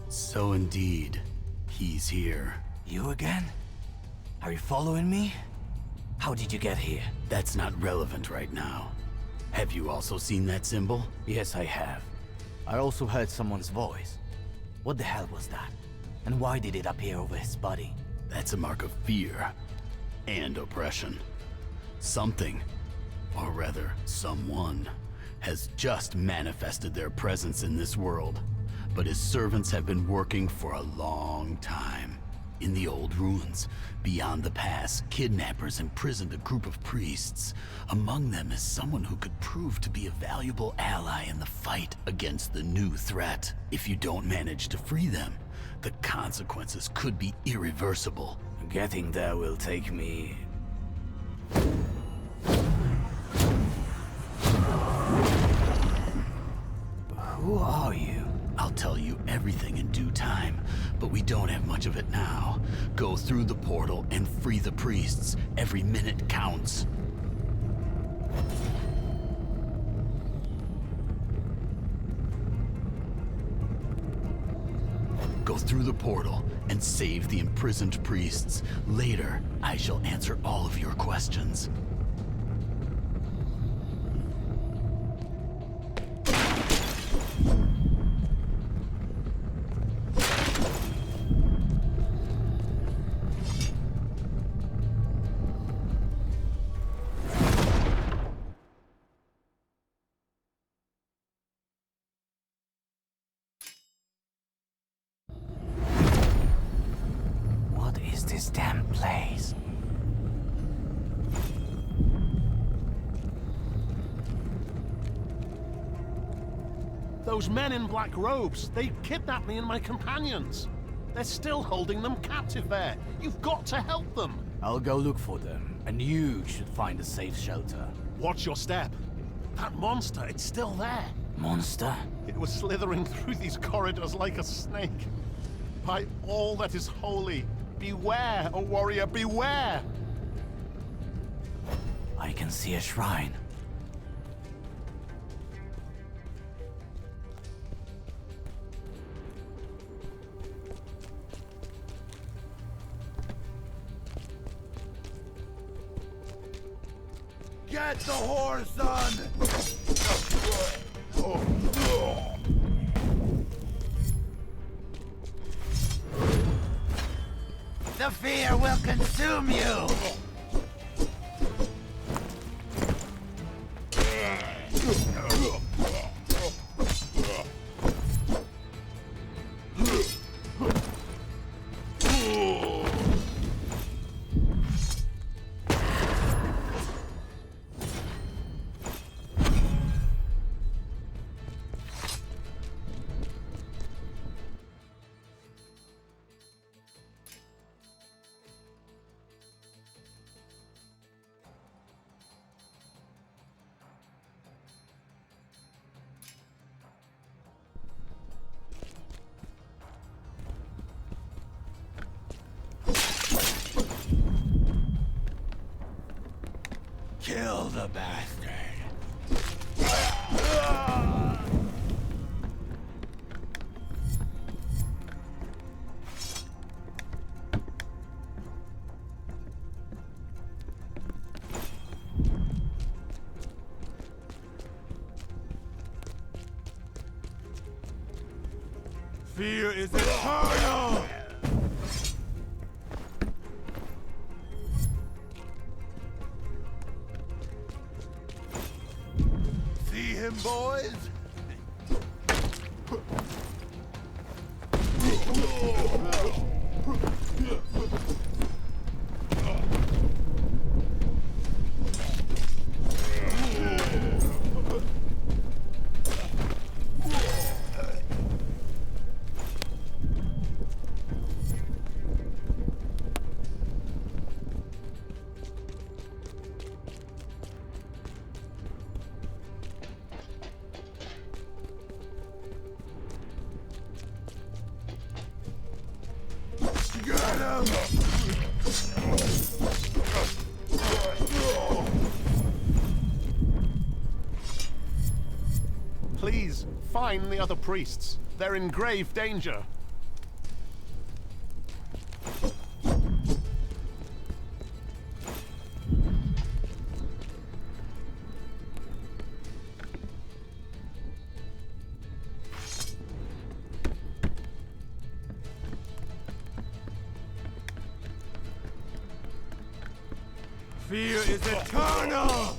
So indeed, he's here. You again? Are you following me? How did you get here? That's not relevant right now. Have you also seen that symbol? Yes, I have. I also heard someone's voice. What the hell was that? And why did it appear over his body? That's a mark of fear and oppression. Something, or rather someone, has just manifested their presence in this world. But his servants have been working for a long time. In the old ruins, beyond the pass, kidnappers imprisoned a group of priests. Among them is someone who could prove to be a valuable ally in the fight against the new threat. If you don't manage to free them, the consequences could be irreversible. Getting there will take me... Who are you? I'll tell you everything in due time, but we don't have much of it now. Go through the portal and free the priests. Every minute counts. Go through the portal and save the imprisoned priests. Later, I shall answer all of your questions. This damn place. Those men in black robes, they kidnapped me and my companions. They're still holding them captive there. You've got to help them. I'll go look for them, and you should find a safe shelter. Watch your step. That monster, it's still there. Monster? It was slithering through these corridors like a snake. By all that is holy, beware, O warrior, beware! I can see a shrine. Get the horse on! will consume you! Kill the bastard. Fear is eternal! See him, boys? Please, find the other priests. They're in grave danger. Fear is eternal!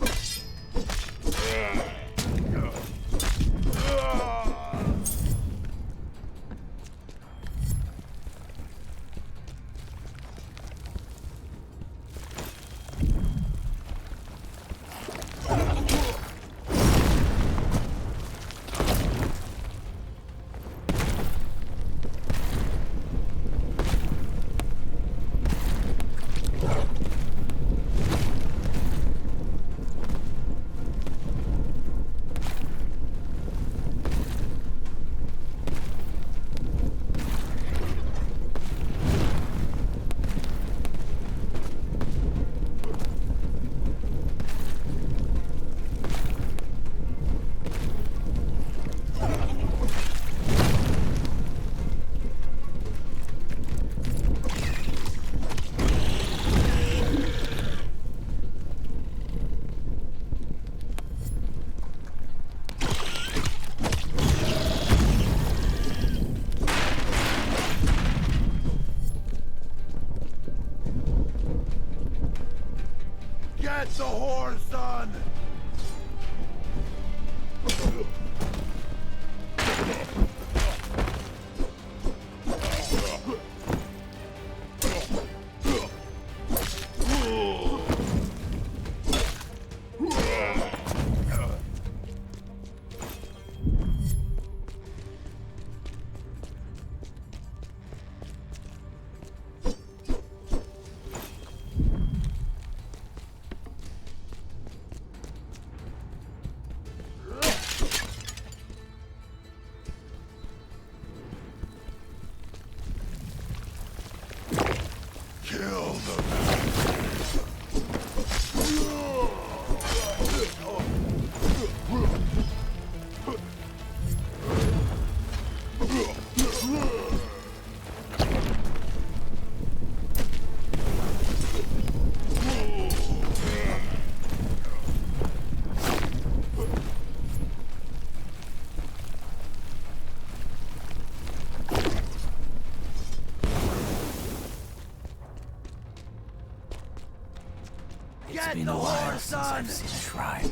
been a while since I've seen a shrine.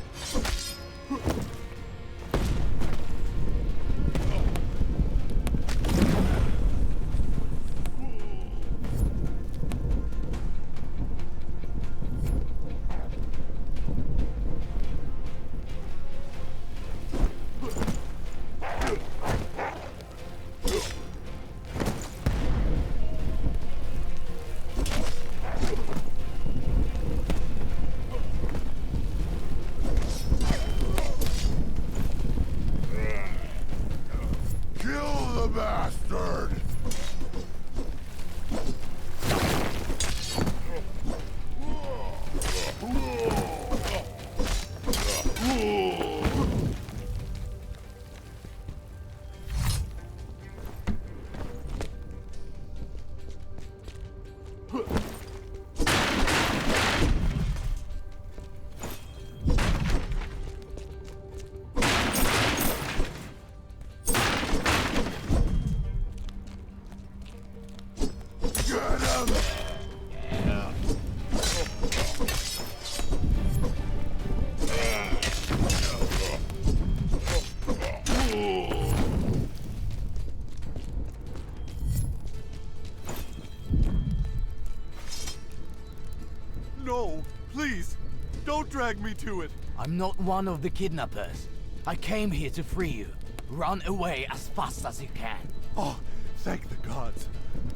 No, please, don't drag me to it. I'm not one of the kidnappers. I came here to free you. Run away as fast as you can. Oh, thank the gods.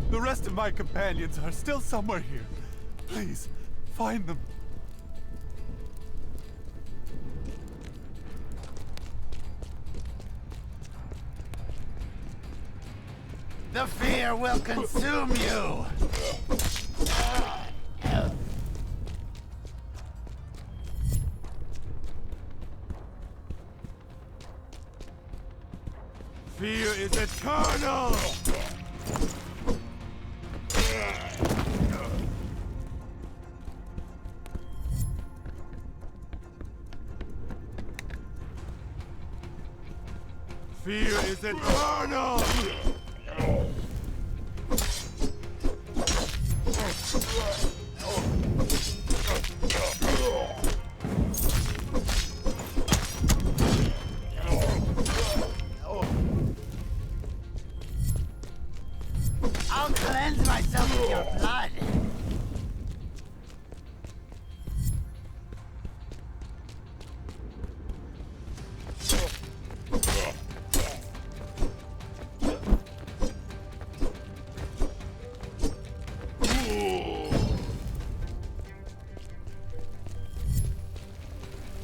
The rest of my companions are still somewhere here. Please, find them. The fear will consume you! Fear is eternal! Fear is eternal! I'll cleanse myself with your blood.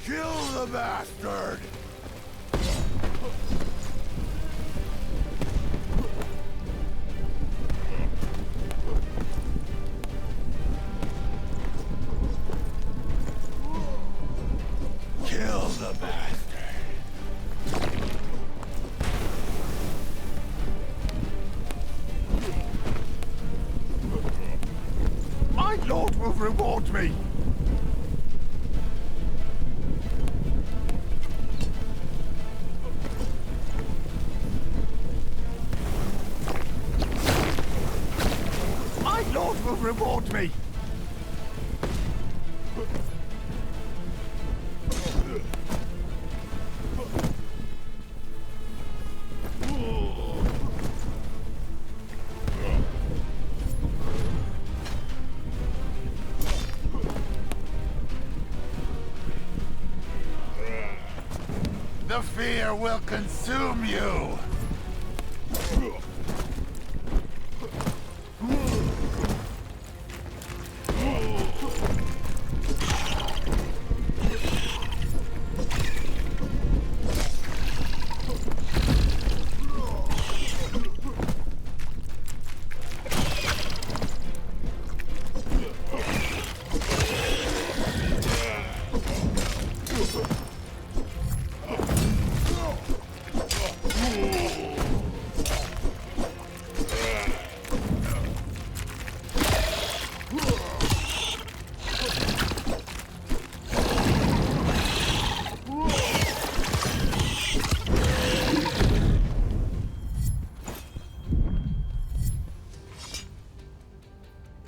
Kill the bastard! Kill the bastard! My lord will reward me! My lord will reward me! The fear will consume you!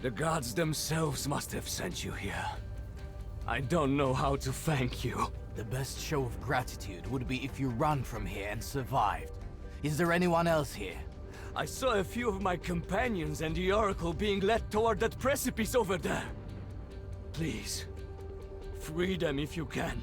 The gods themselves must have sent you here. I don't know how to thank you. The best show of gratitude would be if you run from here and survived. Is there anyone else here? I saw a few of my companions and the Oracle being led toward that precipice over there. Please, free them if you can.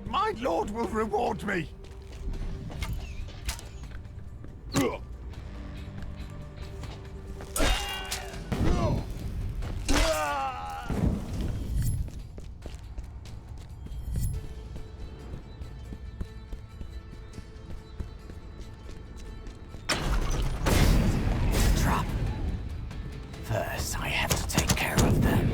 My lord will reward me! Trap. First, I have to take care of them.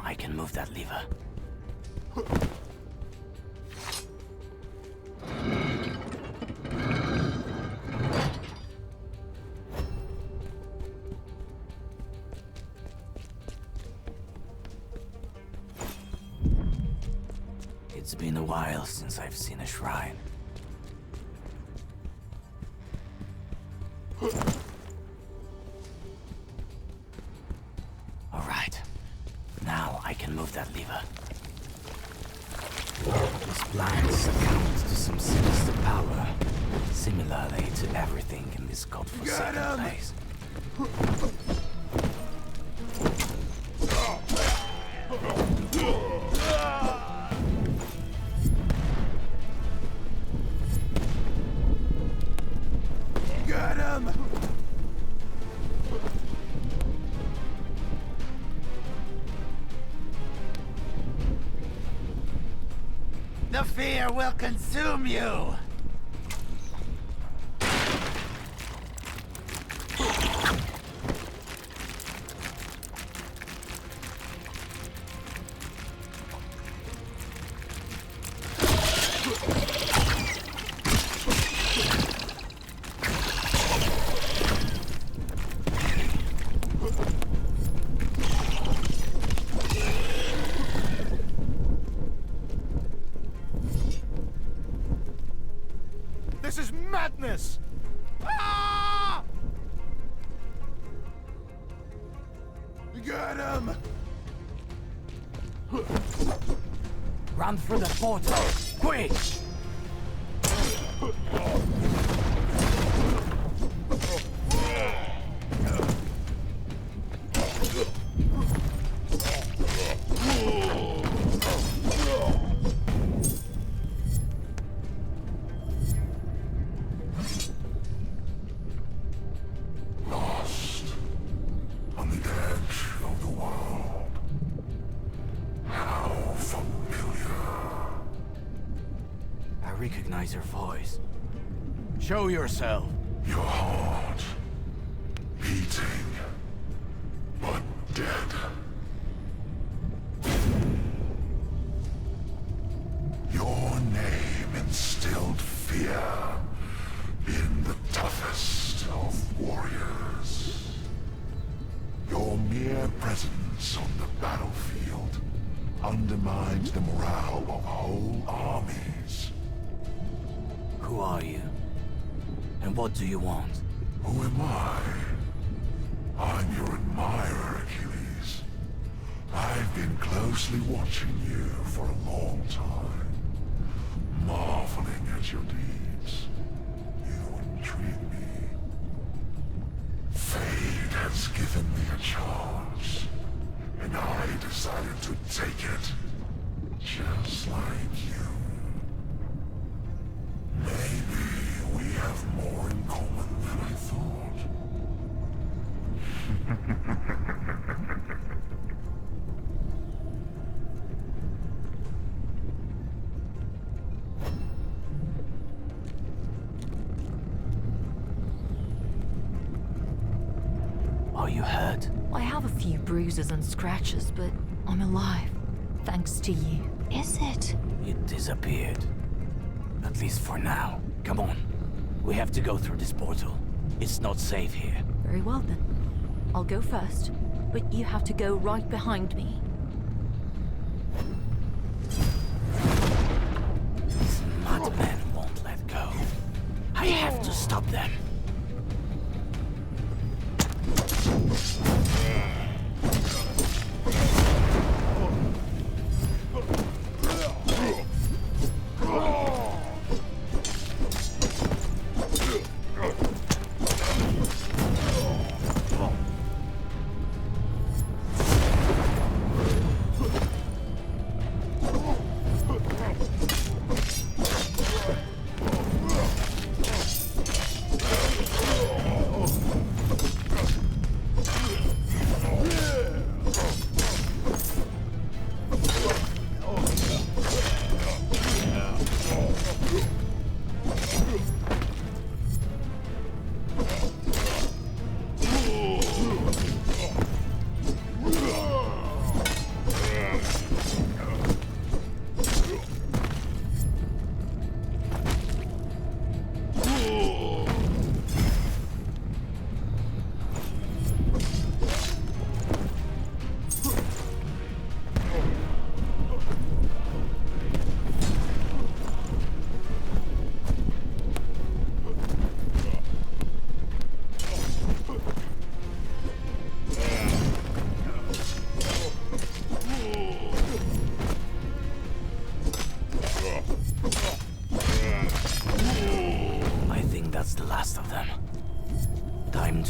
I can move that lever. It's been a while since I've seen a shrine. Alright. Now I can move that lever. This blast accounts to some sinister power, similarly to everything in this godforsaken place. The fear will consume you! This is madness! Ah! Get him! Run through the portal! Quick! Lost on the edge of the world. How familiar. I recognize your voice. Show yourself. Your heart beating, but dead. Your name instilled fear in the toughest of warriors. Your mere presence on the battlefield undermines the morale of whole armies. Who are you? And what do you want? Who am I? I'm your admirer, Achilles. I've been closely watching you for a long time, marveling at your deeds. You intrigue me. Fate has given me a chance, and I decided to take it, just like you. Maybe we have more in common than I thought. Are you hurt? I have a few bruises and scratches, but I'm alive. Thanks to you. Is it? It disappeared. At least for now. Come on. We have to go through this portal. It's not safe here. Very well then. I'll go first, but you have to go right behind me. These madmen won't let go. I have to stop them.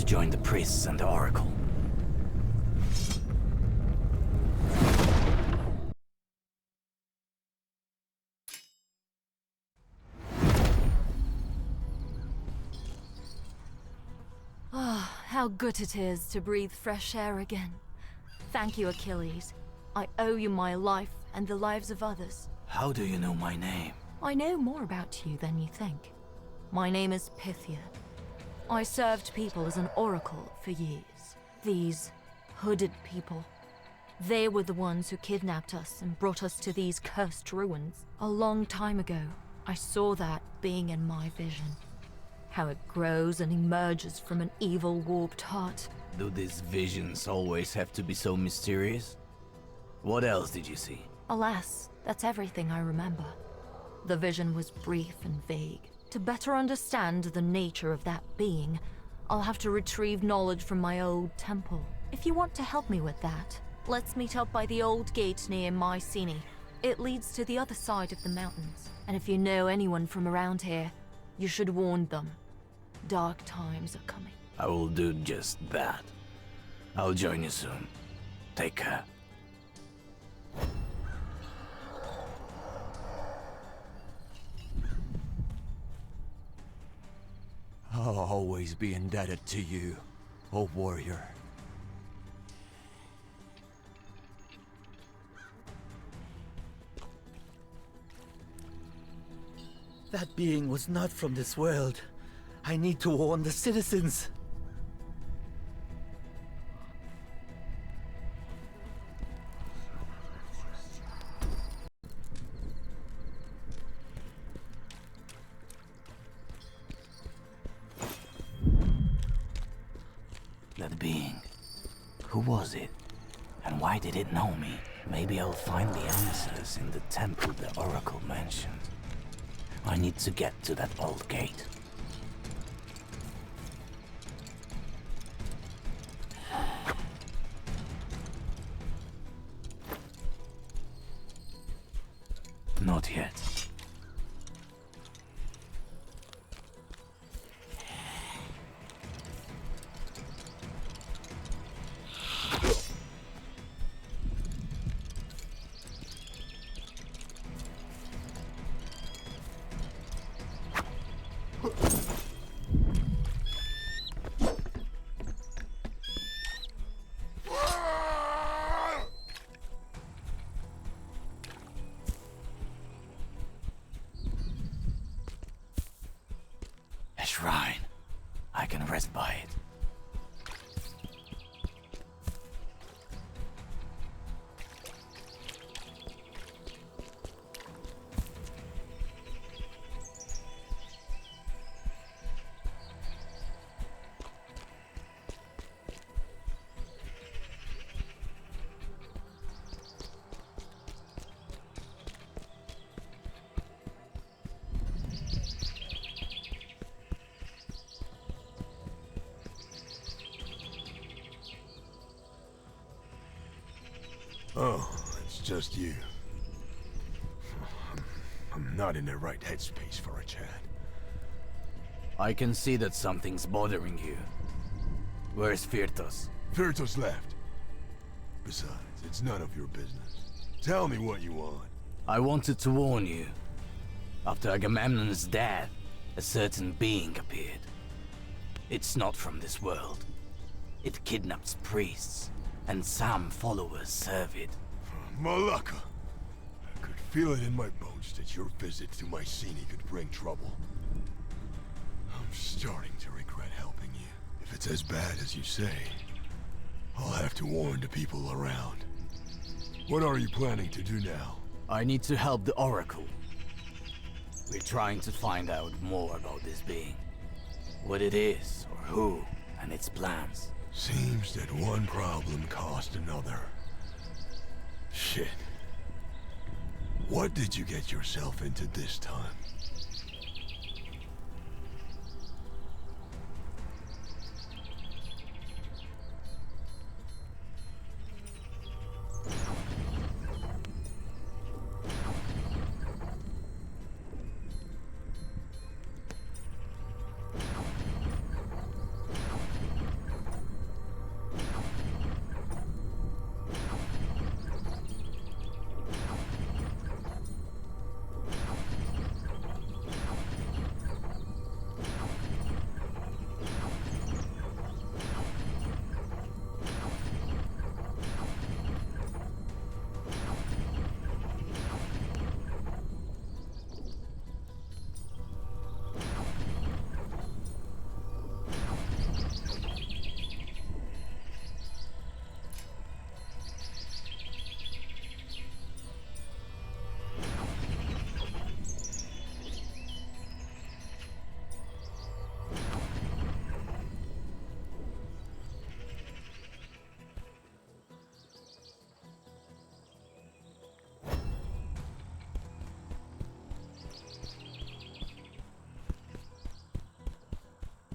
Join the priests and the oracle. Ah, how good it is to breathe fresh air again. Thank you, Achilles. I owe you my life and the lives of others. How do you know my name? I know more about you than you think. My name is Pythia. I served people as an oracle for years. These hooded people. They were the ones who kidnapped us and brought us to these cursed ruins. A long time ago, I saw that being in my vision. How it grows and emerges from an evil, warped heart. Do these visions always have to be so mysterious? What else did you see? Alas, that's everything I remember. The vision was brief and vague. To better understand the nature of that being, I'll have to retrieve knowledge from my old temple. If you want to help me with that, let's meet up by the old gate near Mycenae. It leads to the other side of the mountains. And if you know anyone from around here, you should warn them. Dark times are coming. I will do just that. I'll join you soon. Take care. I'll always be indebted to you, O warrior. That being was not from this world. I need to warn the citizens. That being. Who was it? And why did it know me? Maybe I'll find the answers in the temple the Oracle mentioned. I need to get to that old gate. Not yet. A shrine. I can rest by it. Oh, it's just you. I'm not in the right headspace for a chat. I can see that something's bothering you. Where's Firtos? Firtos left. Besides, it's none of your business. Tell me what you want. I wanted to warn you. After Agamemnon's death, a certain being appeared. It's not from this world. It kidnaps priests, and some followers serve it. Malaka! I could feel it in my bones that your visit to Mycenae could bring trouble. I'm starting to regret helping you. If it's as bad as you say, I'll have to warn the people around. What are you planning to do now? I need to help the Oracle. We're trying to find out more about this being. What it is, or who, and its plans. Seems that one problem caused another. Shit. What did you get yourself into this time?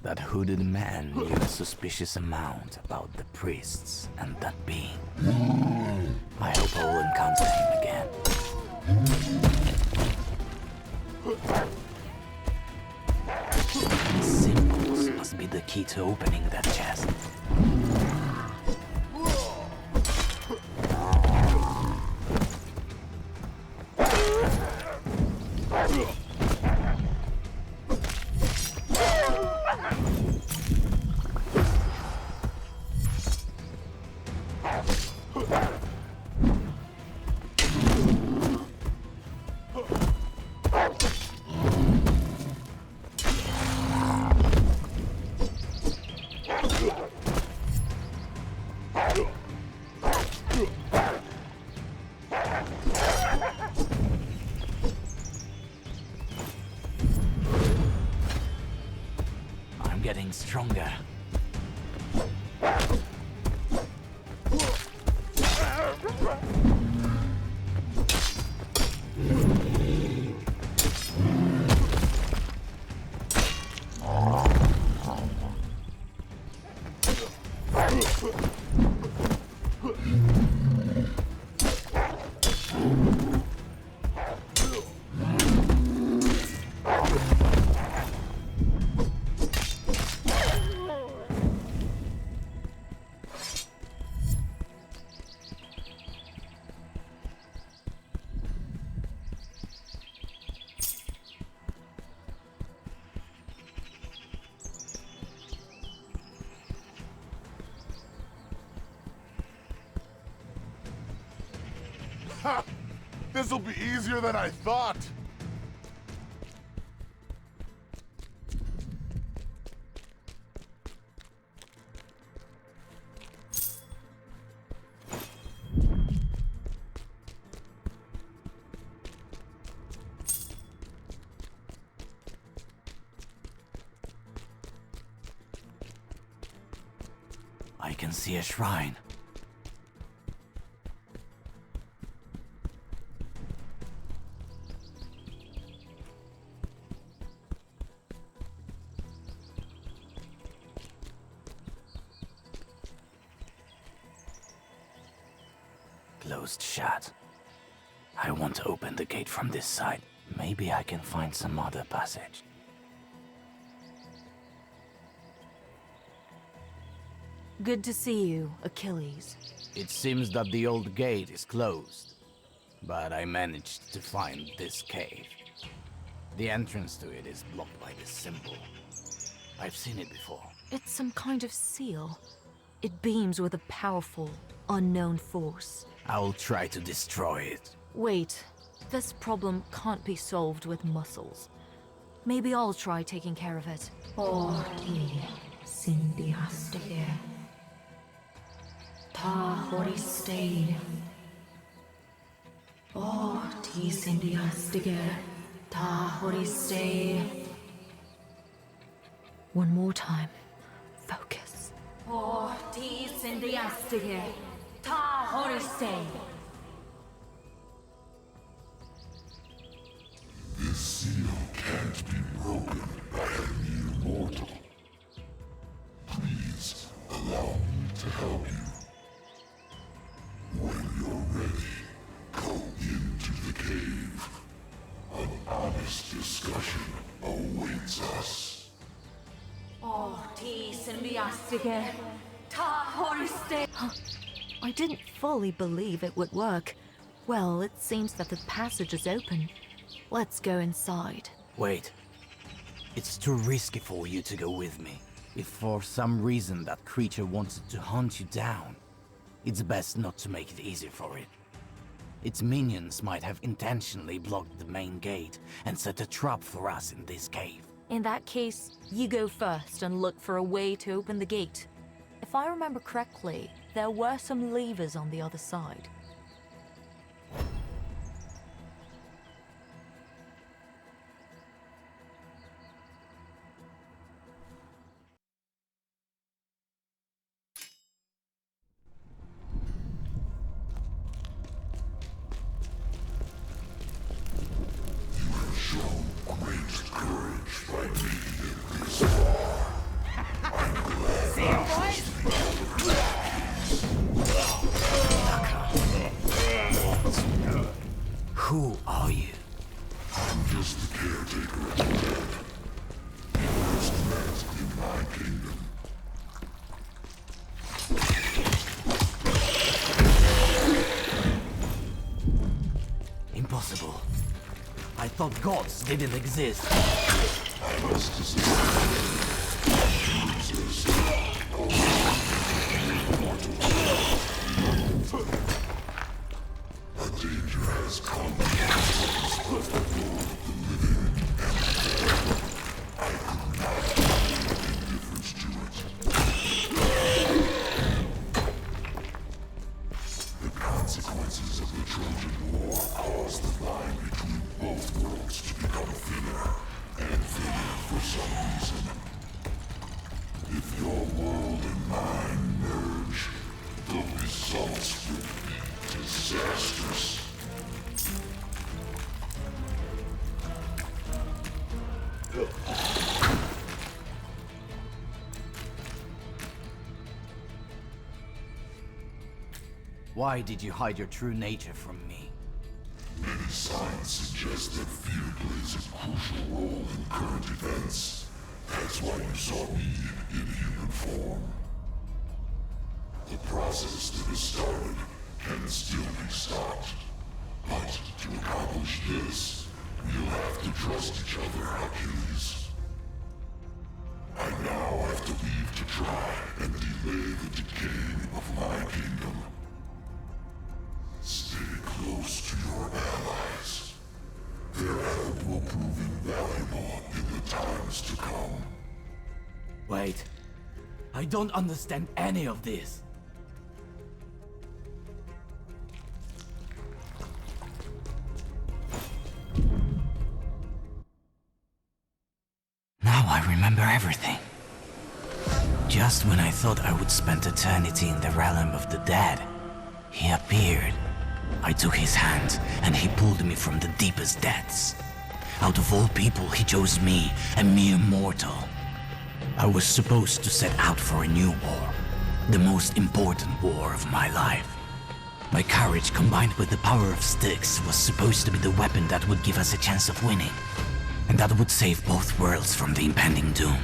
That hooded man knew a suspicious amount about the priests and that being. I hope I'll encounter him again. Symbols must be the key to opening that chest. Getting stronger. Ha! This'll be easier than I thought! I can see a shrine. Closed shut. I want to open the gate from this side. Maybe I can find some other passage. Good to see you, Achilles. It seems that the old gate is closed, but I managed to find this cave. The entrance to it is blocked by this symbol. I've seen it before. It's some kind of seal. It beams with a powerful, unknown force. I'll try to destroy it. Wait, this problem can't be solved with muscles. Maybe I'll try taking care of it. Ta horiste. Ti sindiastige. Ta horiste. One more time. Focus. Ti sindiastige. Ta horiste. This seal can't be broken by a mere mortal. Please allow me to help you. When you're ready, go into the cave. An honest discussion awaits us. Ti sindiastige. Ta horiste. I didn't fully believe it would work. Well, it seems that the passage is open. Let's go inside. Wait. It's too risky for you to go with me. If for some reason that creature wanted to hunt you down, it's best not to make it easy for it. Its minions might have intentionally blocked the main gate and set a trap for us in this cave. In that case, you go first and look for a way to open the gate. If I remember correctly, there were some levers on the other side. Who are you? I'm just the caretaker of the dead. First met in my kingdom. Impossible. I thought gods didn't exist. I must desist. A danger has come against the Lord of the living and the dead. I could not make indifference to it. The consequences of the Trojan War caused the line between both worlds to become thinner and thinner for some reason. If your world and mine merge, the results will be disastrous. Why did you hide your true nature from me? Many signs suggest that fear plays a crucial role in current events. That's why you saw me in human form. The process that has started can still be stopped. But to accomplish this, we'll have to trust each other, Achilles. I now have to leave to try and delay the decay of my kingdom. Stay close to your allies. Their help will prove invaluable in the times to come. Wait. I don't understand any of this. Now I remember everything. Just when I thought I would spend eternity in the realm of the dead, he appeared. I took his hand, and he pulled me from the deepest depths. Out of all people, he chose me, a mere mortal. I was supposed to set out for a new war, the most important war of my life. My courage combined with the power of Styx was supposed to be the weapon that would give us a chance of winning, and that would save both worlds from the impending doom.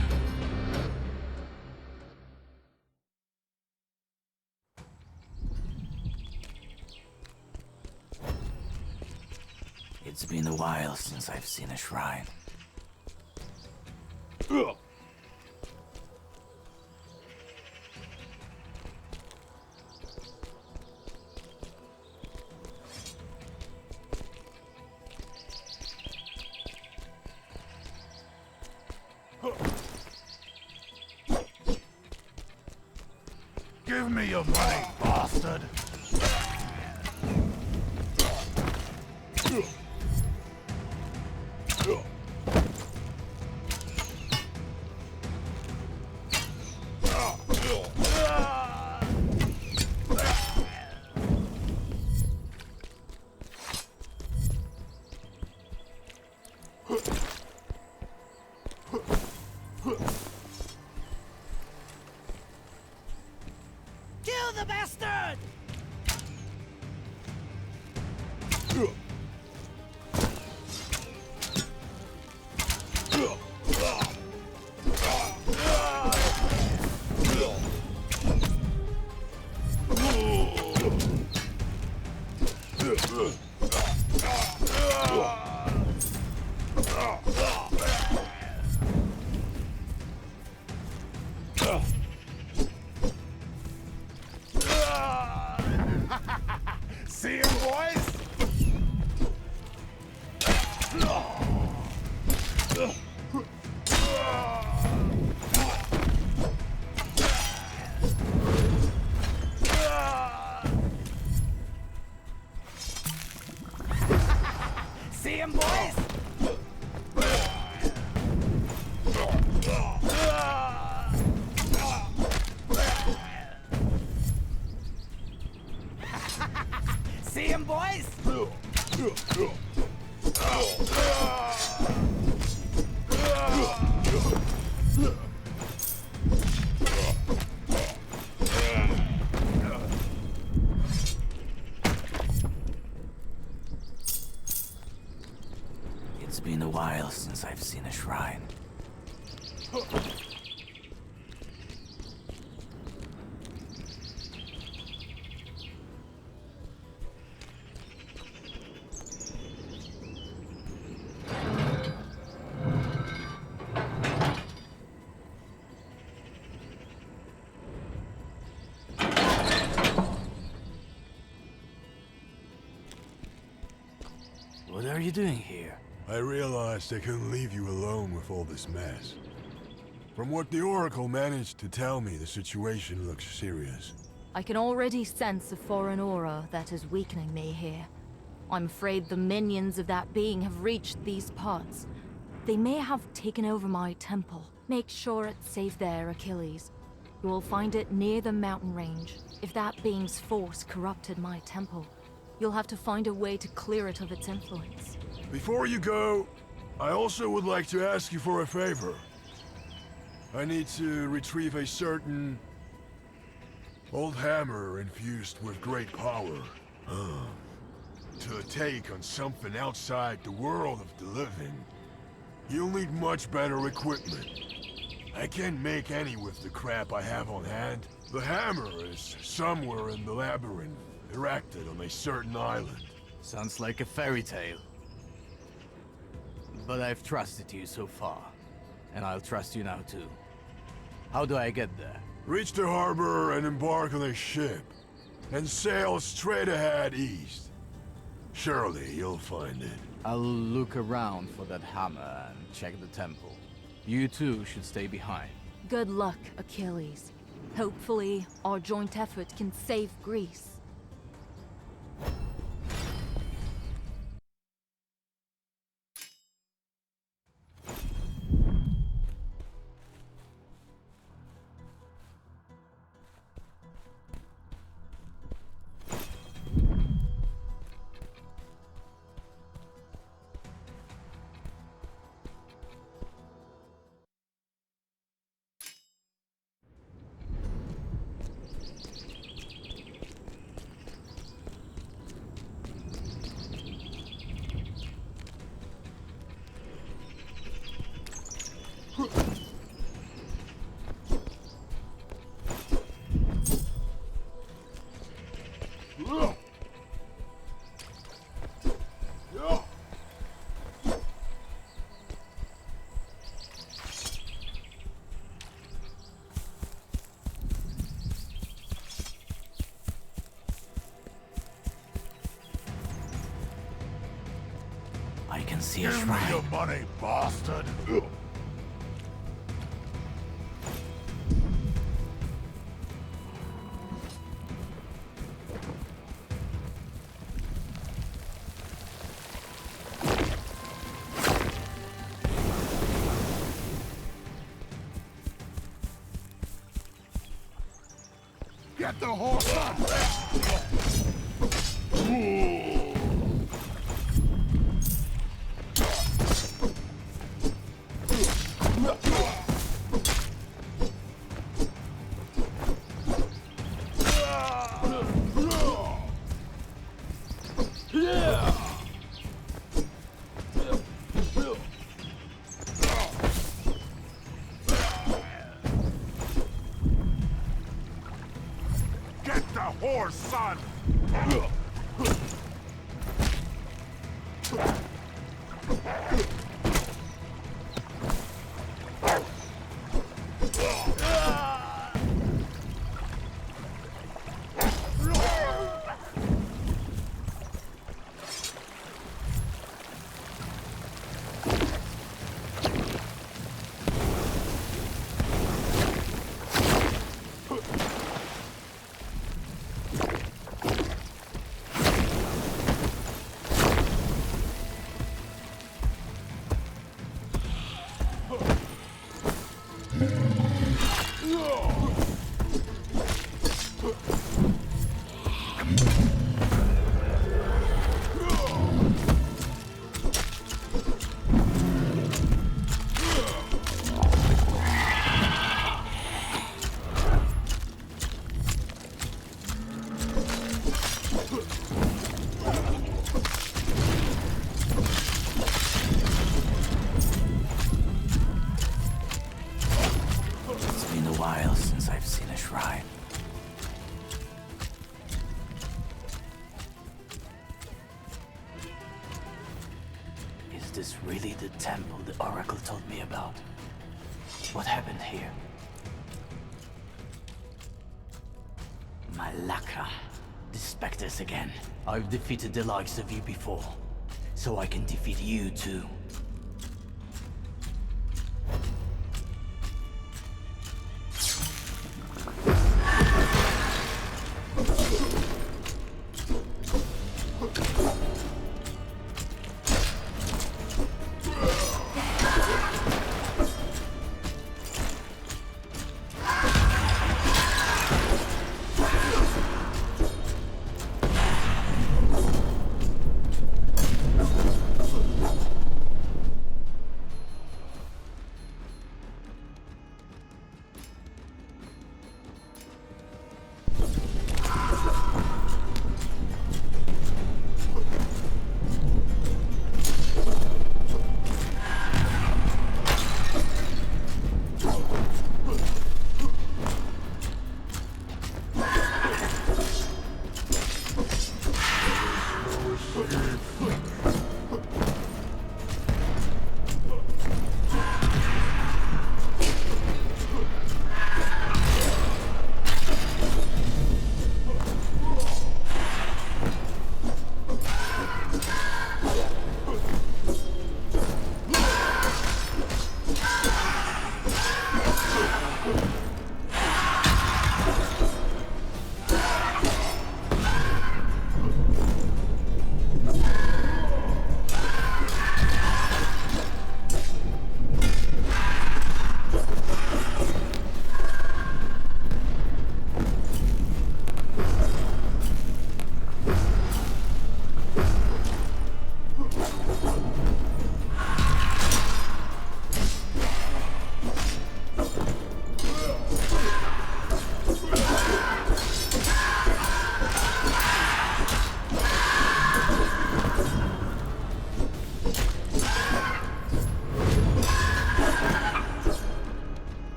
It's been a while since I've seen a shrine. Give me your money, bastard! Kill the bastard! See him, boys? See him, boys? See him, boys? It's been a while since I've seen a shrine. What are you doing here? I realized I couldn't leave you alone with all this mess. From what the Oracle managed to tell me, the situation looks serious. I can already sense a foreign aura that is weakening me here. I'm afraid the minions of that being have reached these parts. They may have taken over my temple. Make sure it's safe there, Achilles. You will find it near the mountain range. If that being's force corrupted my temple, you'll have to find a way to clear it of its influence. Before you go, I also would like to ask you for a favor. I need to retrieve a certain old hammer infused with great power. To take on something outside the world of the living, you'll need much better equipment. I can't make any with the crap I have on hand. The hammer is somewhere in the labyrinth, erected on a certain island. Sounds like a fairy tale. But I've trusted you so far, and I'll trust you now too. How do I get there? Reach the harbor and embark on a ship, and sail straight ahead east. Surely you'll find it. I'll look around for that hammer and check the temple. You two should stay behind. Good luck, Achilles. Hopefully, our joint effort can save Greece. I can see a Give me shrine. your money, bastard! Get the horse on! Get the horse, son! this really the temple the Oracle told me about? What happened here? Malaka. The specters again. I've defeated the likes of you before, so I can defeat you too.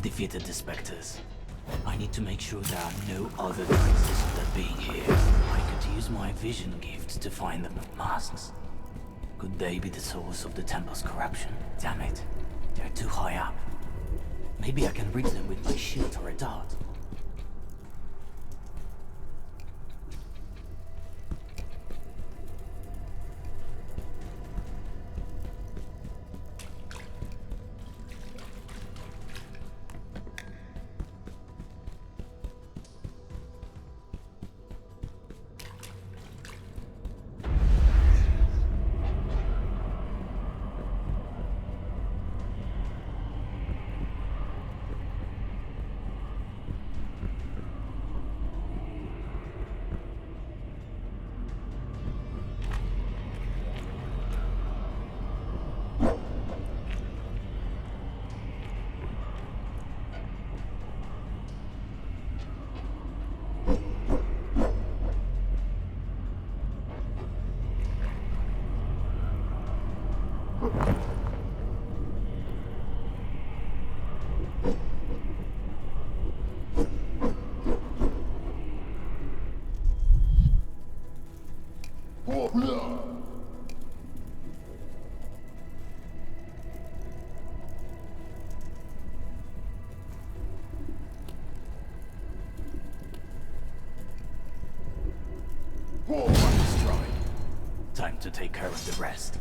Defeated the specters. I need to make sure there are no other traces of their being here. I could use my vision gift to find them with masks. Could they be the source of the temple's corruption? Damn it. They're too high up. Maybe I can reach them with my shield or a dart. Time to take care of the rest.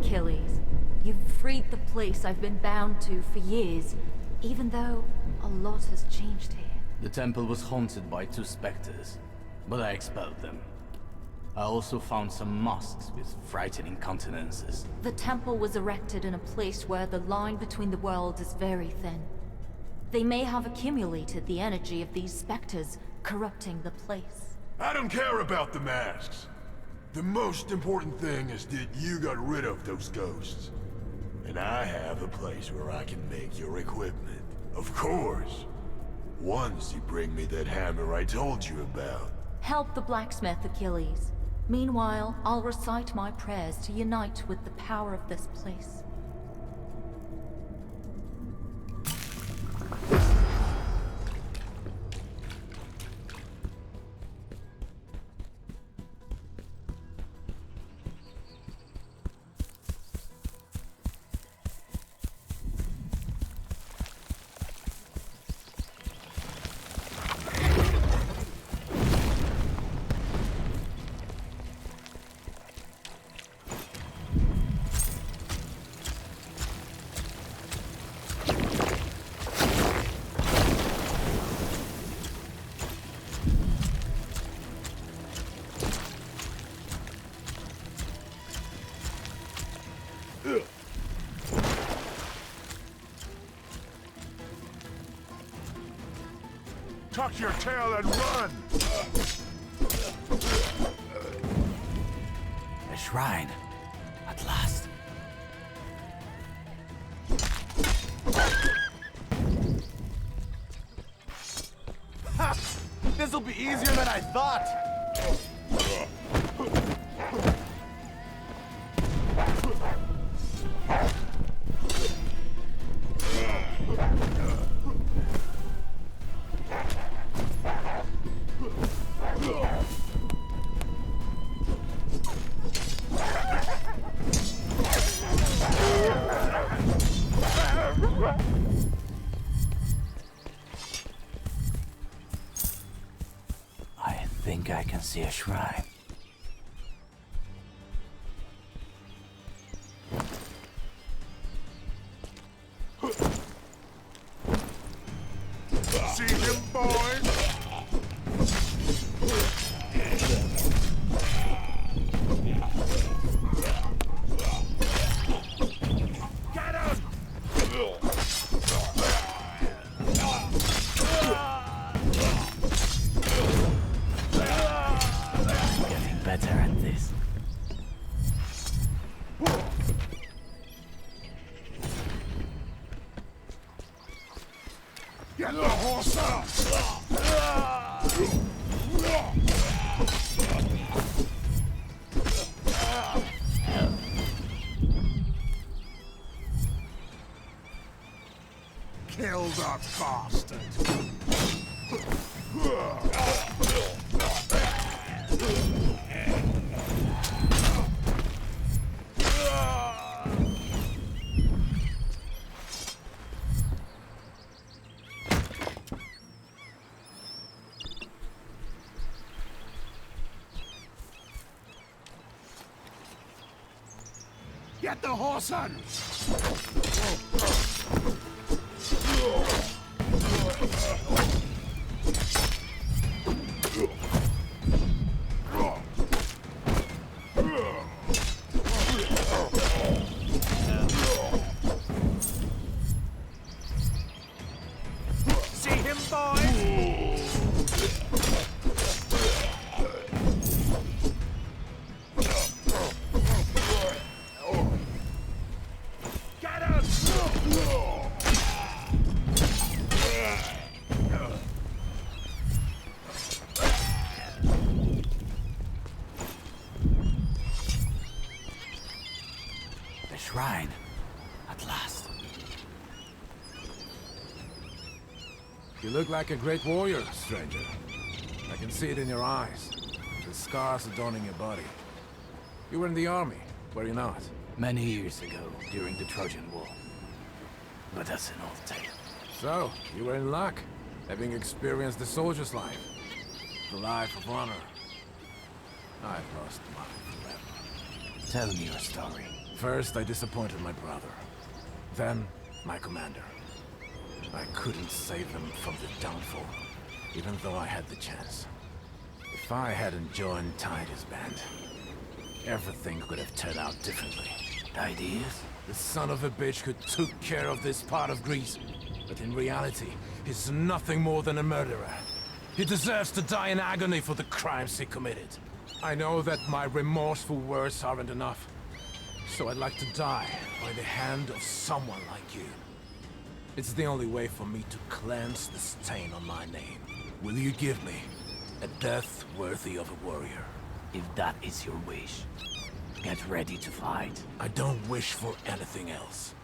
Achilles. You've freed the place I've been bound to for years, even though a lot has changed here. The temple was haunted by 2 specters, but I expelled them. I also found some masks with frightening countenances. The temple was erected in a place where the line between the worlds is very thin. They may have accumulated the energy of these specters, corrupting the place. I don't care about the masks. The most important thing is that you got rid of those ghosts. And I have a place where I can make your equipment. Of course. Once you bring me that hammer I told you about. Help the blacksmith, Achilles. Meanwhile, I'll recite my prayers to unite with the power of this place. Tuck your tail and run! A shrine. At last. Ha! This'll be easier than I thought! I can see a shrine. See him, boys? Get him! Getting better at this. Get the horse up! Kill the bastard! Get the horse on! See him, boys? Get him! The shrine. At last. You look like a great warrior, stranger. I can see it in your eyes. The scars adorning your body. You were in the army, were you not? Many years ago, during the Trojan War. But that's an old tale. So, you were in luck, having experienced the soldier's life. The life of honor. I've lost mine forever. Tell me your story. First, I disappointed my brother. Then, my commander. I couldn't save them from the downfall, even though I had the chance. If I hadn't joined Titus' band, everything could have turned out differently. Ideas? The son of a bitch who took care of this part of Greece. But in reality, he's nothing more than a murderer. He deserves to die in agony for the crimes he committed. I know that my remorseful words aren't enough. So I'd like to die by the hand of someone like you. It's the only way for me to cleanse the stain on my name. Will you give me a death worthy of a warrior? If that is your wish, get ready to fight. I don't wish for anything else.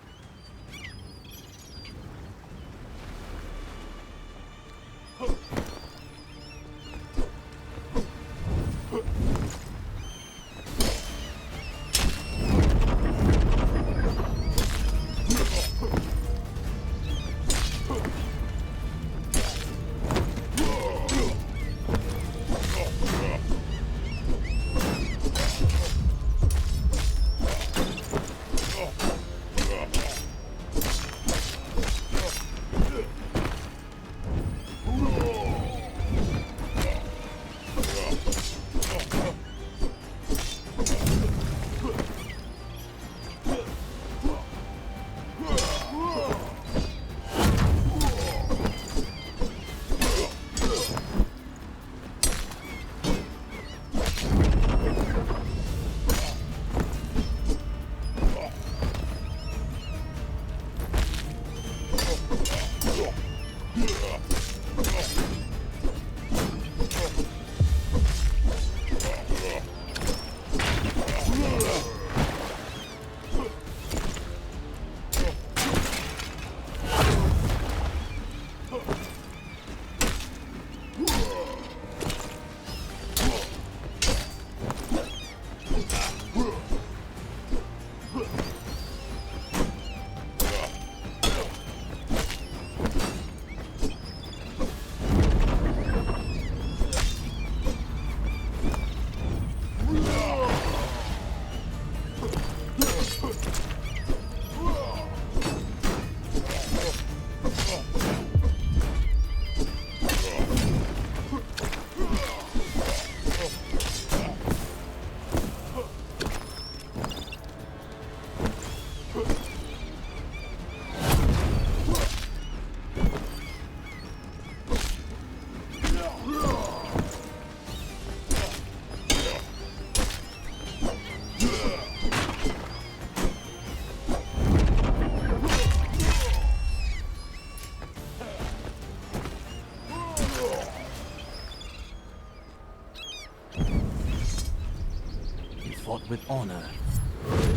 fought with honor,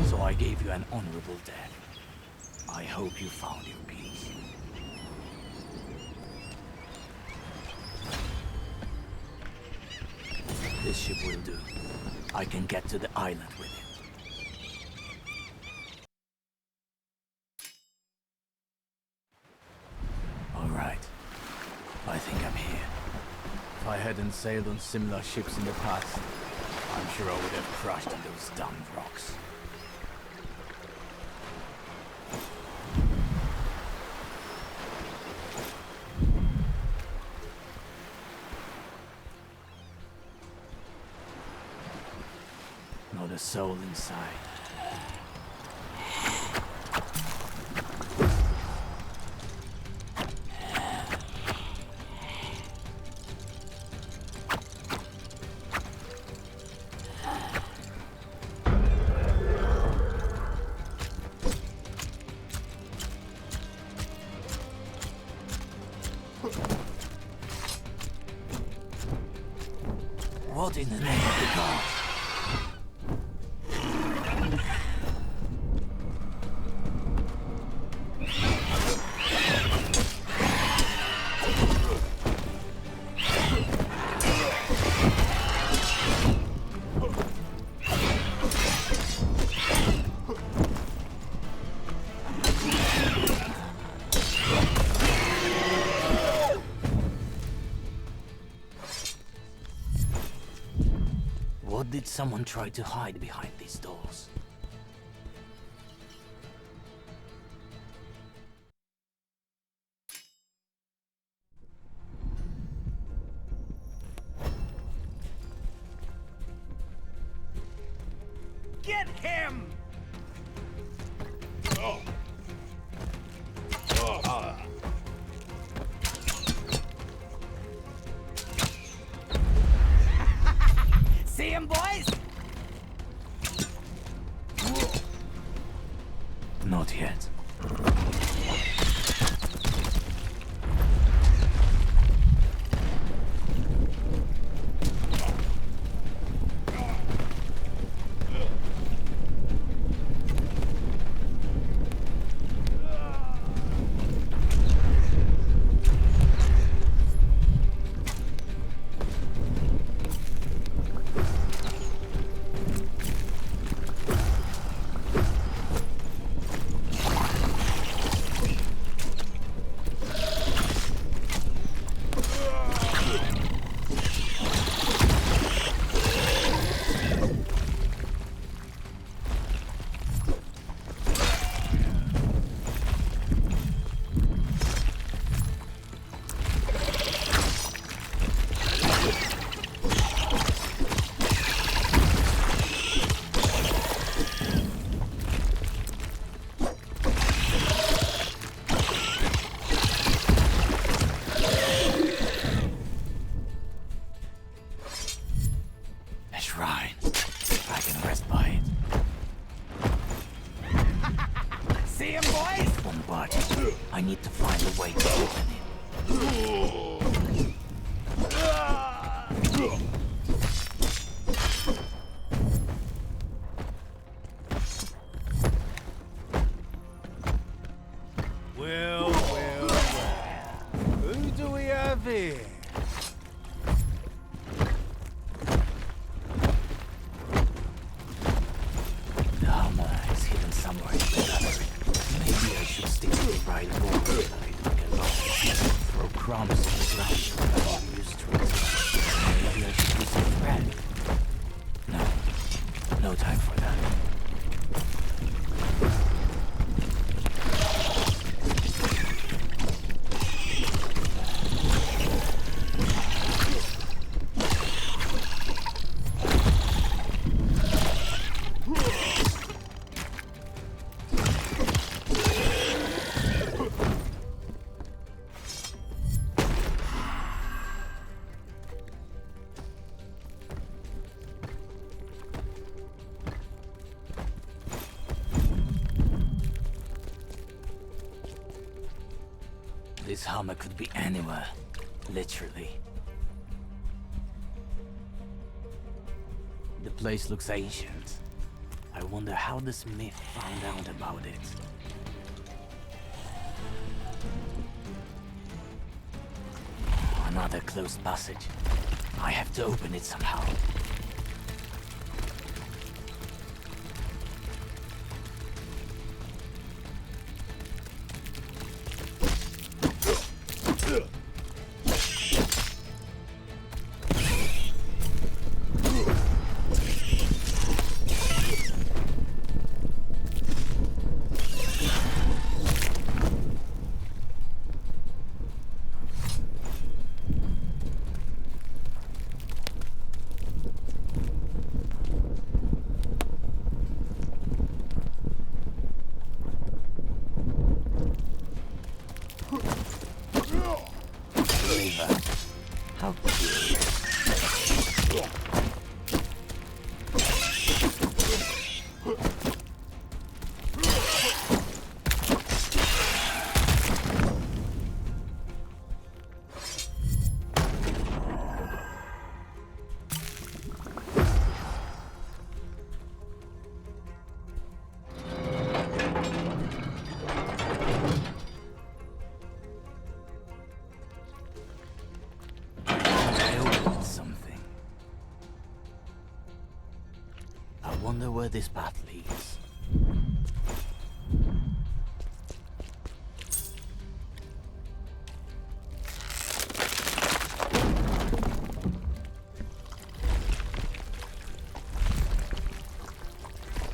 so I gave you an honorable death. I hope you found your peace. This ship will do. I can get to the island with it. All right. I think I'm here. If I hadn't sailed on similar ships in the past, I'm sure I would have crushed in those damn rocks. Not a soul inside. What in the name of the gods? What did someone try to hide behind these doors? Get him! See him, boys? Not yet. I need to find a way to open it. Well. Who do we have here? The hammer is hidden somewhere in the gallery. Maybe I should stick to the right wall so that it will get lost. Throw crumbs on the ground so that I can use to it. Maybe I should use some thread. No time for that. This hammer could be anywhere, literally. The place looks ancient. I wonder how the smith found out about it. Another closed passage. I have to open it somehow. How curious. Wonder where this path leads.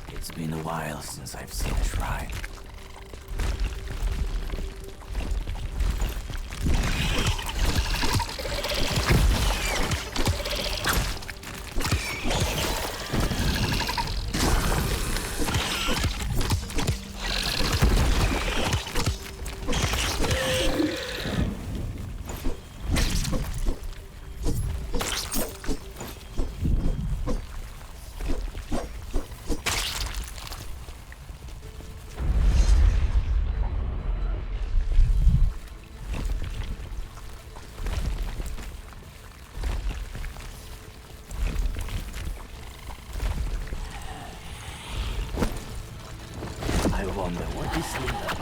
It's been a while since I've seen a shrine. I wonder what this leader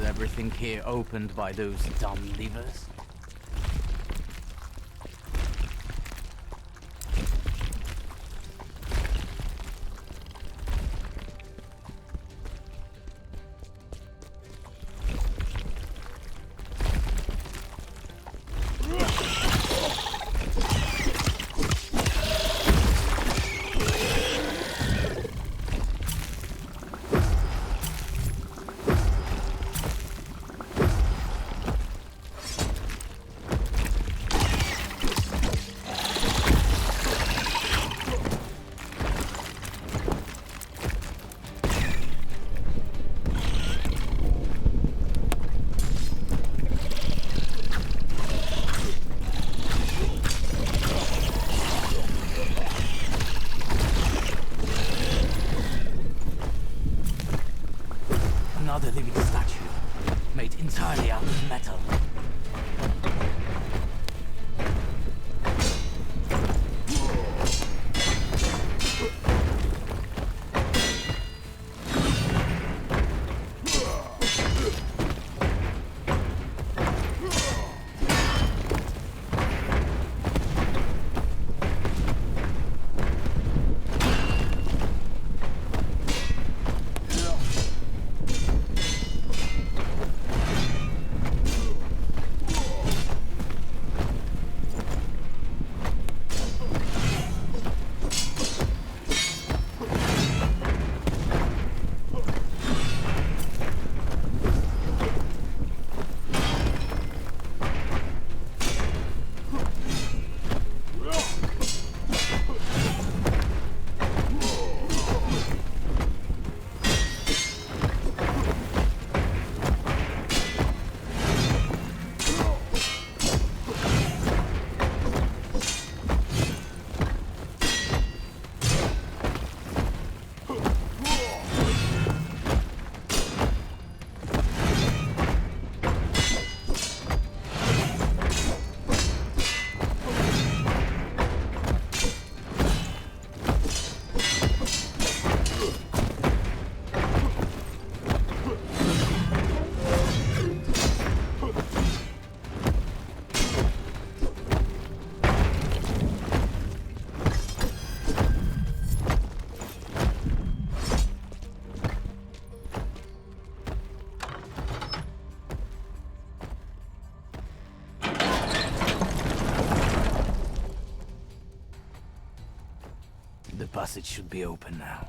everything here opened by those dumb levers? Another living statue, made entirely out of metal. passage should be open now.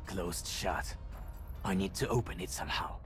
Closed shut. I need to open it somehow.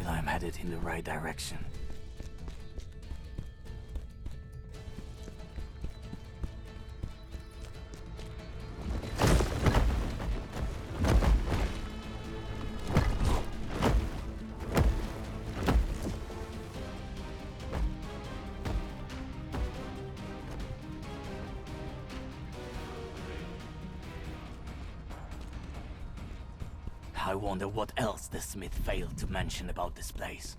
I'm headed in the right direction. I wonder what else the smith failed to mention about this place.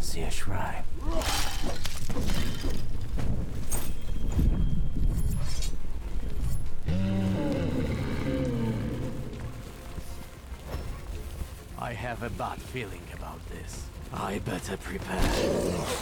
See a shrine. I have a bad feeling about this. I better prepare.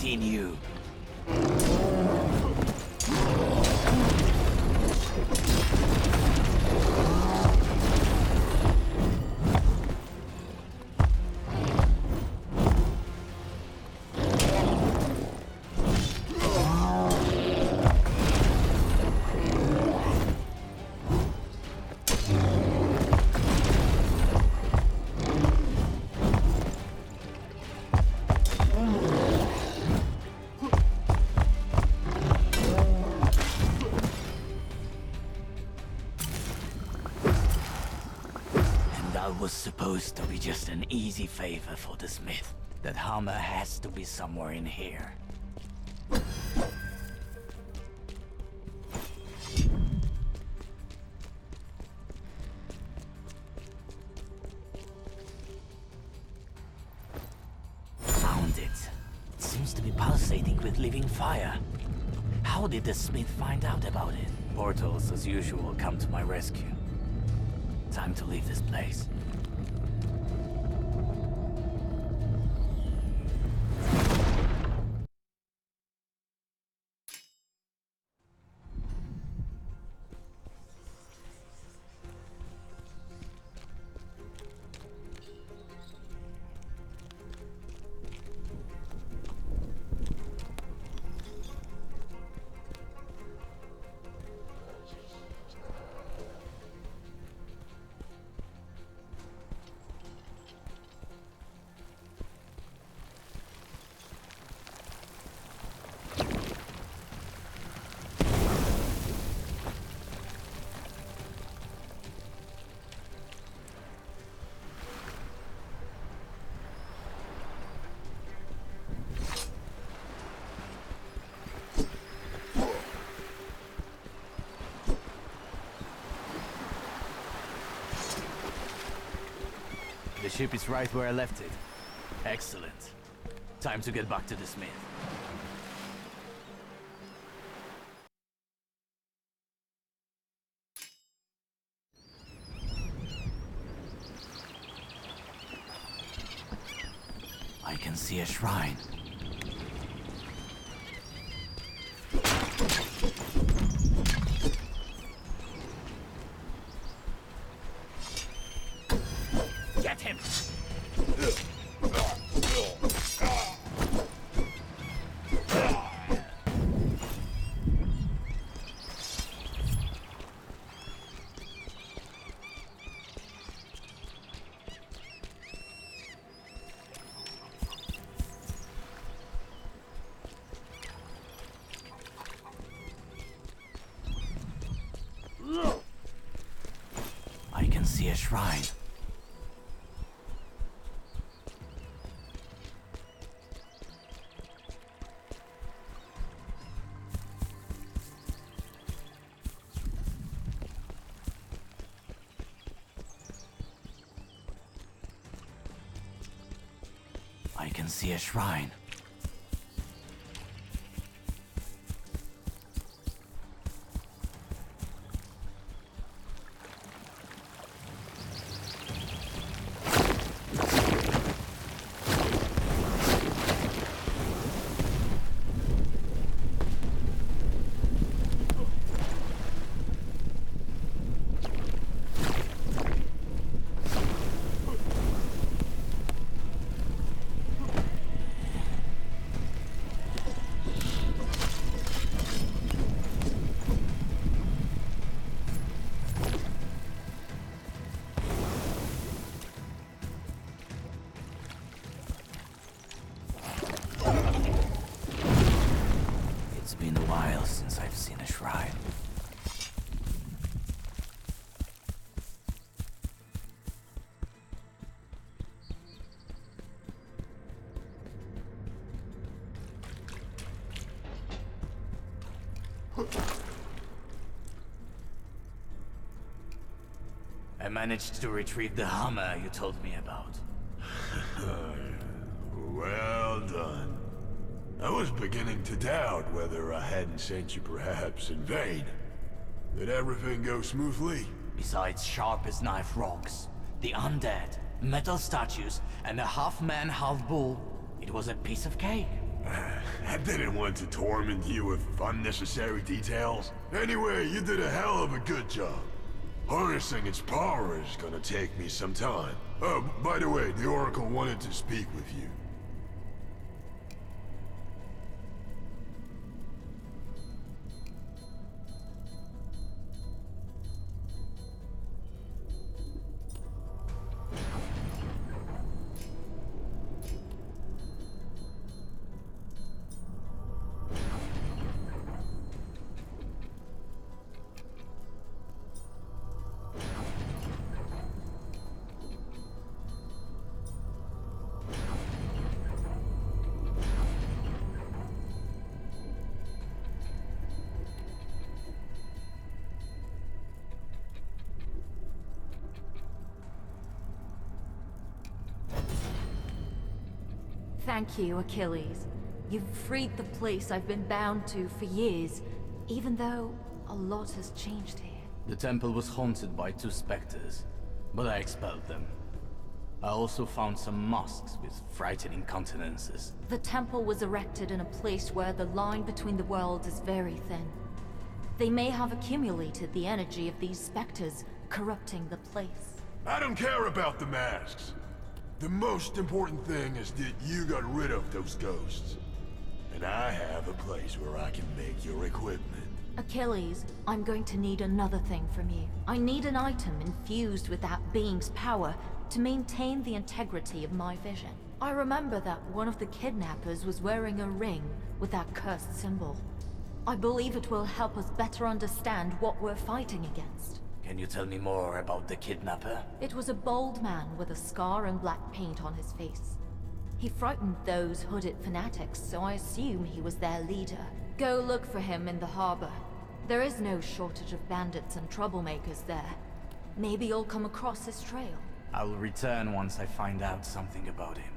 In you. was supposed to be just an easy favor for the smith. That hammer has to be somewhere in here. Found it. It seems to be pulsating with living fire. How did the smith find out about it? Portals, as usual, come to my rescue. Time to leave this place. The ship is right where I left it. Excellent. Time to get back to the smith. I can see a shrine. Get him! I can see a shrine. I can see a shrine. It's been a while since I've seen a shrine. I managed to retrieve the hammer you told me about. Well done. I was beginning to doubt whether I hadn't sent you perhaps in vain. Did everything go smoothly? Besides sharp as knife rocks, the undead, metal statues, and a half-man, half-bull, it was a piece of cake. I didn't want to torment you with unnecessary details. Anyway, you did a hell of a good job. Harnessing its power is gonna take me some time. Oh, by the way, the Oracle wanted to speak with you. Thank you, Achilles. You've freed the place I've been bound to for years, even though a lot has changed here. The temple was haunted by 2 specters, but I expelled them. I also found some masks with frightening countenances. The temple was erected in a place where the line between the worlds is very thin. They may have accumulated the energy of these specters, corrupting the place. I don't care about the masks. The most important thing is that you got rid of those ghosts. And I have a place where I can make your equipment. Achilles, I'm going to need another thing from you. I need an item infused with that being's power to maintain the integrity of my vision. I remember that one of the kidnappers was wearing a ring with that cursed symbol. I believe it will help us better understand what we're fighting against. Can you tell me more about the kidnapper? It was a bold man with a scar and black paint on his face. He frightened those hooded fanatics, so I assume he was their leader. Go look for him in the harbor. There is no shortage of bandits and troublemakers there. Maybe you'll come across his trail. I'll return once I find out something about him.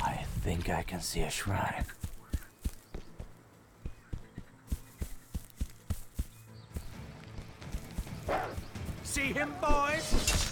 I think I can see a shrine. See him, boys?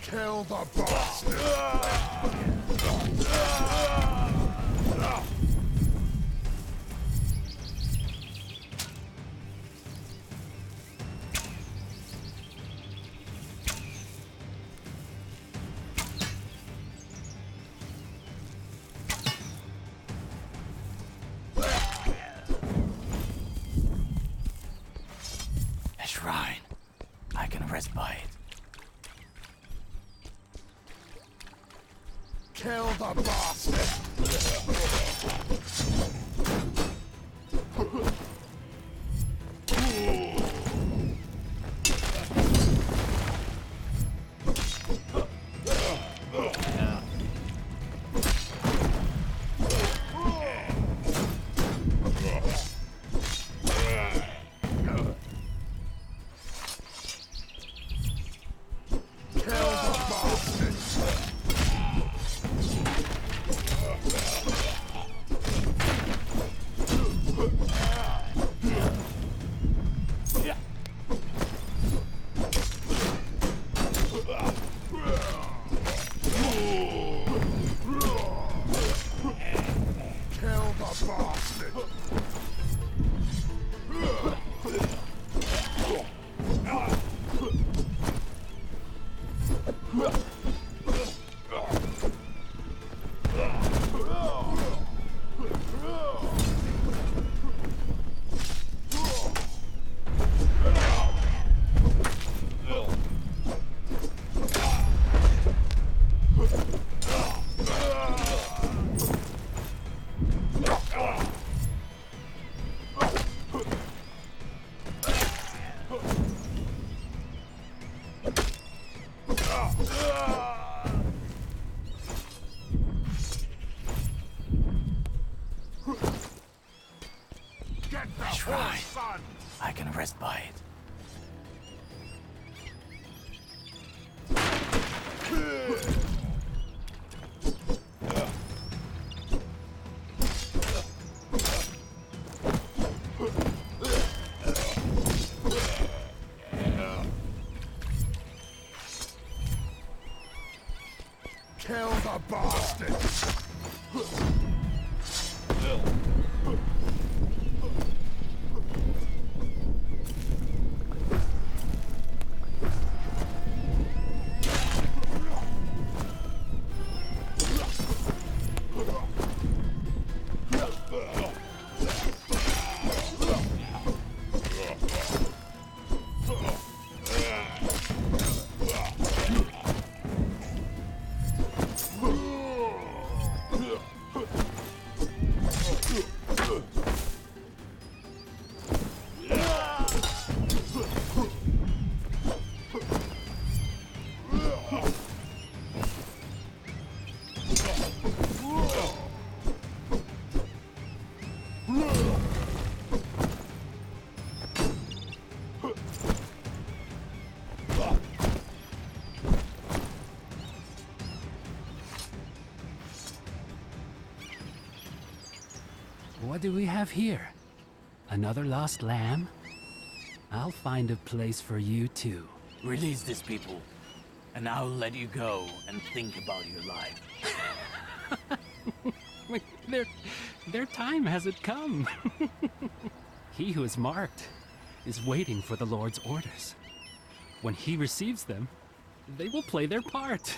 Kill the bastard! A shrine. I can rest by it. Kill the bastard! Kill the bastard! What do we have here? Another lost lamb? I'll find a place for you too. Release these people, and I'll let you go and think about your life. Their time hasn't come. He who is marked is waiting for the Lord's orders. When he receives them, they will play their part.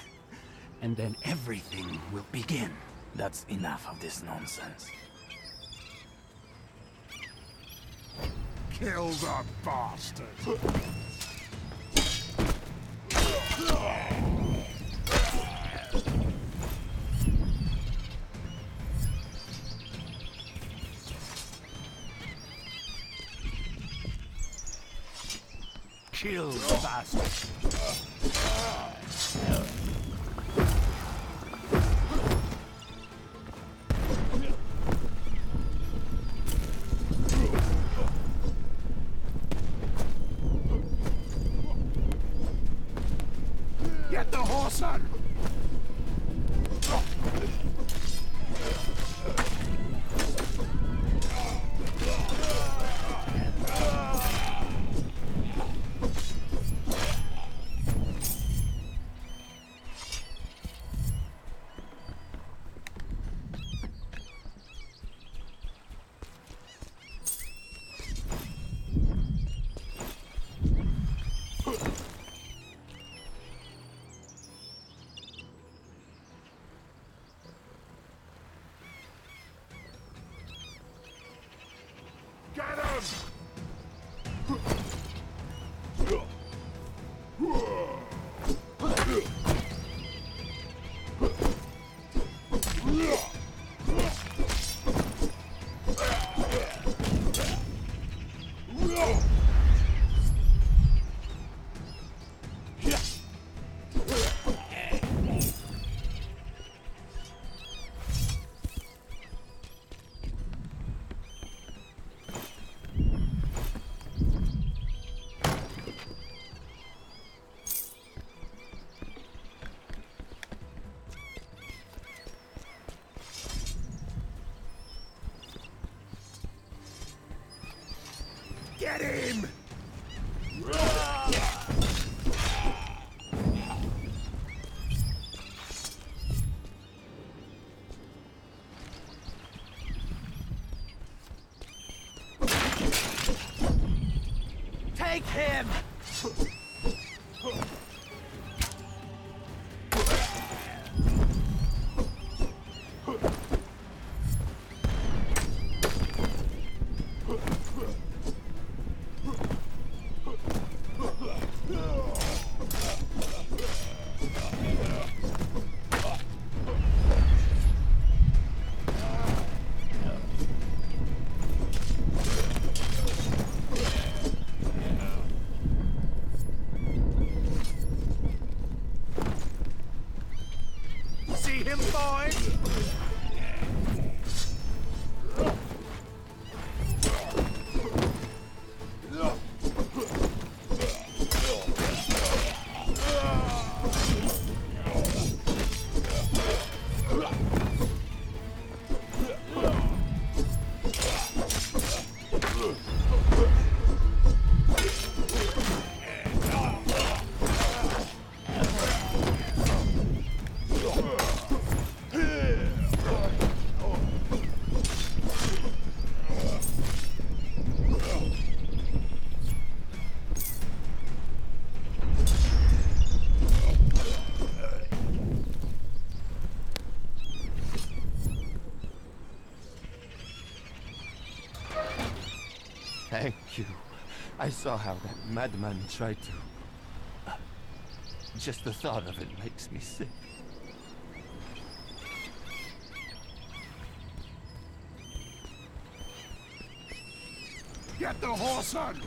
And then everything will begin. That's enough of this nonsense. Kill the bastard! Kill the bastard! Get the horse on! Get him! Get him! Take him! you. I saw how that madman tried to... just the thought of it makes me sick. Get the horse on!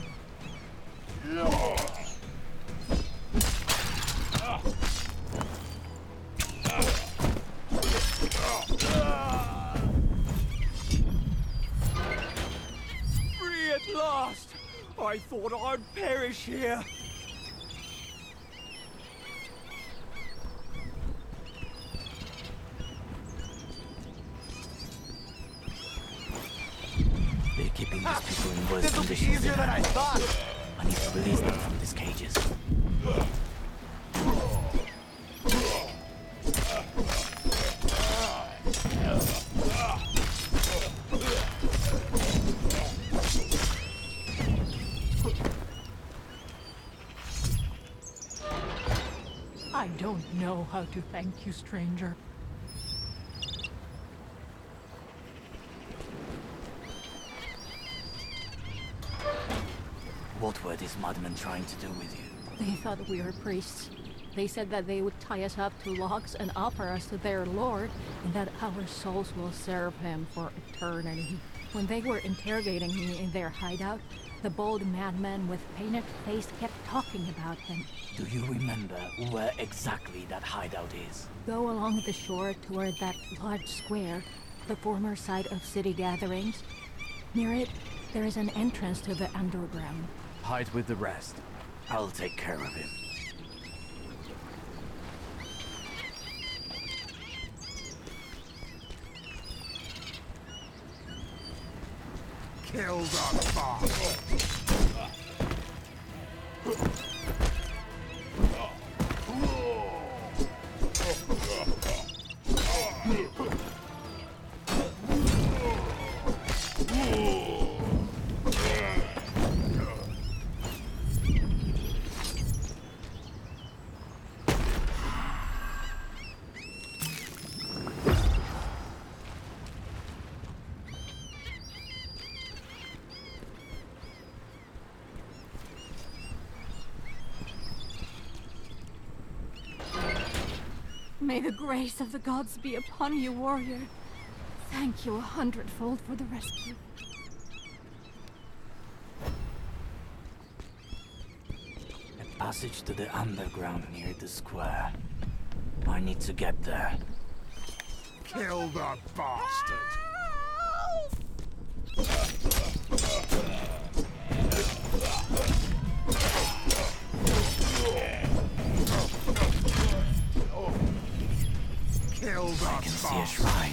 Free at last! I thought I'd perish here. They're keeping these people in worse This'll be conditions easier than I thought. I need to release them from these cages. I don't know how to thank you, stranger. What were these madmen trying to do with you? They thought we were priests. They said that they would tie us up to logs and offer us to their lord, and that our souls will serve him for eternity. When they were interrogating me in their hideout, the bold madman with painted face kept talking about him. Do you remember where exactly that hideout is? Go along the shore toward that large square, the former site of city gatherings. Near it, there is an entrance to the underground. Hide with the rest. I'll take care of him. Kill the boss! May the grace of the gods be upon you, warrior. Thank you 100-fold for the rescue. A passage to the underground near the square. I need to get there. Kill the bastard! Kill the I can see a boss! shrine.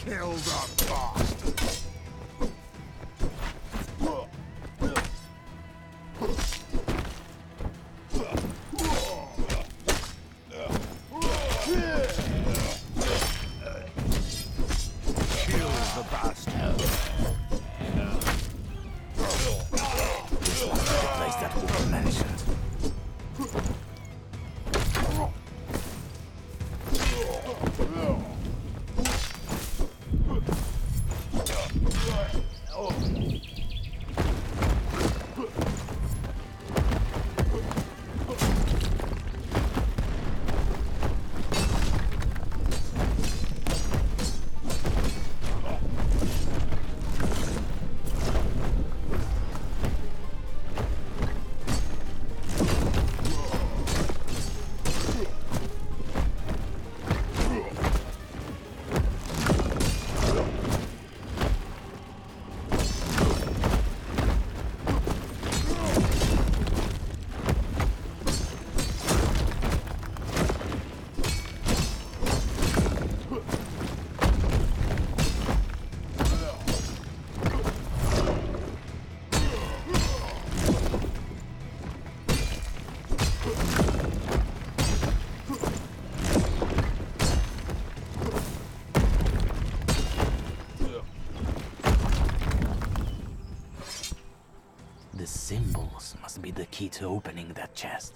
Kill the bastard! Kill the bastard! This must be the place that woman mentioned. key to opening that chest.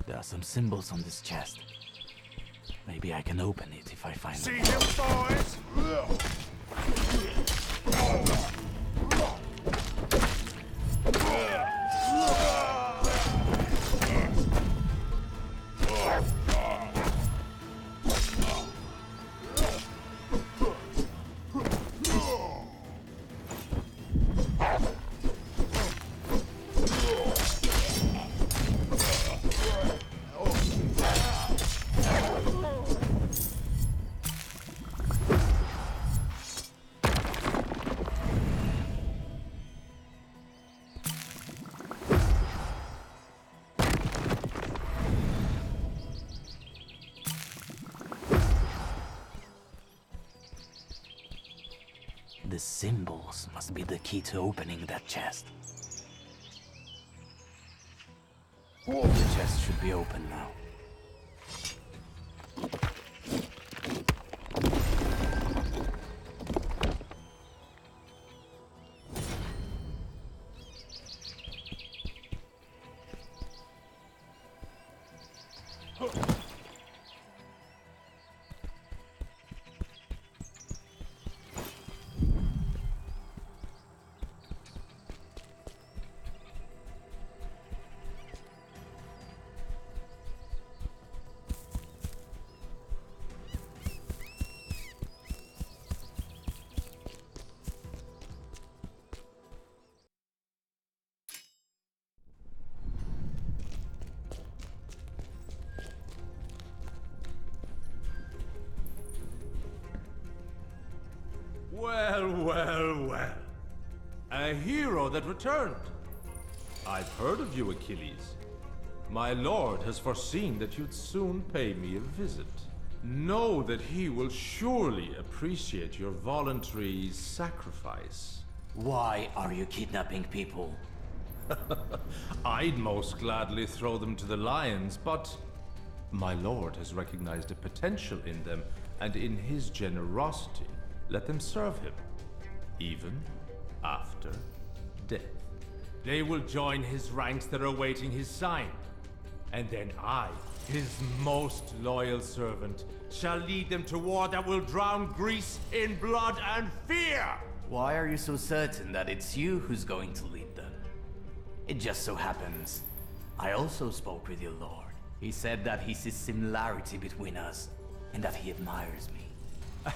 There are some symbols on this chest. Maybe I can open it if I find See them. him, boys? The symbols must be the key to opening that chest. The chest should be open now. Well, well, well. A hero that returned. I've heard of you, Achilles. My lord has foreseen that you'd soon pay me a visit. Know that he will surely appreciate your voluntary sacrifice. Why are you kidnapping people? I'd most gladly throw them to the lions, but my lord has recognized a potential in them, and in his generosity, let them serve him, even after death. They will join his ranks that are awaiting his sign, and then I, his most loyal servant, shall lead them to war that will drown Greece in blood and fear! Why are you so certain that it's you who's going to lead them? It just so happens, I also spoke with your lord. He said that he sees similarity between us, and that he admires me.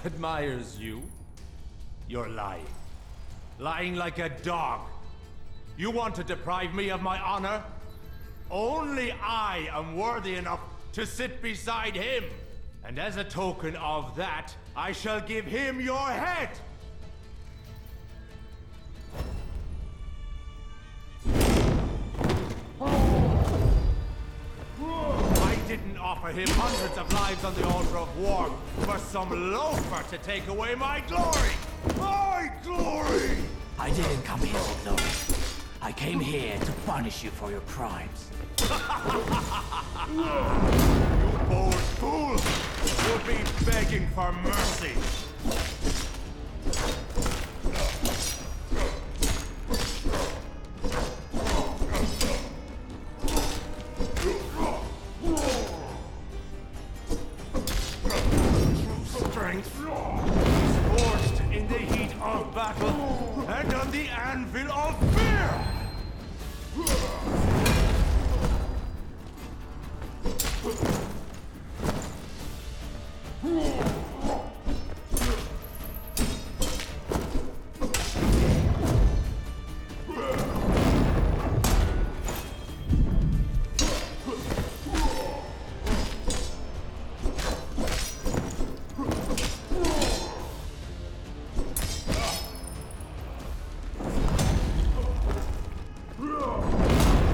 Admires you? You're lying. Lying like a dog. You want to deprive me of my honor? Only I am worthy enough to sit beside him. And as a token of that, I shall give him your head! I didn't offer him hundreds of lives on the altar of war for some loafer to take away my glory! My glory! I didn't come here for glory. I came here to punish you for your crimes. You bold fool! You'll be begging for mercy! Strength is forged in the heat of battle and on the anvil of fear!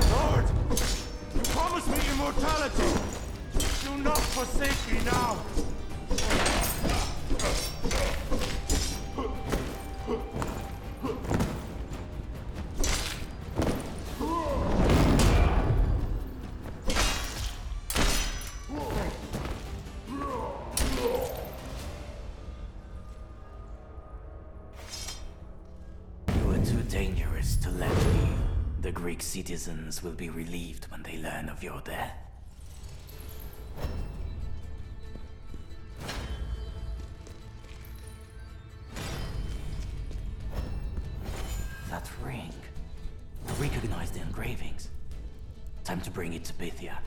Lord, you promised me immortality. Do not forsake me now. to let me. The Greek citizens will be relieved when they learn of your death. That ring. I recognize the engravings. Time to bring it to Pythia.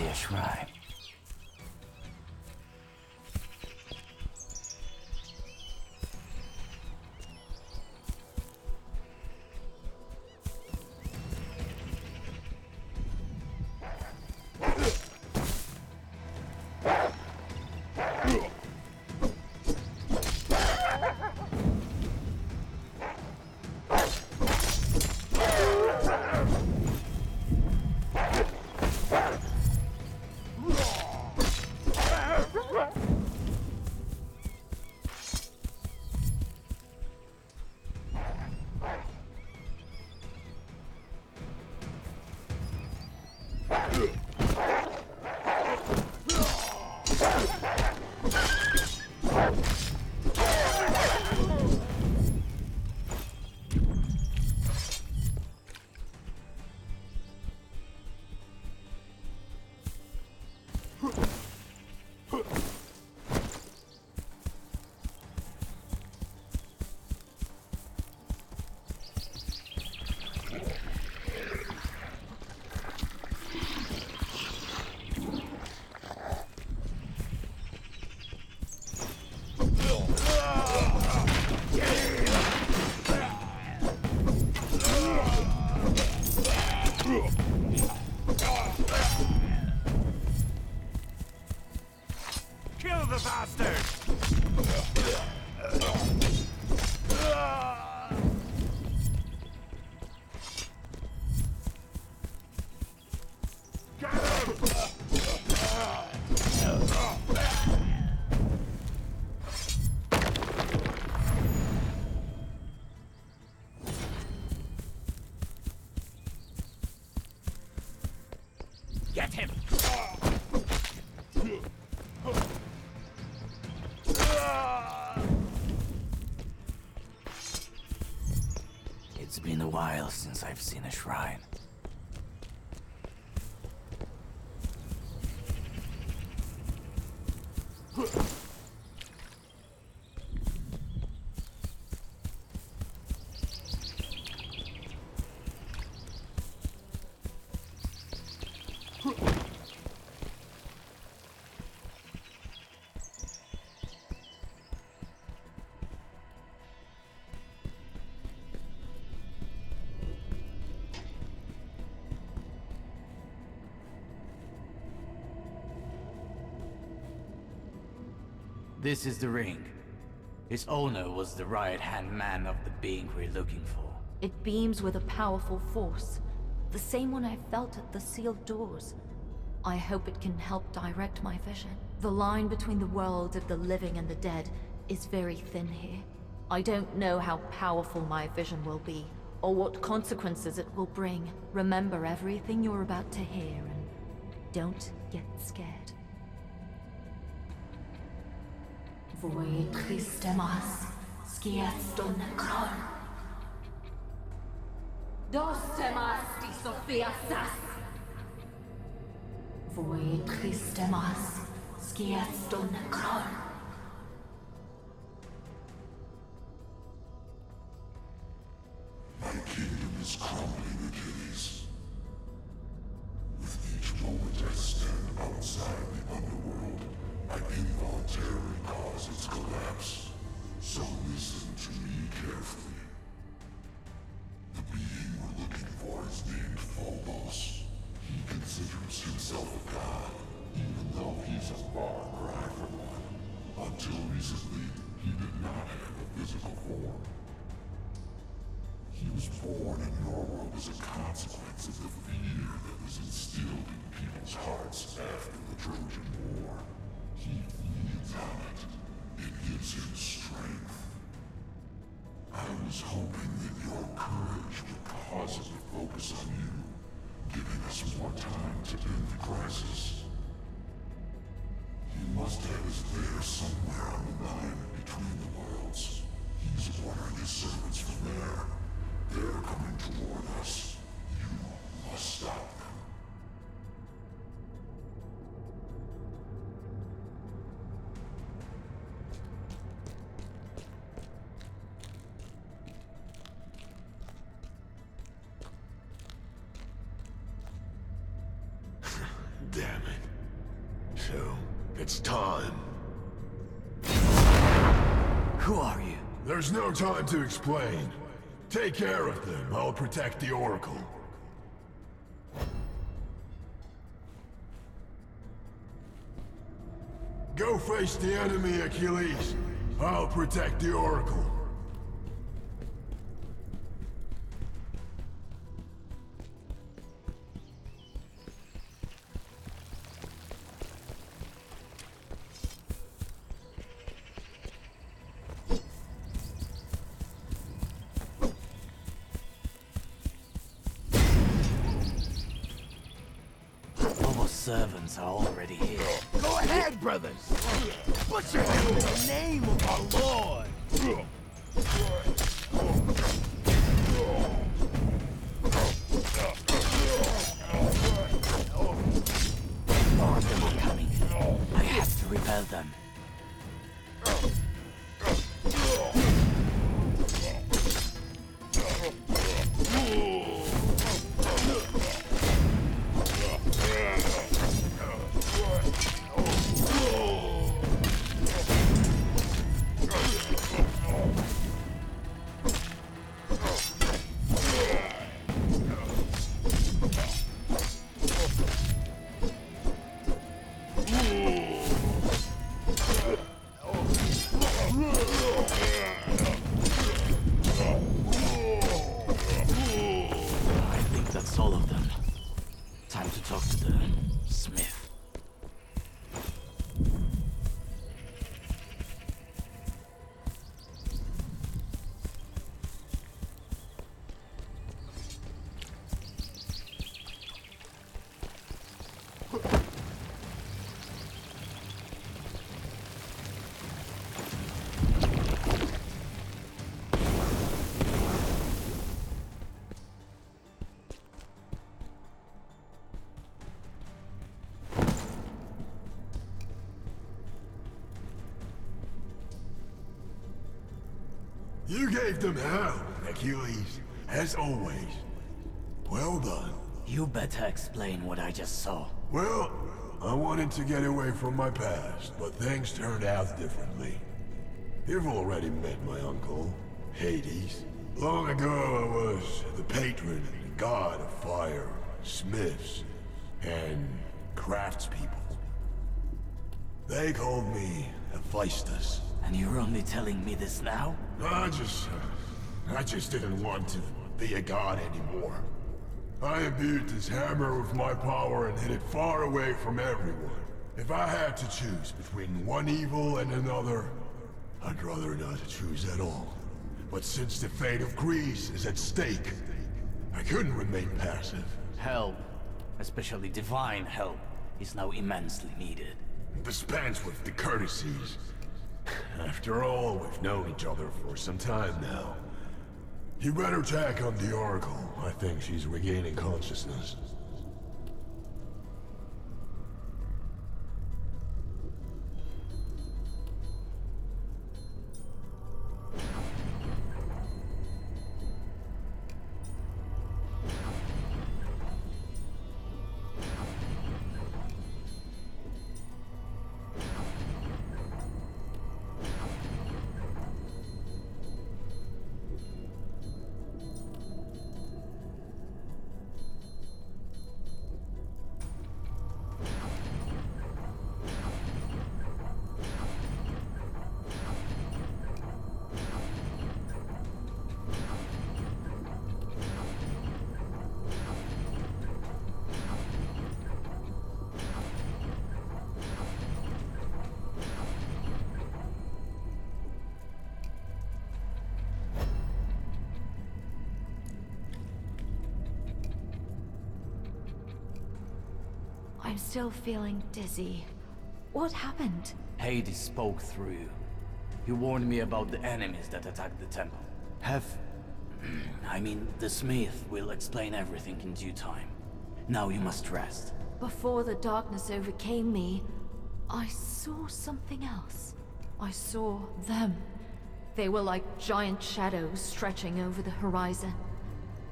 A shrine. Kill the bastard! Get him! It's been a while since I've seen a shrine. This is the ring. Its owner was the right-hand man of the being we're looking for. It beams with a powerful force, the same one I felt at the sealed doors. I hope it can help direct my vision. The line between the world of the living and the dead is very thin here. I don't know how powerful my vision will be, or what consequences it will bring. Remember everything you're about to hear, and don't get scared. Voi Christemas, skieston kron. Dostemas di Sophia Sas. Voi Christemas, skieston kron. My kingdom is crumbling, Achilles. With each moment I stand outside the underworld, I involuntarily cause its collapse. So listen to me carefully. The being we're looking for is named Phobos. He considers himself a god, even though he's a far cry from one. Until recently, he did not have a physical form. He was born in your world is a consequence of the fear that was instilled in people's hearts after the Trojan War. He feeds on it. It gives him strength. I was hoping that your courage would cause it to focus on you, giving us more time to end the crisis. He must have his lair somewhere on the line between the worlds. He's ordering his servants from there. They're coming toward us. You must stop them. Damn it. So, it's time. Who are you? There's no time to explain. Take care of them. I'll protect the Oracle. Go face the enemy, Achilles. I'll protect the Oracle. Servants are already here. Go ahead, brothers! Put your hand in the name of our Lord! More of them are coming. I have to repel them. All of them. Time to talk to the Smith. You gave them hell, Achilles, as always. Well done. You better explain what I just saw. Well, I wanted to get away from my past, but things turned out differently. You've already met my uncle, Hades. Long ago I was the patron and god of fire, smiths, and craftspeople. They called me Hephaestus. And you're only telling me this now? I just didn't want to be a god anymore. I imbued this hammer with my power and hid it far away from everyone. If I had to choose between one evil and another, I'd rather not choose at all. But since the fate of Greece is at stake, I couldn't remain passive. Help, especially divine help, is now immensely needed. Dispense with the courtesies. After all, we've known each other for some time now. You better check on the Oracle. I think she's regaining consciousness. I'm still feeling dizzy. What happened? Hades spoke through you. He warned me about the enemies that attacked the temple. The smith will explain everything in due time. Now you must rest. Before the darkness overcame me, I saw something else. I saw them. They were like giant shadows stretching over the horizon.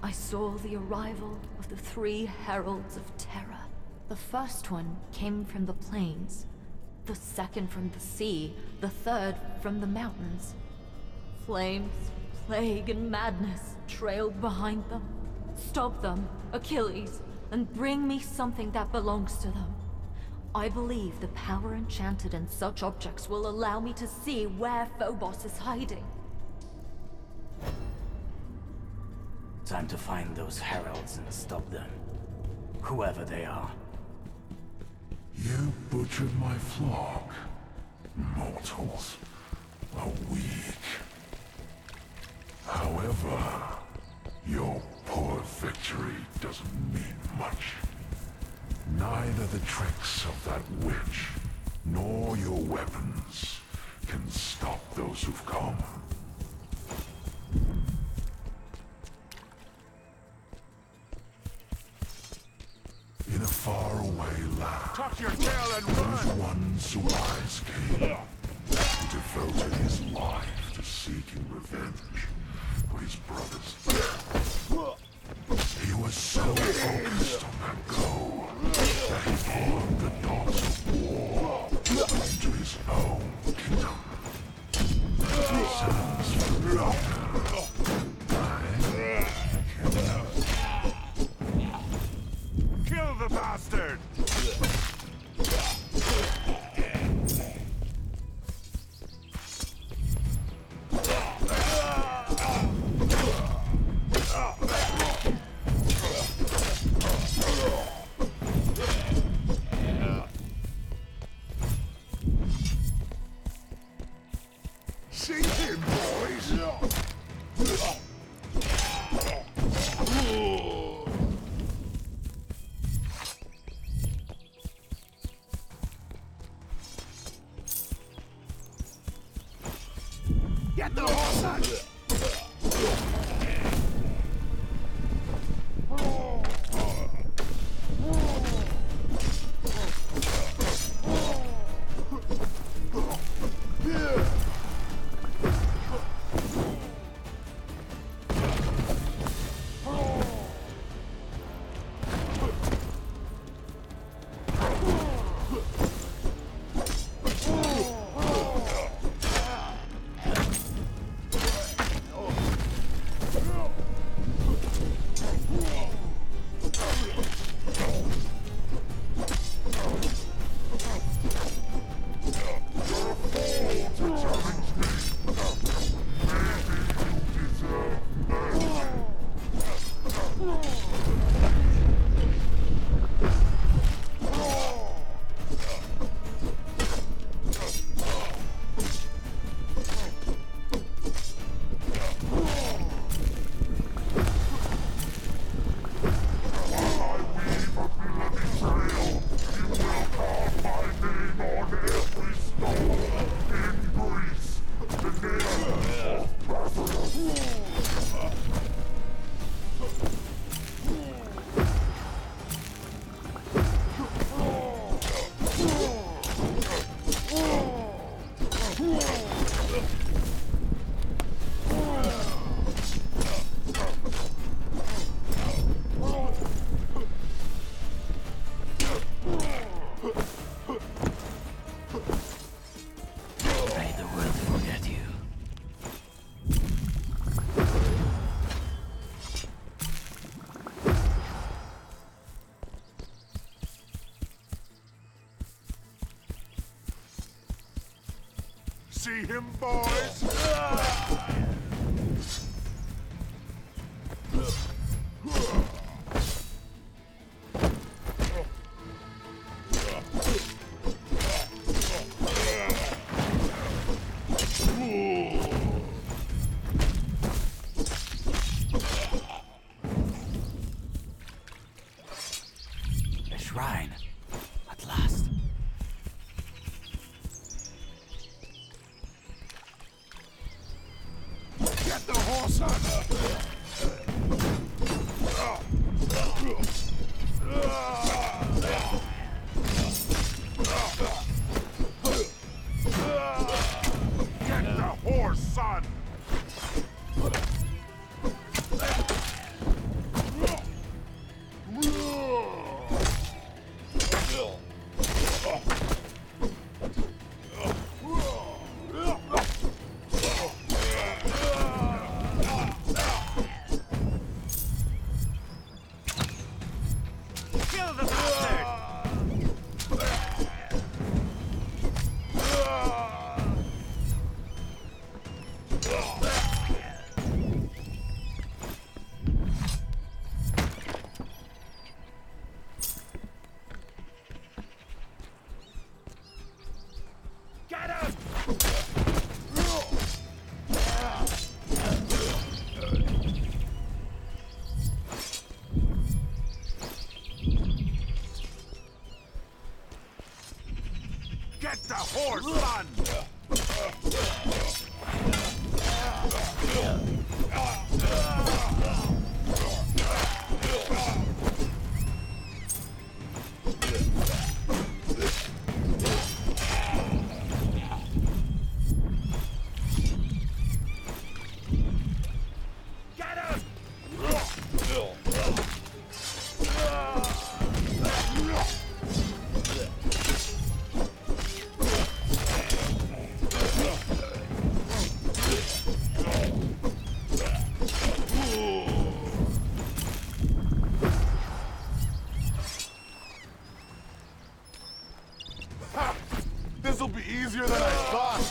I saw the arrival of the 3 heralds of terror. The first one came from the plains, the second from the sea, the third from the mountains. Flames, plague, and madness trailed behind them. Stop them, Achilles, and bring me something that belongs to them. I believe the power enchanted in such objects will allow me to see where Phobos is hiding. Time to find those heralds and stop them. Whoever they are. You butchered my flock. Mortals are weak. However, your poor victory doesn't mean much. Neither the tricks of that witch, nor your weapons, can stop those who've come. In a faraway land, Tuck your tail and those run! once wise king who devoted his life to seeking revenge for his brother's death. He was so focused on that goal that he brought the dogs of war into his own kingdom. Sounds familiar. Kill the bastard! See him, boys! Get the horse! See him, boys? A shrine. Get the horse on! Get the horse, son! Kill the bastard! Get him! Get the horse, son! Get him! Ha! This'll be easier than I thought!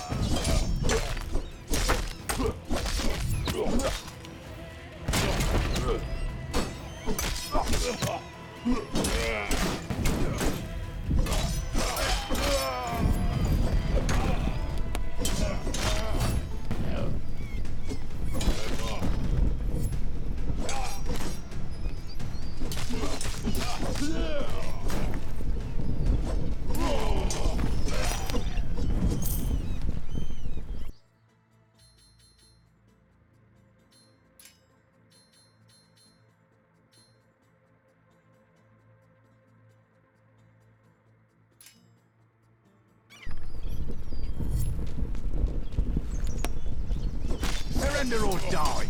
Surrender or die!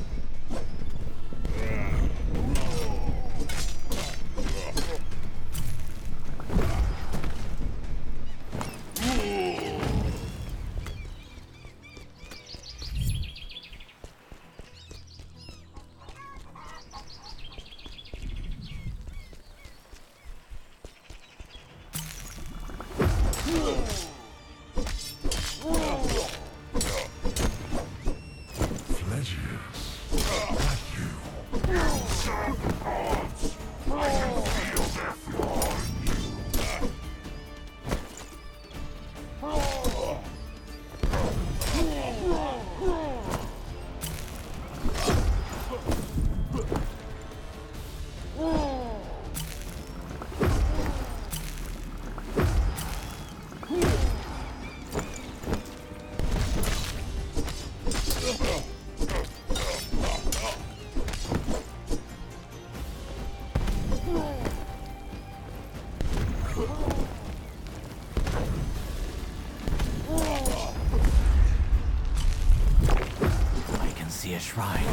I can see a shrine.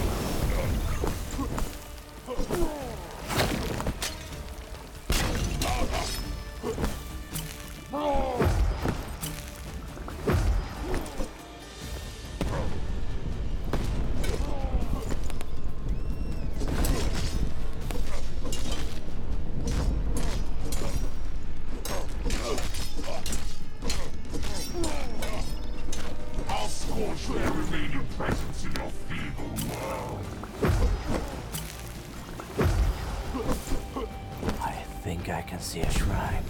I'll scorch their remaining presence in your feeble world. I think I can see a shrine.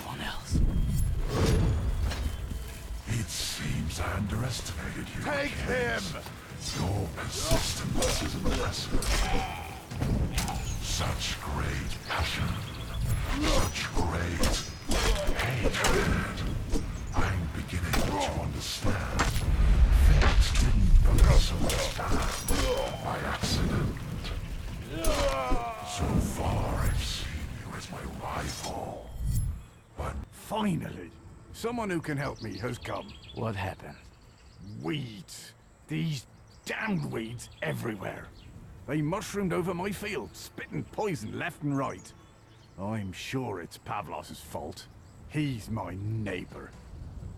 someone else. It seems I underestimated you. Take him! Your persistence is impressive. Such great passion. Such great hatred. I'm beginning to understand. Fate didn't put us so much time by accident. So far, I've seen you as my rival. But Finally, someone who can help me has come. What happened? Weeds. These damned weeds everywhere. They mushroomed over my field, spitting poison left and right. I'm sure it's Pavlos's fault. He's my neighbor.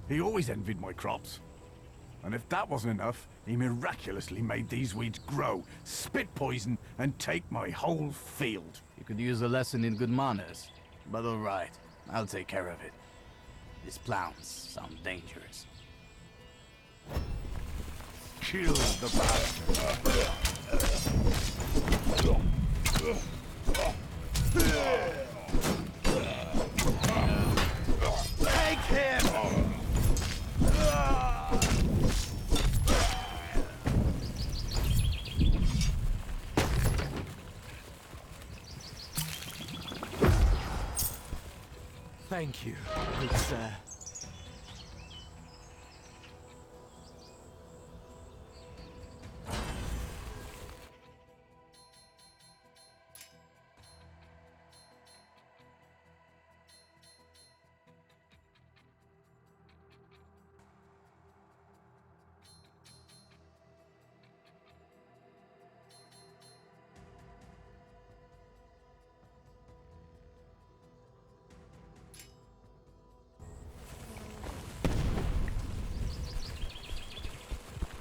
He always envied my crops. And if that wasn't enough, he miraculously made these weeds grow, spit poison, and take my whole field. You could use a lesson in good manners. But alright, I'll take care of it. These plants sound dangerous. Kill the bastard. Take him! Thank you, good sir.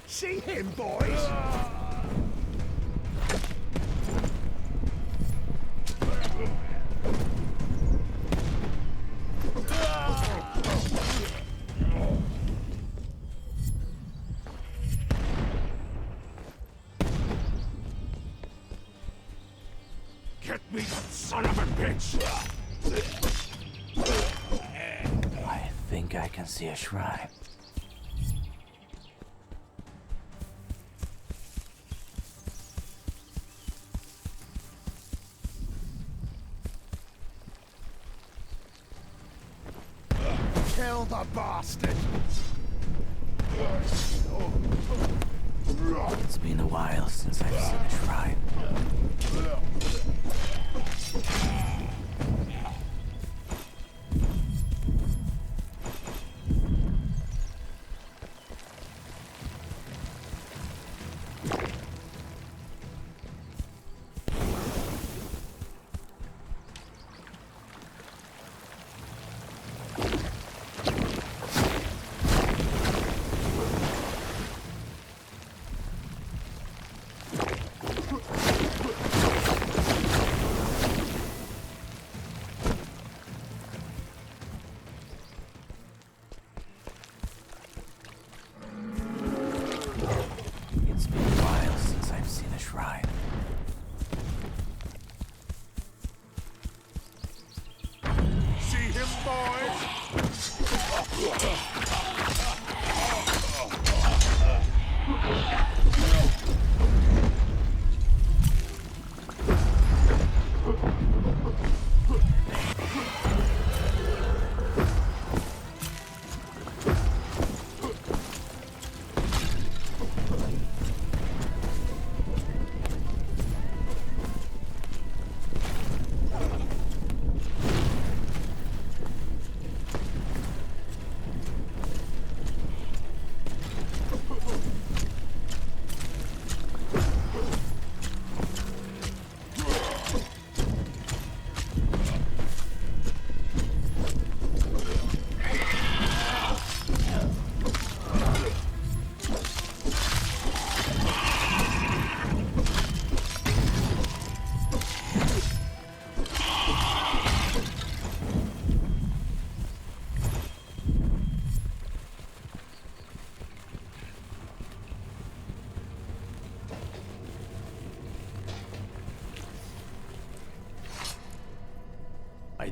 See him, boys! Get me that son of a bitch! I think I can see a shrine. Kill the bastard! It's been a while since I've seen a shrine.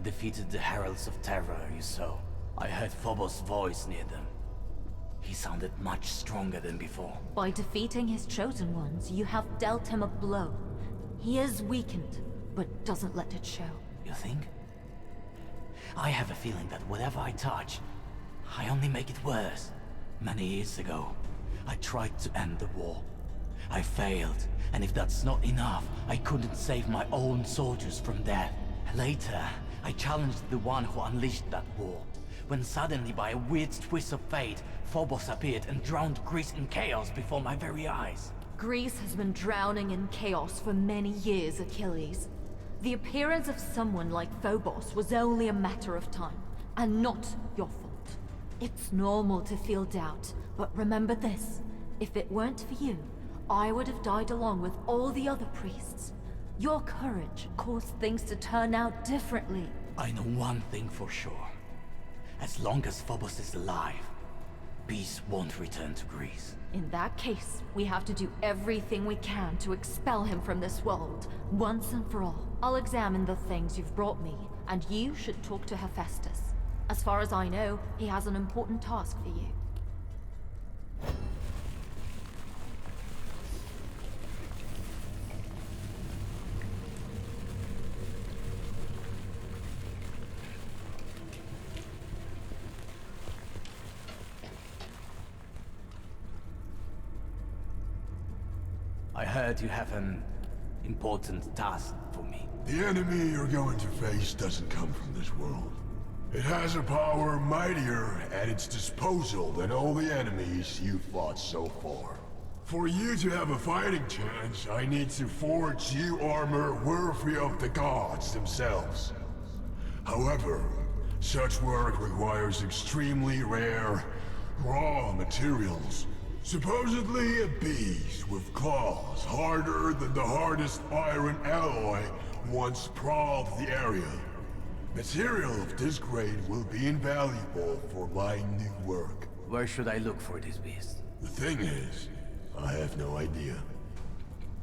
defeated the Heralds of Terror, you saw. I heard Phobos' voice near them. He sounded much stronger than before. By defeating his chosen ones, you have dealt him a blow. He is weakened, but doesn't let it show. You think? I have a feeling that whatever I touch, I only make it worse. Many years ago, I tried to end the war. I failed, and if that's not enough, I couldn't save my own soldiers from death. Later, I challenged the one who unleashed that war, when suddenly, by a weird twist of fate, Phobos appeared and drowned Greece in chaos before my very eyes. Greece has been drowning in chaos for many years, Achilles. The appearance of someone like Phobos was only a matter of time, and not your fault. It's normal to feel doubt, but remember this. If it weren't for you, I would have died along with all the other priests. Your courage caused things to turn out differently. I know one thing for sure. As long as Phobos is alive, peace won't return to Greece. In that case, we have to do everything we can to expel him from this world, once and for all. I'll examine the things you've brought me, and you should talk to Hephaestus. As far as I know, he has an important task for you. I heard you have an important task for me. The enemy you're going to face doesn't come from this world. It has a power mightier at its disposal than all the enemies you've fought so far. For you to have a fighting chance, I need to forge you armor worthy of the gods themselves. However, such work requires extremely rare, raw materials. Supposedly a beast with claws harder than the hardest iron alloy once prowled the area. Material of this grade will be invaluable for my new work. Where should I look for this beast? The thing is, I have no idea.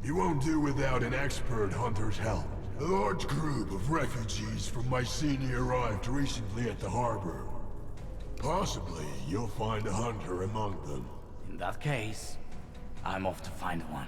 You won't do without an expert hunter's help. A large group of refugees from Mycenae arrived recently at the harbor. Possibly you'll find a hunter among them. In that case, I'm off to find one.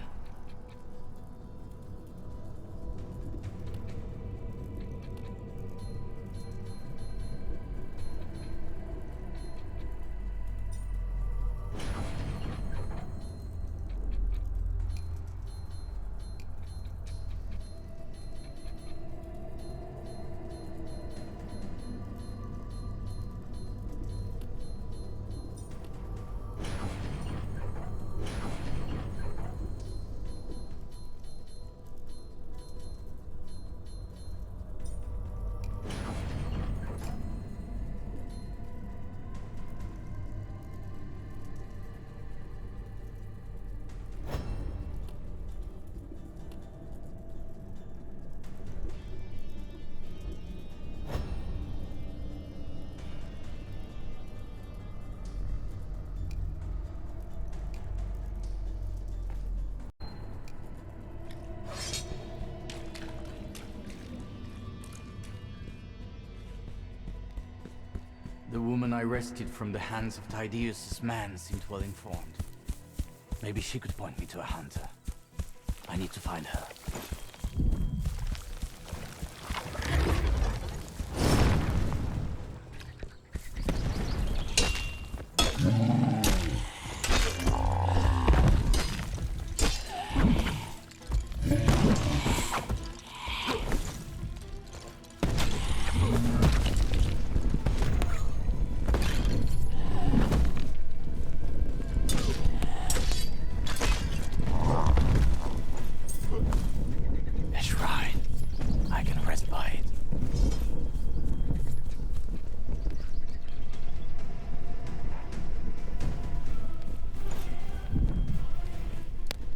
The woman I rescued from the hands of Tydeus' man seemed well informed. Maybe she could point me to a hunter. I need to find her.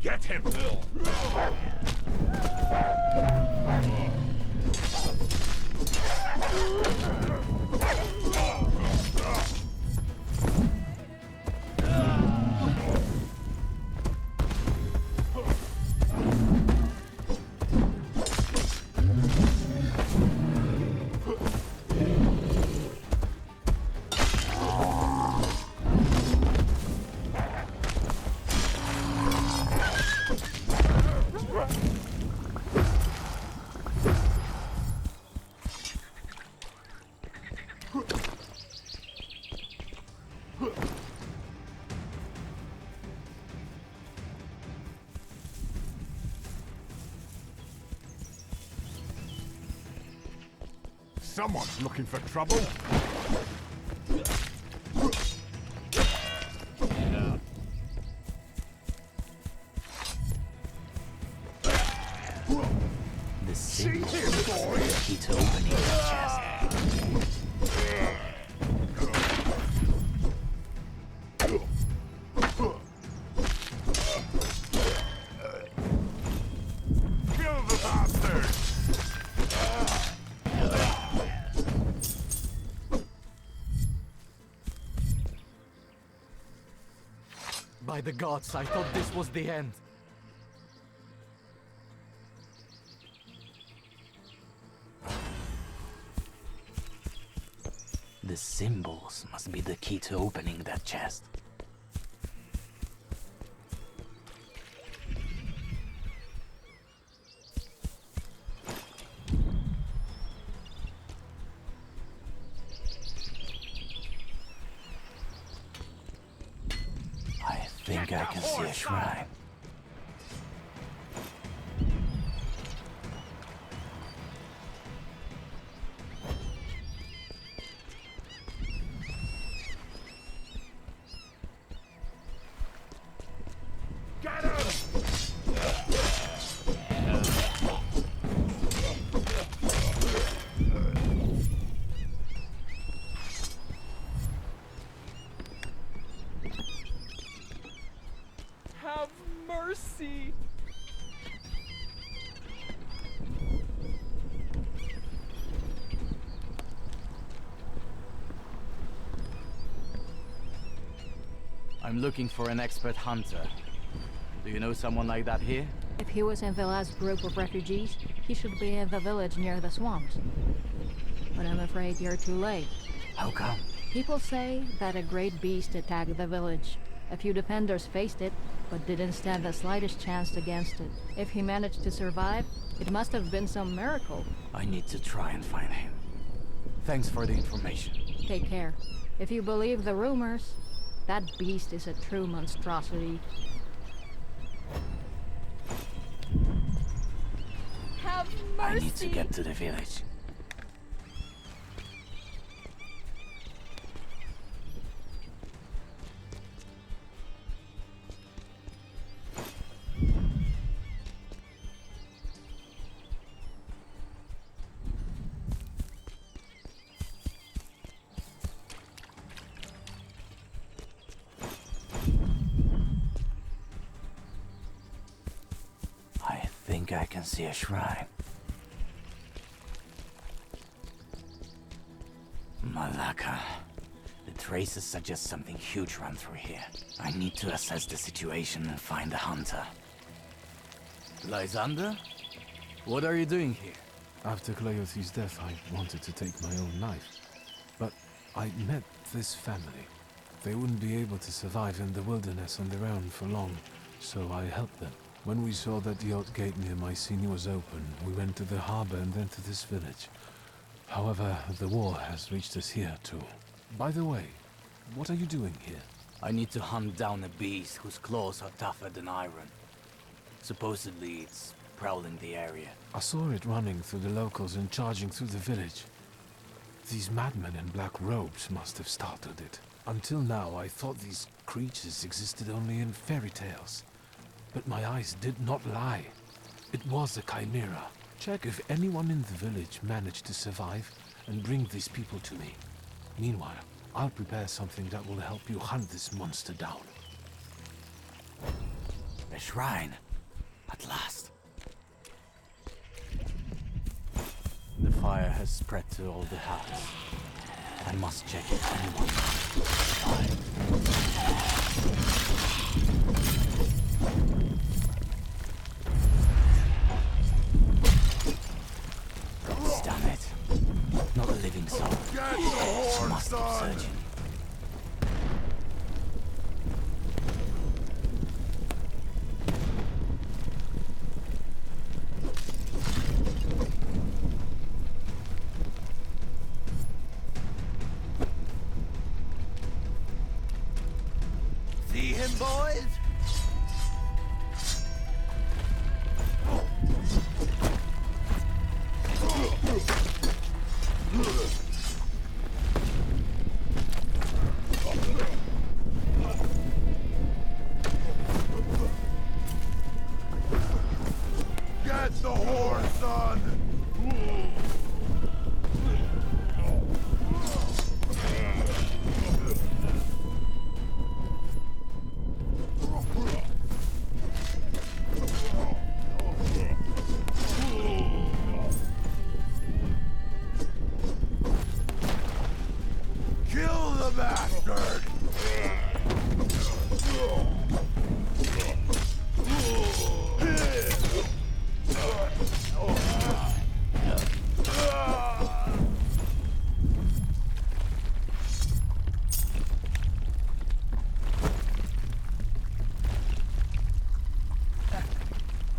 Get him! Someone's looking for trouble. The symbol is the key to opening the chest. Kill the bastard! By the gods, I thought this was the end. The symbols must be the key to opening that chest. I think I can see a shrine. Have mercy! I'm looking for an expert hunter. Do you know someone like that here? If he was in the last group of refugees, he should be in the village near the swamps. But I'm afraid you're too late. How come? People say that a great beast attacked the village. A few defenders faced it, but didn't stand the slightest chance against it. If he managed to survive, it must have been some miracle. I need to try and find him. Thanks for the information. Take care. If you believe the rumors, that beast is a true monstrosity. Have mercy! I need to get to the village. I think I can see a shrine. Malaka. The traces suggest something huge ran through here. I need to assess the situation and find the hunter. Lysander? What are you doing here? After Cleothe's death, I wanted to take my own life. But I met this family. They wouldn't be able to survive in the wilderness on their own for long, so I helped them. When we saw that the old gate near Mycenae was open, we went to the harbor and then to this village. However, the war has reached us here too. By the way, what are you doing here? I need to hunt down a beast whose claws are tougher than iron. Supposedly it's prowling the area. I saw it running through the locals and charging through the village. These madmen in black robes must have started it. Until now, I thought these creatures existed only in fairy tales. But my eyes did not lie. It was a chimera. Check if anyone in the village managed to survive and bring these people to me. Meanwhile, I'll prepare something that will help you hunt this monster down. A shrine. At last. The fire has spread to all the huts. I must check if anyone survived. Damn it. Not a living soul. I must keep searching. See him, boys? the bastard!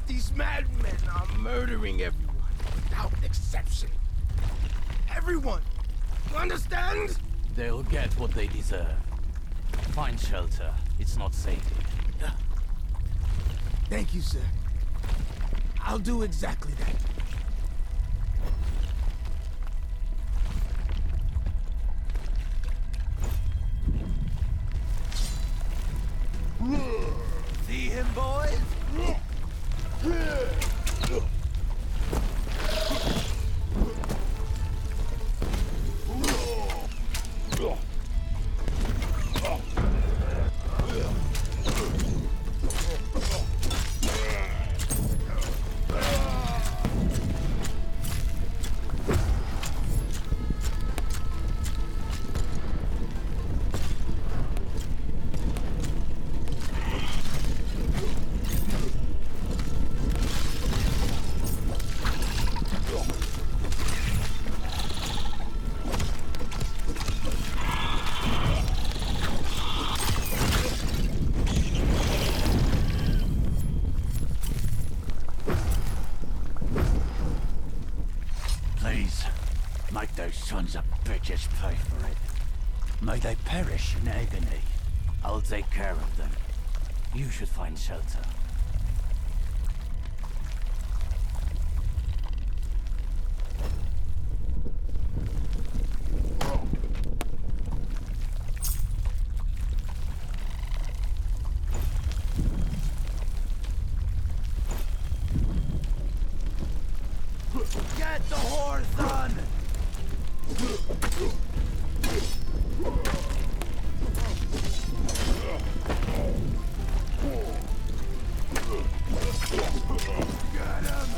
These madmen are murdering everyone, without exception. Everyone! You understand? They'll get what they deserve. Find shelter. It's not safe here. Thank you, sir. I'll do exactly that. See him, boys? Make those sons of bitches pay for it. May they perish in agony. I'll take care of them. You should find shelter. Get the horse on! Got him!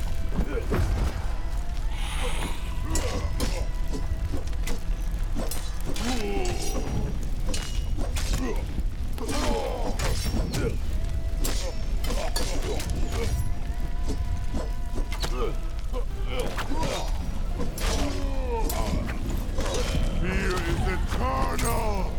Fear is eternal!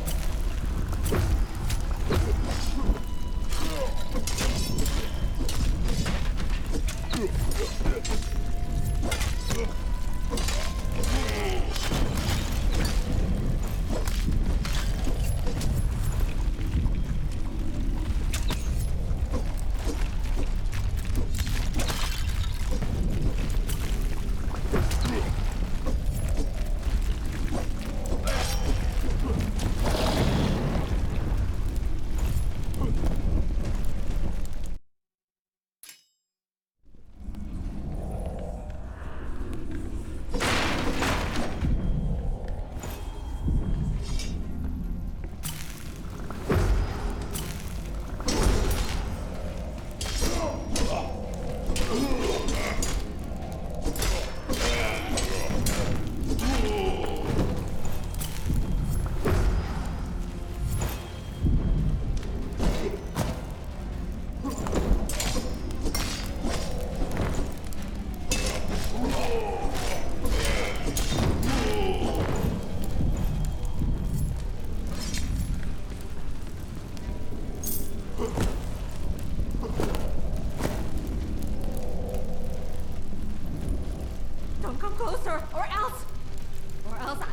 Don't come closer, or else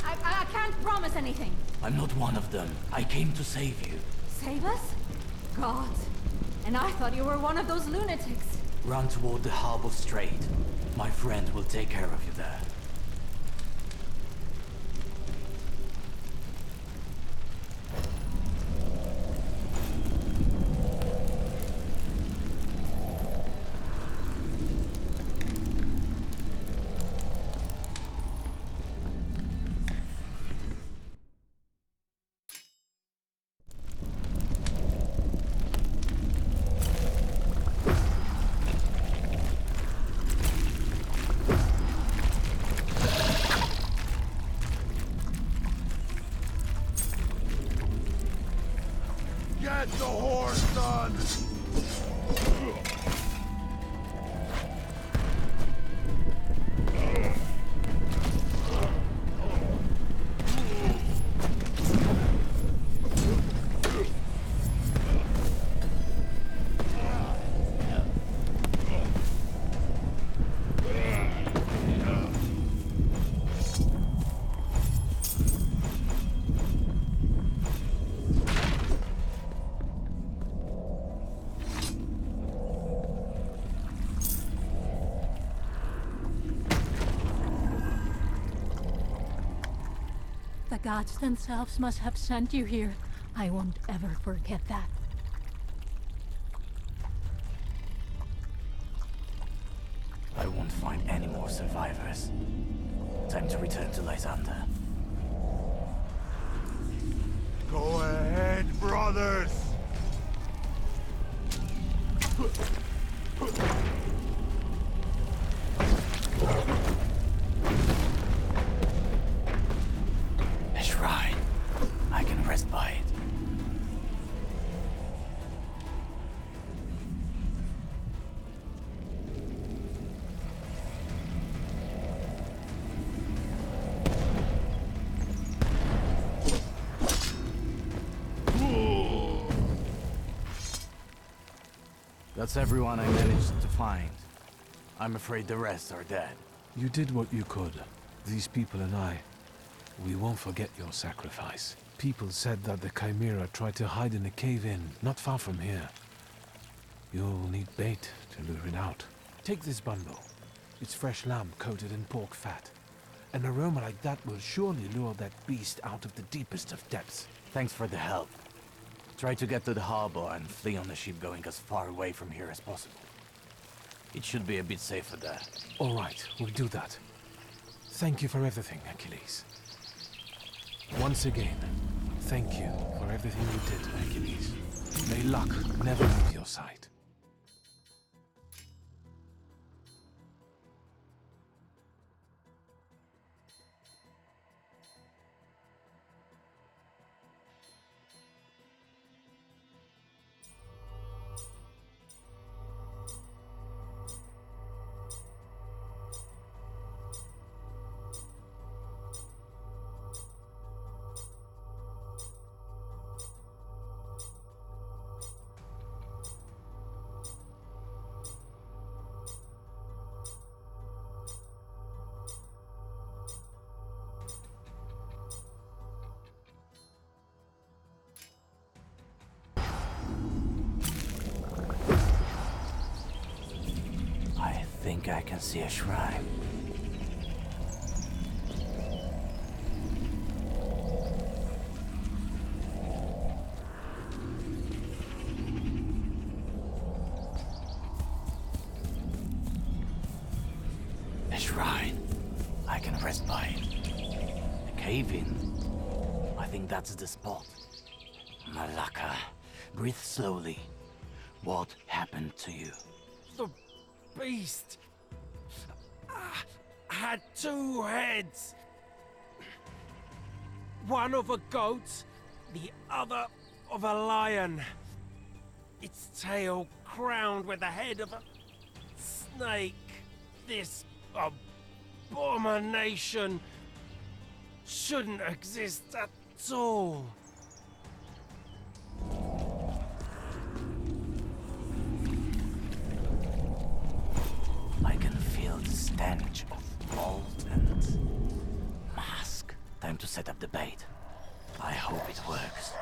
I can't promise anything. I'm not one of them. I came to save you. Save us? God. And I thought you were one of those lunatics. Run toward the harbor strait. My friend will take care of you there. Get the horse, son! The gods themselves must have sent you here. I won't ever forget that. I won't find any more survivors. Time to return to Lysander. Go ahead, brothers! A shrine. I can rest by it. That's everyone I managed to find. I'm afraid the rest are dead. You did what you could. These people and I, we won't forget your sacrifice. People said that the Chimera tried to hide in a cave-in, not far from here. You'll need bait to lure it out. Take this bundle. It's fresh lamb coated in pork fat. An aroma like that will surely lure that beast out of the deepest of depths. Thanks for the help. Try to get to the harbor and flee on the ship going as far away from here as possible. It should be a bit safer there. All right, we'll do that. Thank you for everything, Achilles. Once again, thank you for everything you did, Achilles. May luck never leave your side. I think I can see a shrine. A shrine. I can rest by it. A cave-in. I think that's the spot. Malaka, breathe slowly. What happened to you? The beast had two heads. One of a goat, the other of a lion. Its tail crowned with the head of a snake. This abomination shouldn't exist at all. I can feel the stench of malt and musk. Time to set up the bait. I hope it works.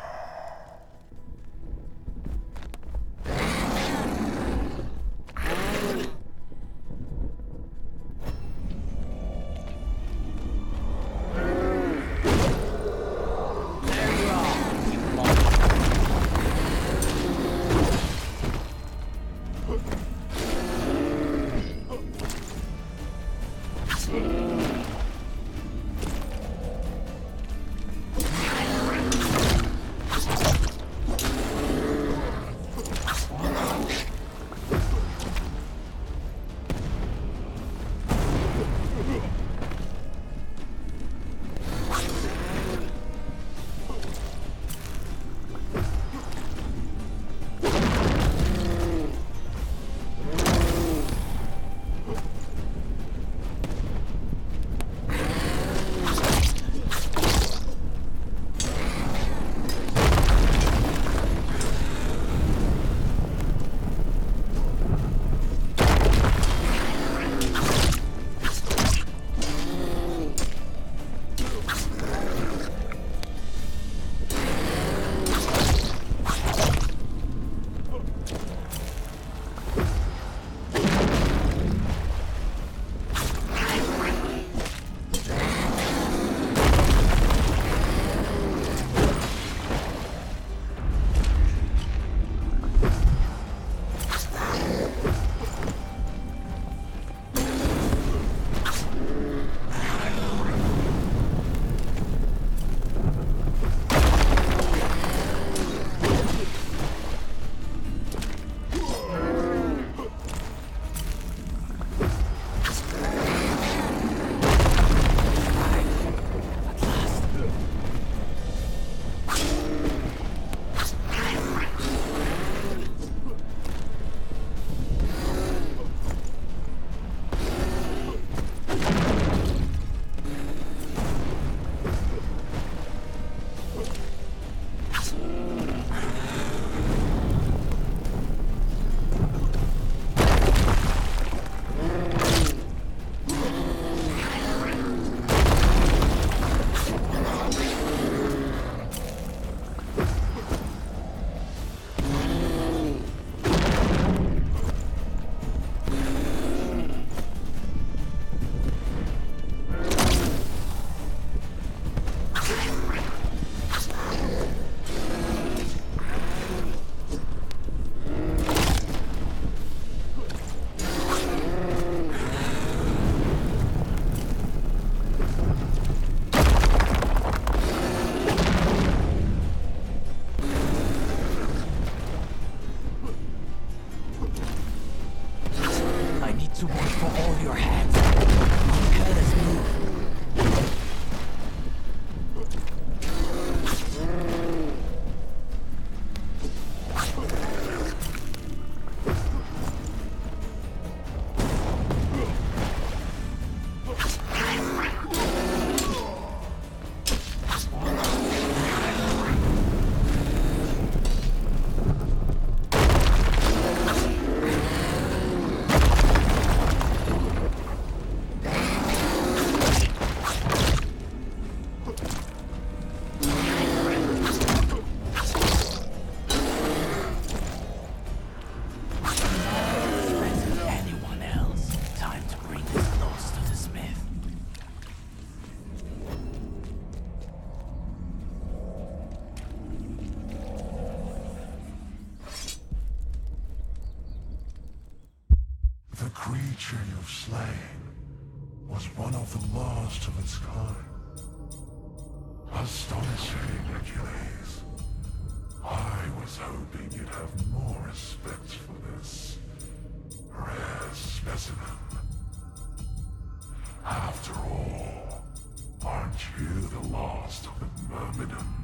creature you've slain was one of the last of its kind. Astonishing, Achilles. I was hoping you'd have more respect for this rare specimen. After all, aren't you the last of the Myrmidons?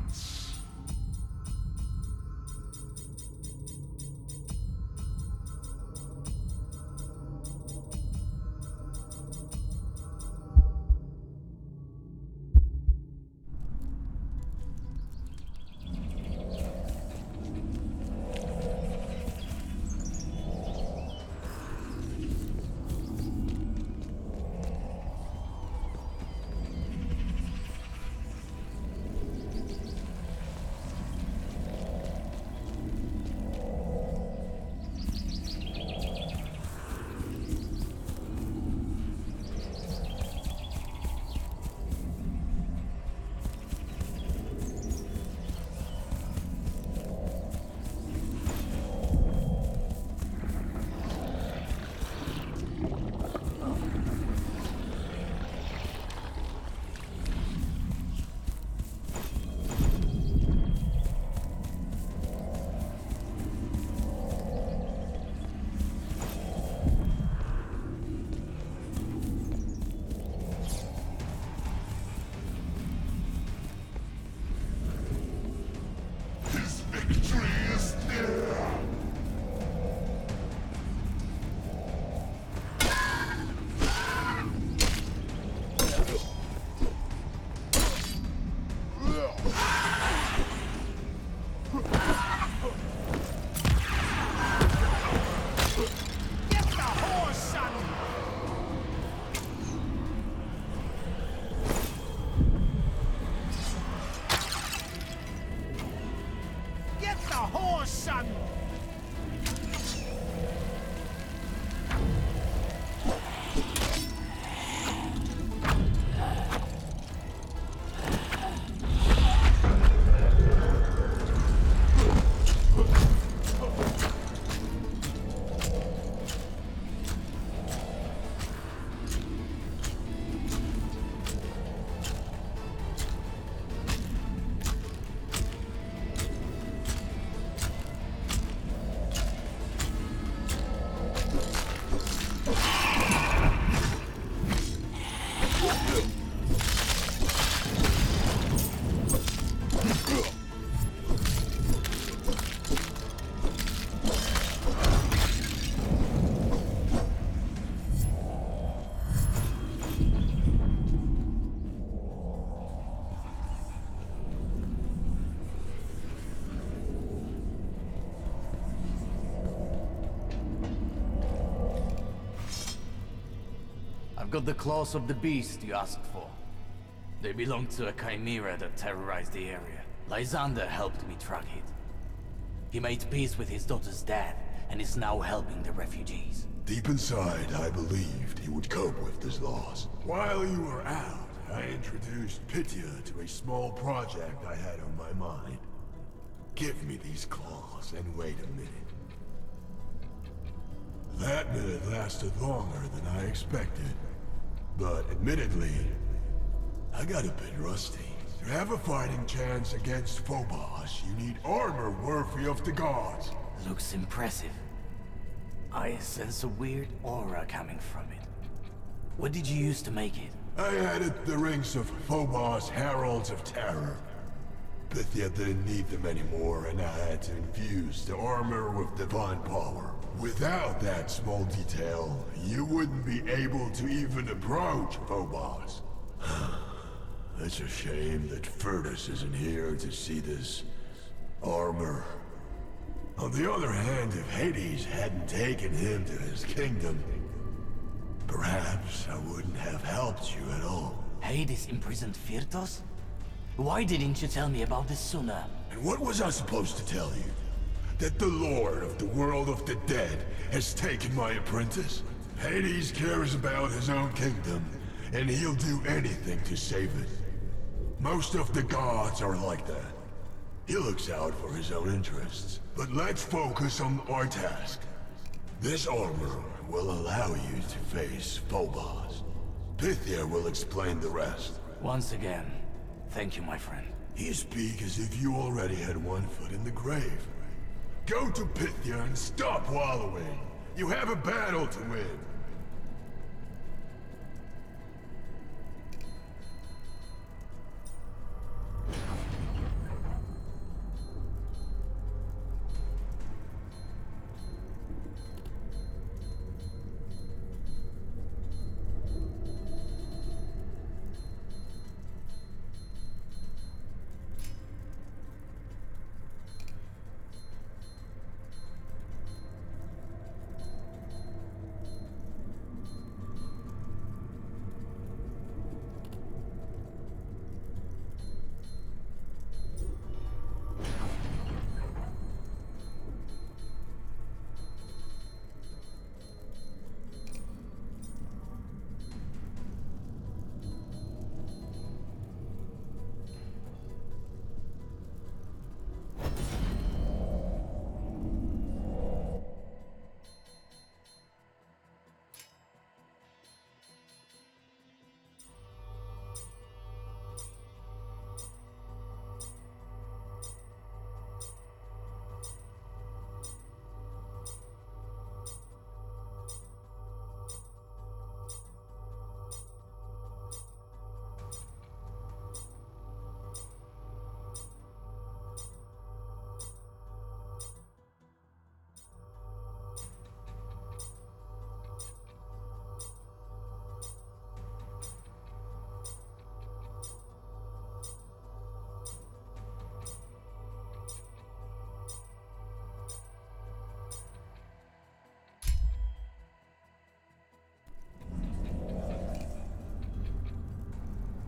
I've got the claws of the beast you asked for. They belong to a chimera that terrorized the area. Lysander helped me track it. He made peace with his daughter's dad, and is now helping the refugees. Deep inside, I believed he would cope with this loss. While you were out, I introduced Pythia to a small project I had on my mind. Give me these claws and wait a minute. That minute lasted longer than I expected. But admittedly, I got a bit rusty. To have a fighting chance against Phobos, you need armor worthy of the gods. Looks impressive. I sense a weird aura coming from it. What did you use to make it? I added the rings of Phobos Heralds of Terror. Pythia didn't need them anymore, and I had to infuse the armor with divine power. Without that small detail, you wouldn't be able to even approach Phobos. It's a shame that Furtus isn't here to see this armor. On the other hand, if Hades hadn't taken him to his kingdom, perhaps I wouldn't have helped you at all. Hades imprisoned Fyrtos? Why didn't you tell me about this sooner? And what was I supposed to tell you? That the Lord of the world of the dead has taken my apprentice? Hades cares about his own kingdom, and he'll do anything to save it. Most of the gods are like that. He looks out for his own interests. But let's focus on our task. This armor will allow you to face Phobos. Pythia will explain the rest. Once again, thank you, my friend. You speak as if you already had one foot in the grave. Go to Pythia and stop wallowing. You have a battle to win.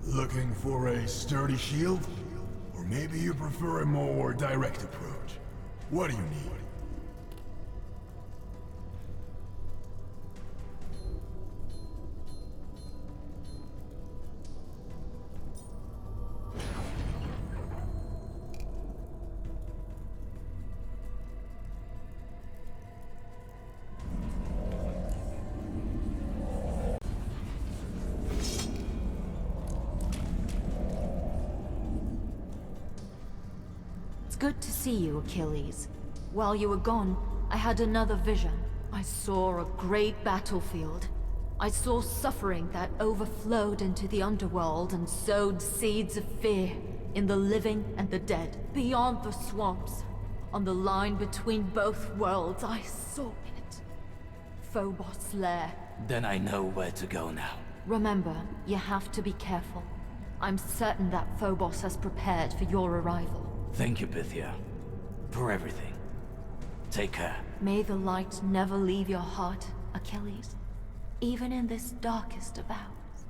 Looking for a sturdy shield? Or maybe you prefer a more direct approach? What do you need? Good to see you, Achilles. While you were gone, I had another vision. I saw a great battlefield. I saw suffering that overflowed into the underworld and sowed seeds of fear in the living and the dead. Beyond the swamps, on the line between both worlds, I saw it. Phobos' lair. Then I know where to go now. Remember, you have to be careful. I'm certain that Phobos has prepared for your arrival. Thank you, Pythia, for everything. Take care. May the light never leave your heart, Achilles, even in this darkest of hours.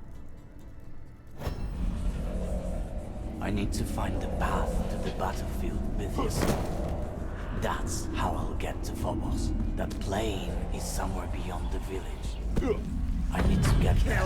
I need to find the path to the battlefield, Pythia. That's how I'll get to Phobos. That plane is somewhere beyond the village. I need to get there.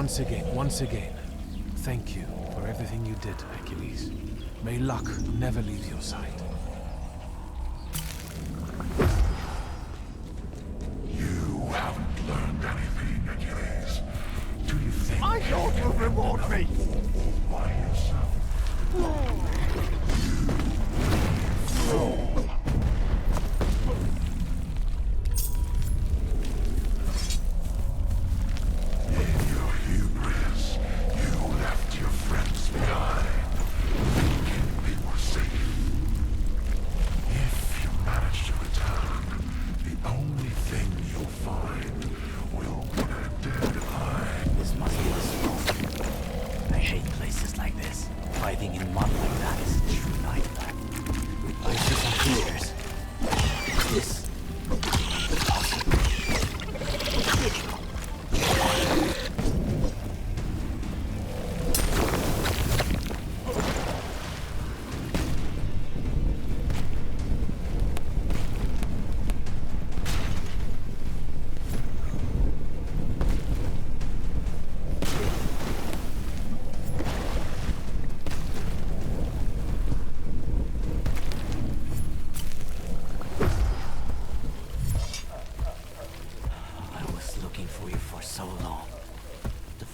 Once again, thank you for everything you did, Achilles. May luck never leave your side. You haven't learned anything, Achilles. Do you think I thought you'd reward me! by yourself? In your hubris, you left your friends behind, thinking they were safe. If you manage to return, the only thing you'll find will be a dead eye. This must be the swamp. I hate places like this. Fighting in mud like that is a true nightmare. With ices and fears. This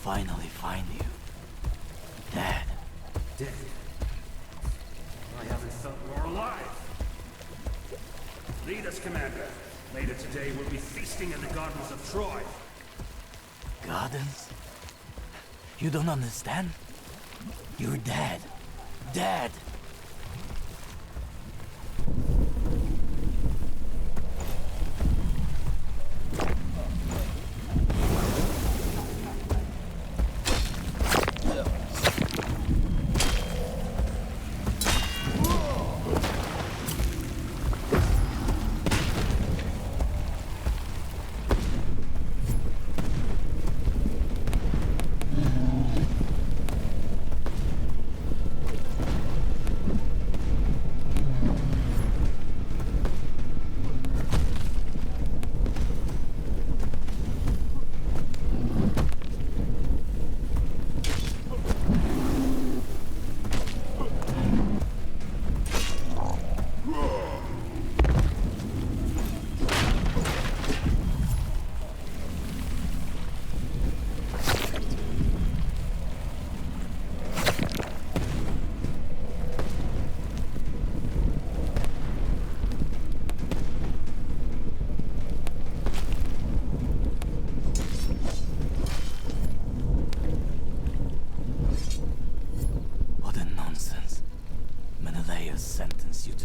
finally find you. Dead. Dead? I haven't felt more alive. Lead us, Commander. Later today we'll be feasting in the gardens of Troy. Gardens? You don't understand? You're dead. Dead!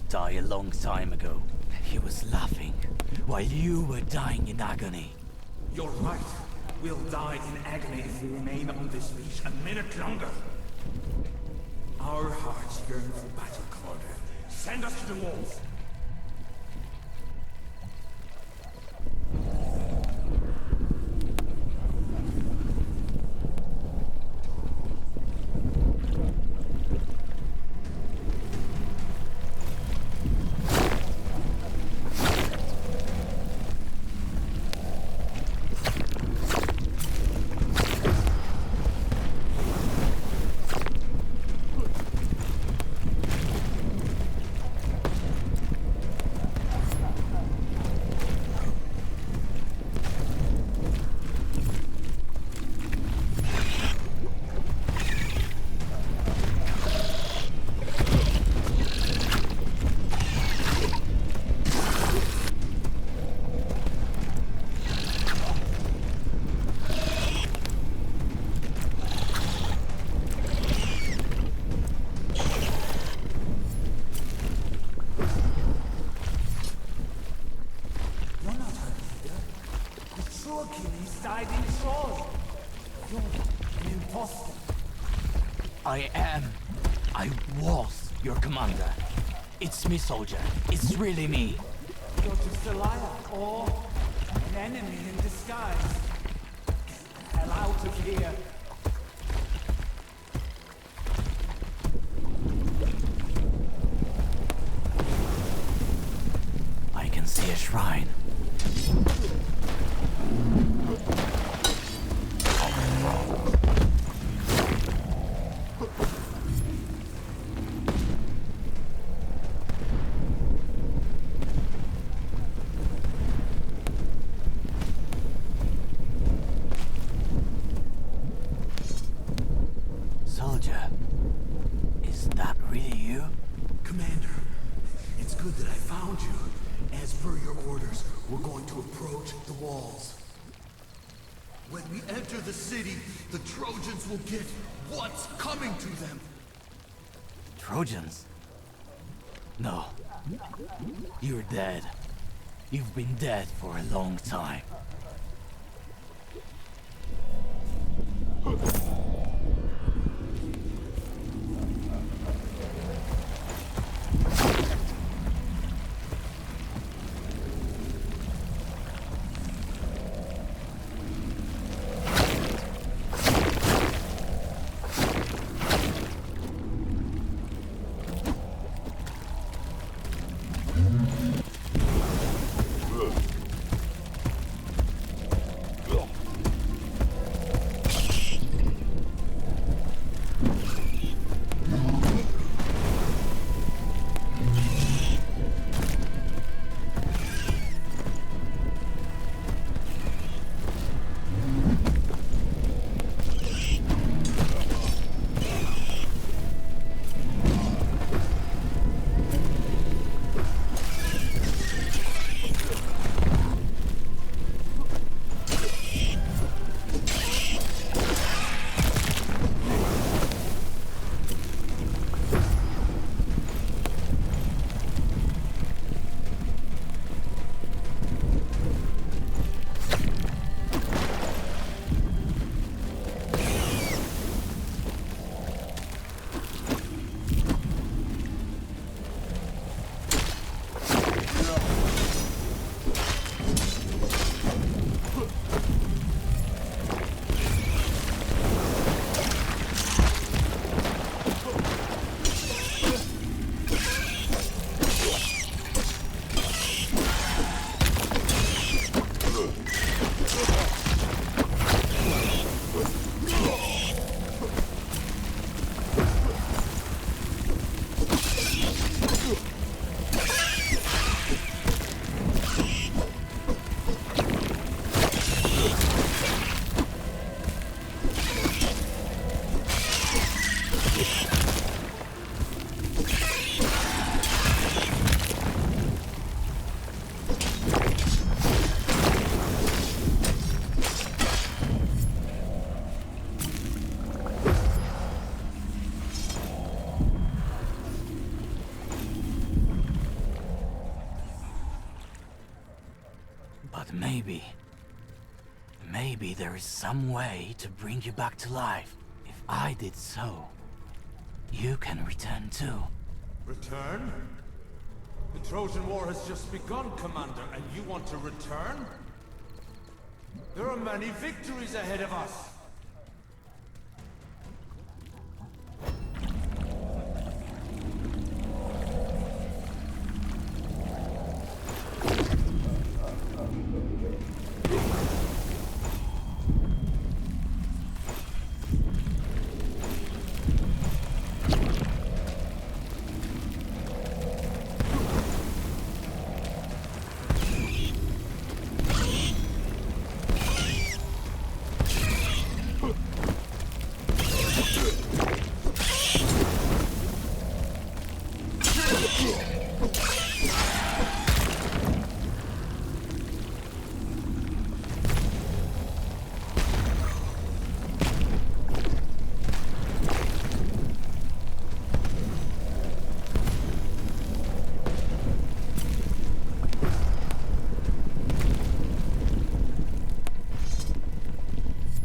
Die a long time ago. He was laughing while you were dying in agony. You're right. We'll die in agony if we remain on this beach a minute longer. Our hearts yearn for battle, Commander. Send us to the walls. I was your commander. It's me, soldier. It's really me. You're just a liar, or an enemy in disguise. Get the hell out of here. I can see a shrine. the city, the Trojans will get what's coming to them. Trojans? No. You're dead. You've been dead for a long time. Maybe there is some way to bring you back to life. If I did so, you can return too. Return? The Trojan War has just begun, Commander, and you want to return? There are many victories ahead of us.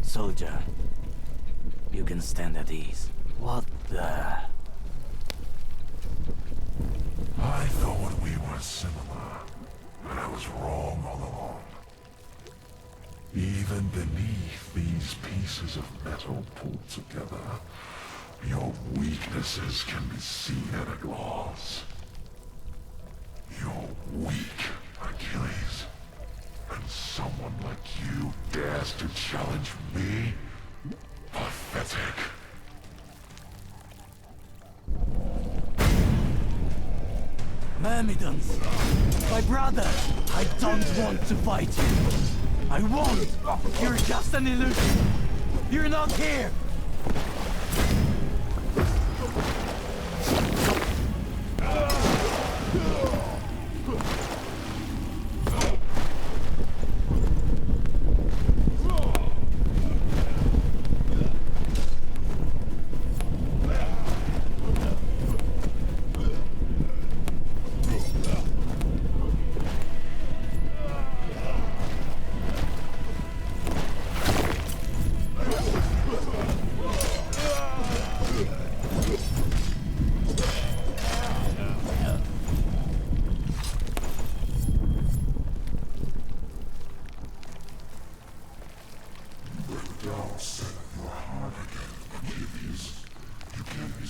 Soldier, you can stand at ease. What the... I thought we were similar, but I was wrong all along. Even beneath these pieces of metal pulled together, your weaknesses can be seen at a glance. You're weak, Achilles. And someone like you dares to challenge me? Pathetic. Myrmidons! My brother! I don't want to fight you! I won't! You're just an illusion! You're not here!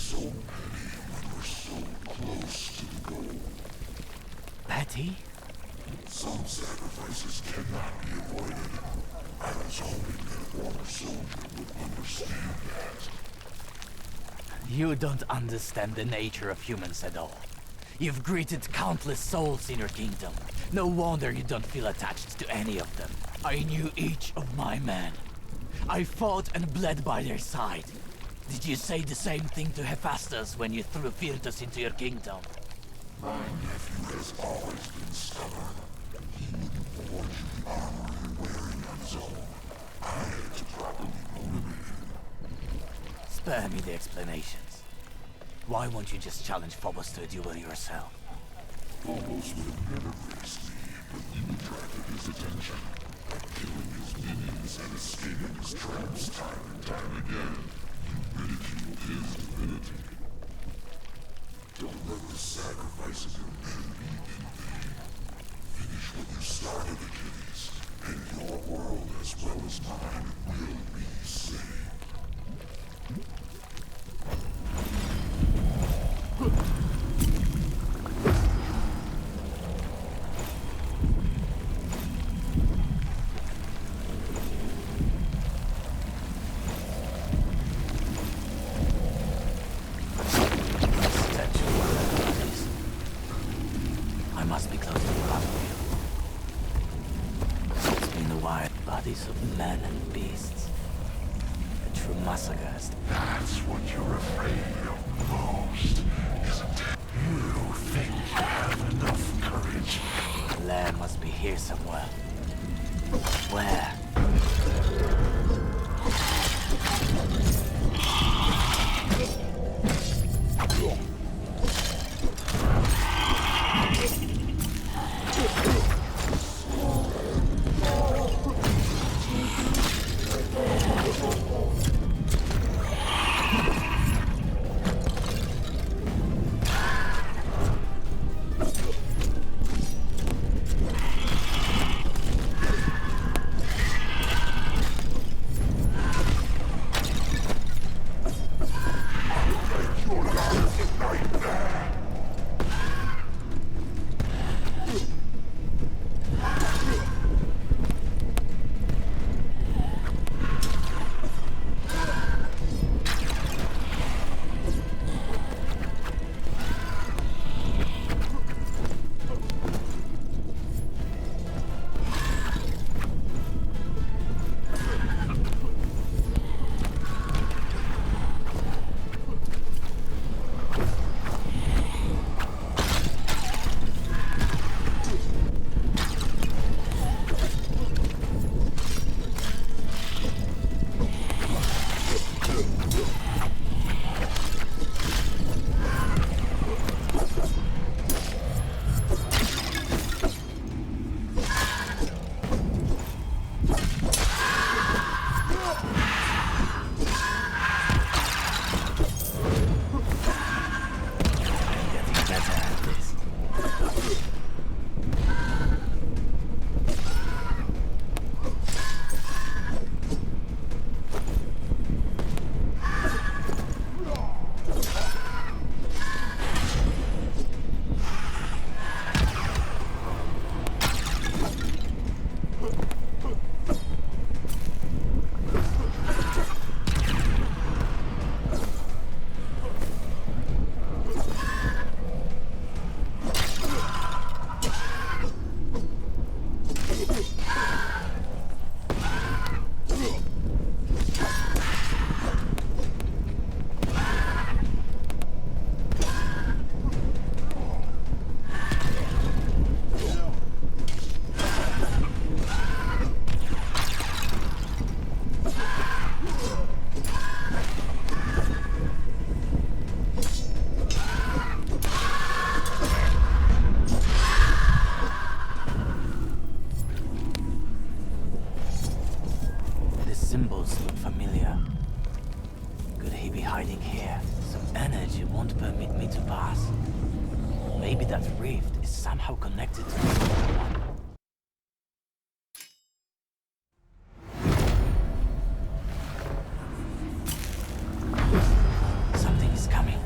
so petty when we're so close to the goal. Petty? Some sacrifices cannot be avoided. I was hoping that one soldier would understand that. You don't understand the nature of humans at all. You've greeted countless souls in your kingdom. No wonder you don't feel attached to any of them. I knew each of my men. I fought and bled by their side. Did you say the same thing to Hephaestus when you threw Phyrtus into your kingdom? My nephew has always been stubborn. He wouldn't forge you the armor you're wearing on his own. I had to properly motivate him. Spare me the explanations. Why won't you just challenge Phobos to a duel yourself? Phobos would have never faced me, but you attracted his attention. Killing his minions and escaping his traps time and time again. You ridiculed his divinity. Don't let the sacrifice of your men be in vain. Finish what you started, Achilles, and your world as well as mine will be saved. I must be close to the battlefield. It's been a while. Bodies of men and beasts. A true massacre has... That's what you're afraid of most, isn't it? You think you have enough courage? The lair must be here somewhere. Where? symbols look familiar. Could he be hiding here? Some energy won't permit me to pass. Maybe that rift is somehow connected to the other one. Something is coming.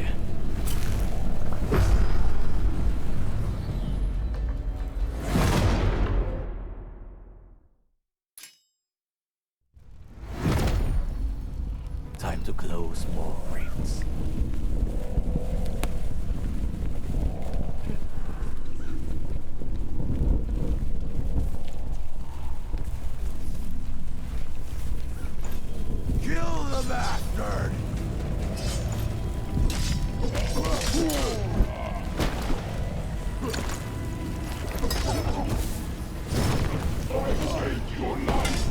here. Time to close more rifts. Kill the bastard! Save your life!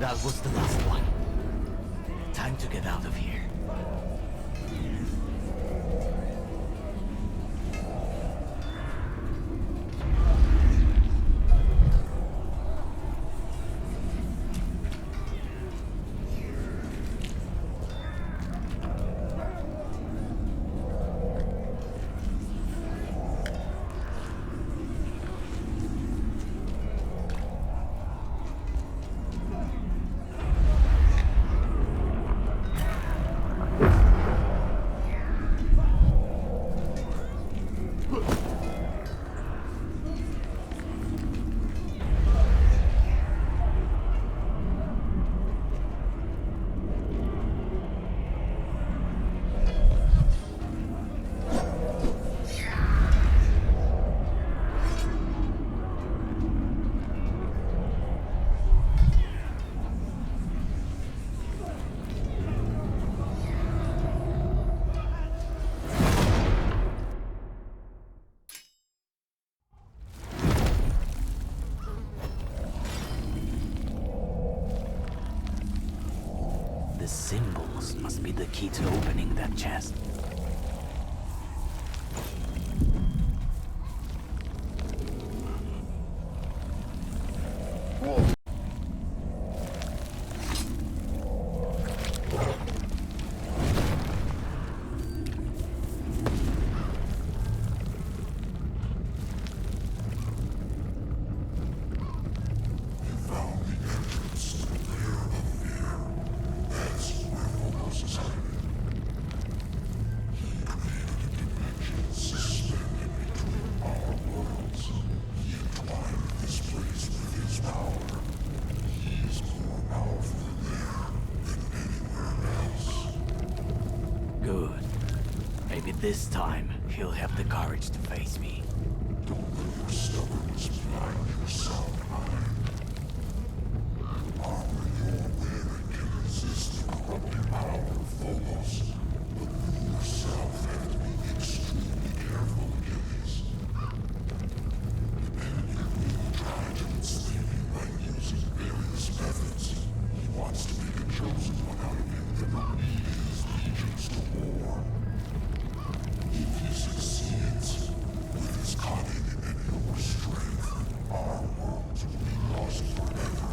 That was the last one. Time to get out of here. The symbols must be the key to opening that chest. This time, he'll have the courage to face me. Don't let your stubbornness blind your sound mind. The armor you're wearing can resist the corrupting power of Phobos, but you yourself have to be extremely careful, Achilles. The enemy will try to enslave you by using various methods. He wants to make a chosen one out of you that will lead his legions to war. If he succeeds, with his cunning and your strength, our worlds will be lost forever.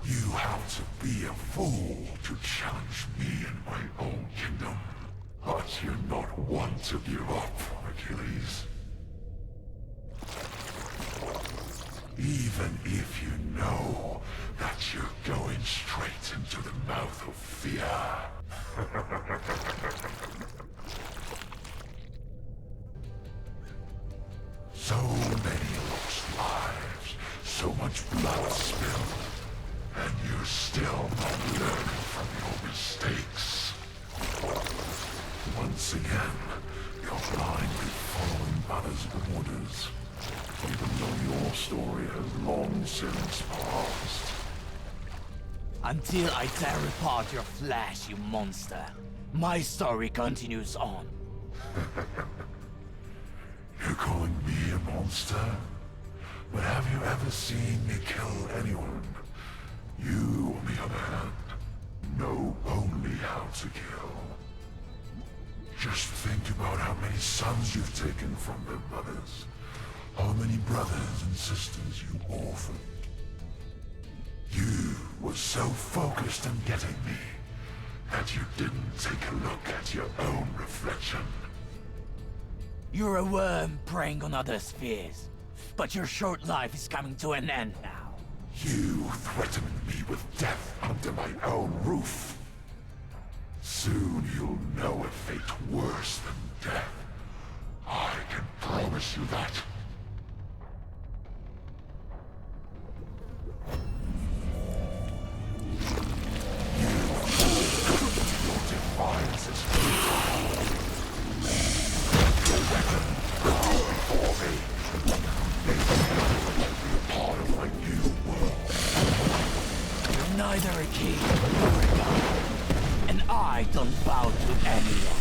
You have to be a fool to challenge me in my own kingdom. But you're not one to give up, Achilles. Even if you know that you're going straight into the mouth of fear. So many lost lives, so much blood spilled, and you're still not learning from your mistakes. Once again, you're blindly following others' orders, even though your story has long since passed. Until I tear apart your flesh, you monster, my story continues on. You're calling me a monster? But have you ever seen me kill anyone? You, on the other hand, know only how to kill. Just think about how many sons you've taken from their mothers. How many brothers and sisters you orphaned. You were so focused on getting me that you didn't take a look at your own reflection. You're a worm preying on other spheres, but your short life is coming to an end now. You threatened me with death under my own roof. Soon you'll know a fate worse than death. I can promise you that. Your defiance is futile. Your weapon, come before me. Maybe you'll be a part of my new world. You're neither a king nor a god, and I don't bow to anyone.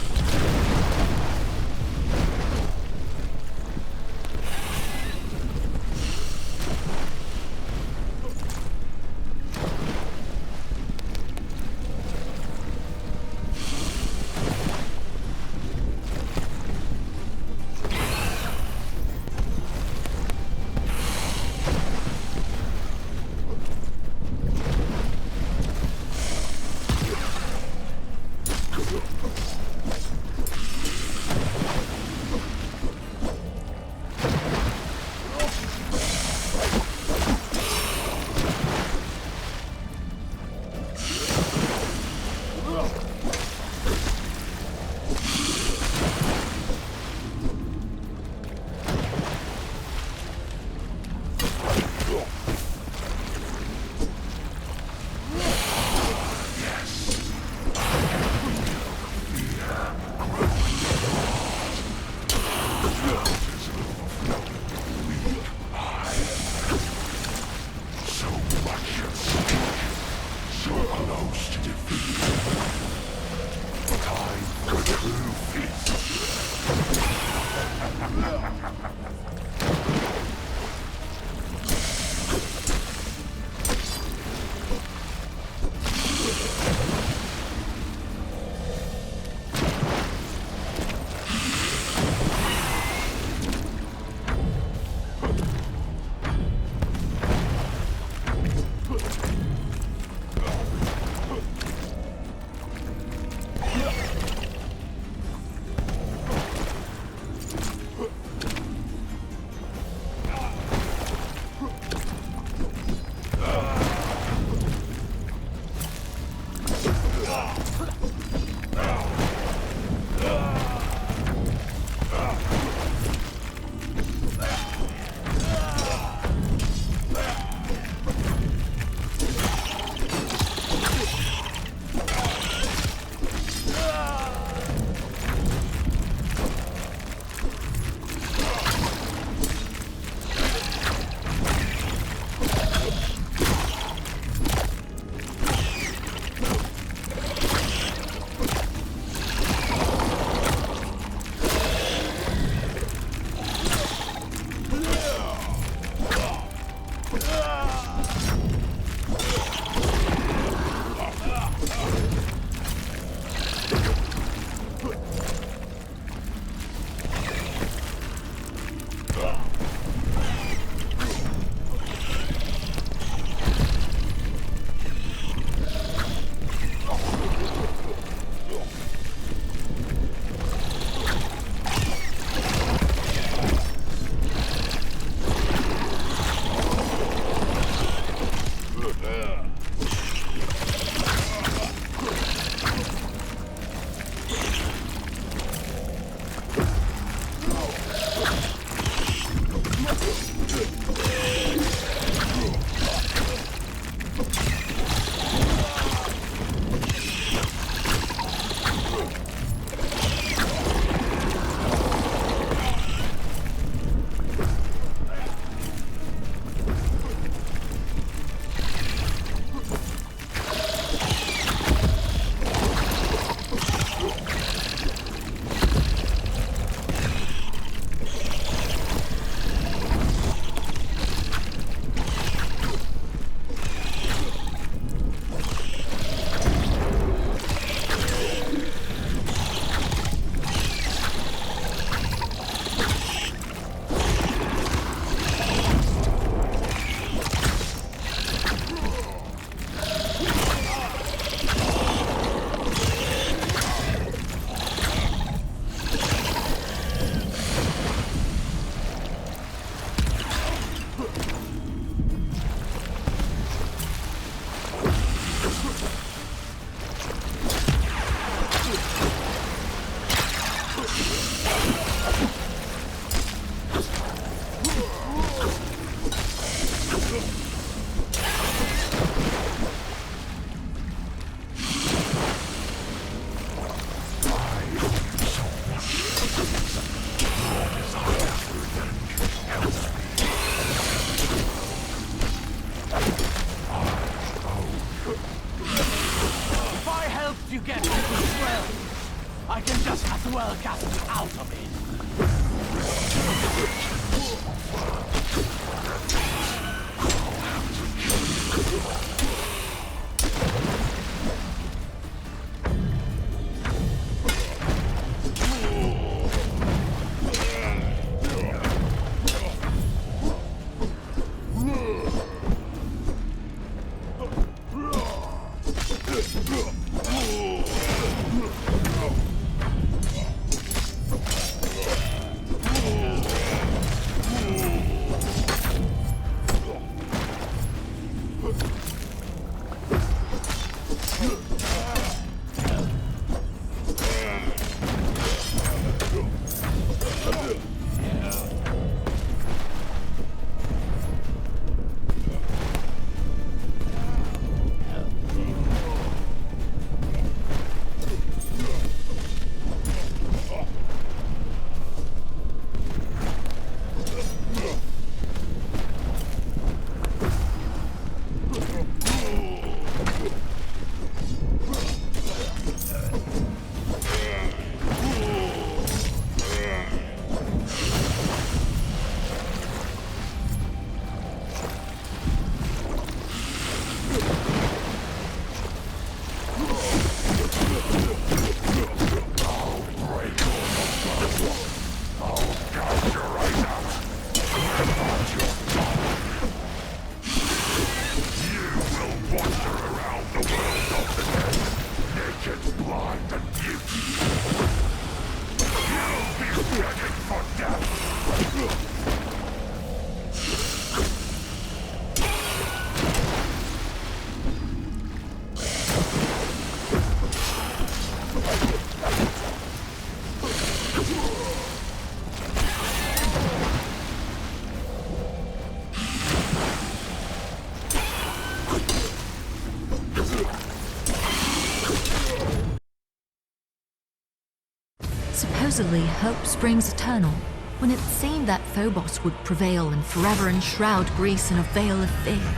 Supposedly, hope springs eternal. When it seemed that Phobos would prevail and forever enshroud Greece in a veil of fear.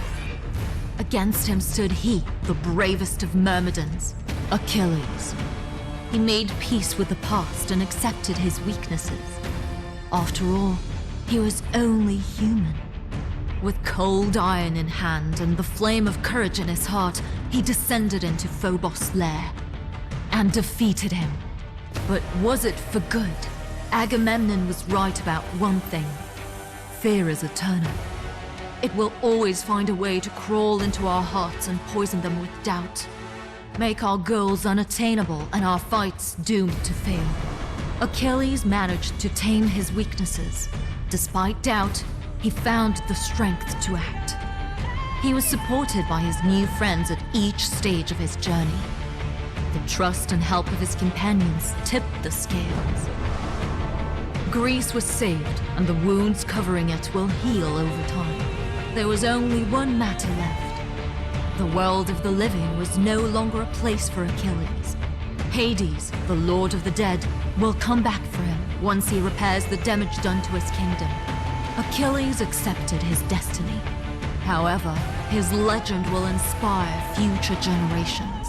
Against him stood he, the bravest of Myrmidons, Achilles. He made peace with the past and accepted his weaknesses. After all, he was only human. With cold iron in hand and the flame of courage in his heart, he descended into Phobos' lair and defeated him. But was it for good? Agamemnon was right about one thing. Fear is eternal. It will always find a way to crawl into our hearts and poison them with doubt. Make our goals unattainable and our fights doomed to fail. Achilles managed to tame his weaknesses. Despite doubt, he found the strength to act. He was supported by his new friends at each stage of his journey. The trust and help of his companions tipped the scales. Greece was saved, and the wounds covering it will heal over time. There was only one matter left. The world of the living was no longer a place for Achilles. Hades, the lord of the dead, will come back for him once he repairs the damage done to his kingdom. Achilles accepted his destiny. However, his legend will inspire future generations.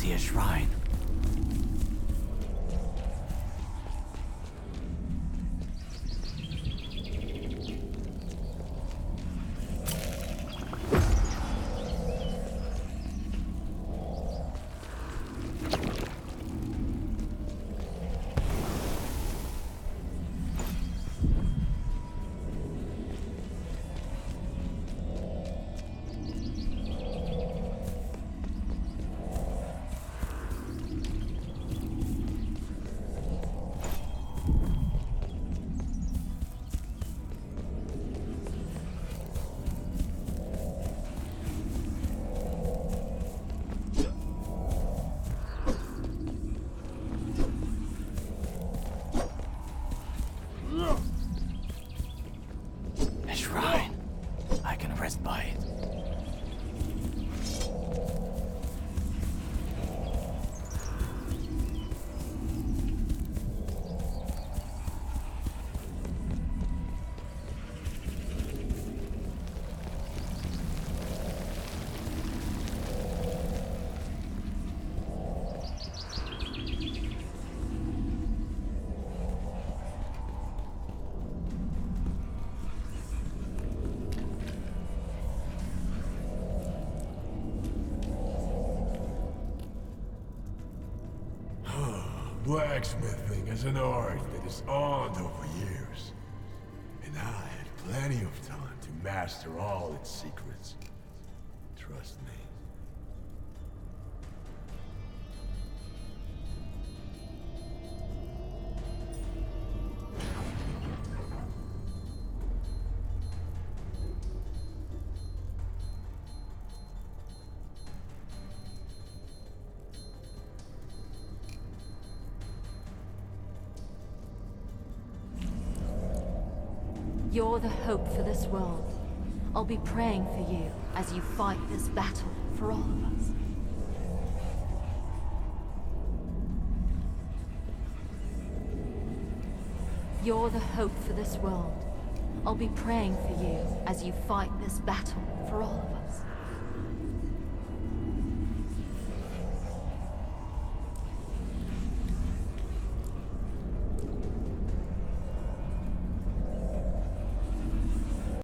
see a shrine. Blacksmithing is an art that has honed over years. And I had plenty of time to master all its secrets. Trust me. You're the hope for this world. I'll be praying for you as you fight this battle for all of us. You're the hope for this world. I'll be praying for you as you fight this battle for all of us.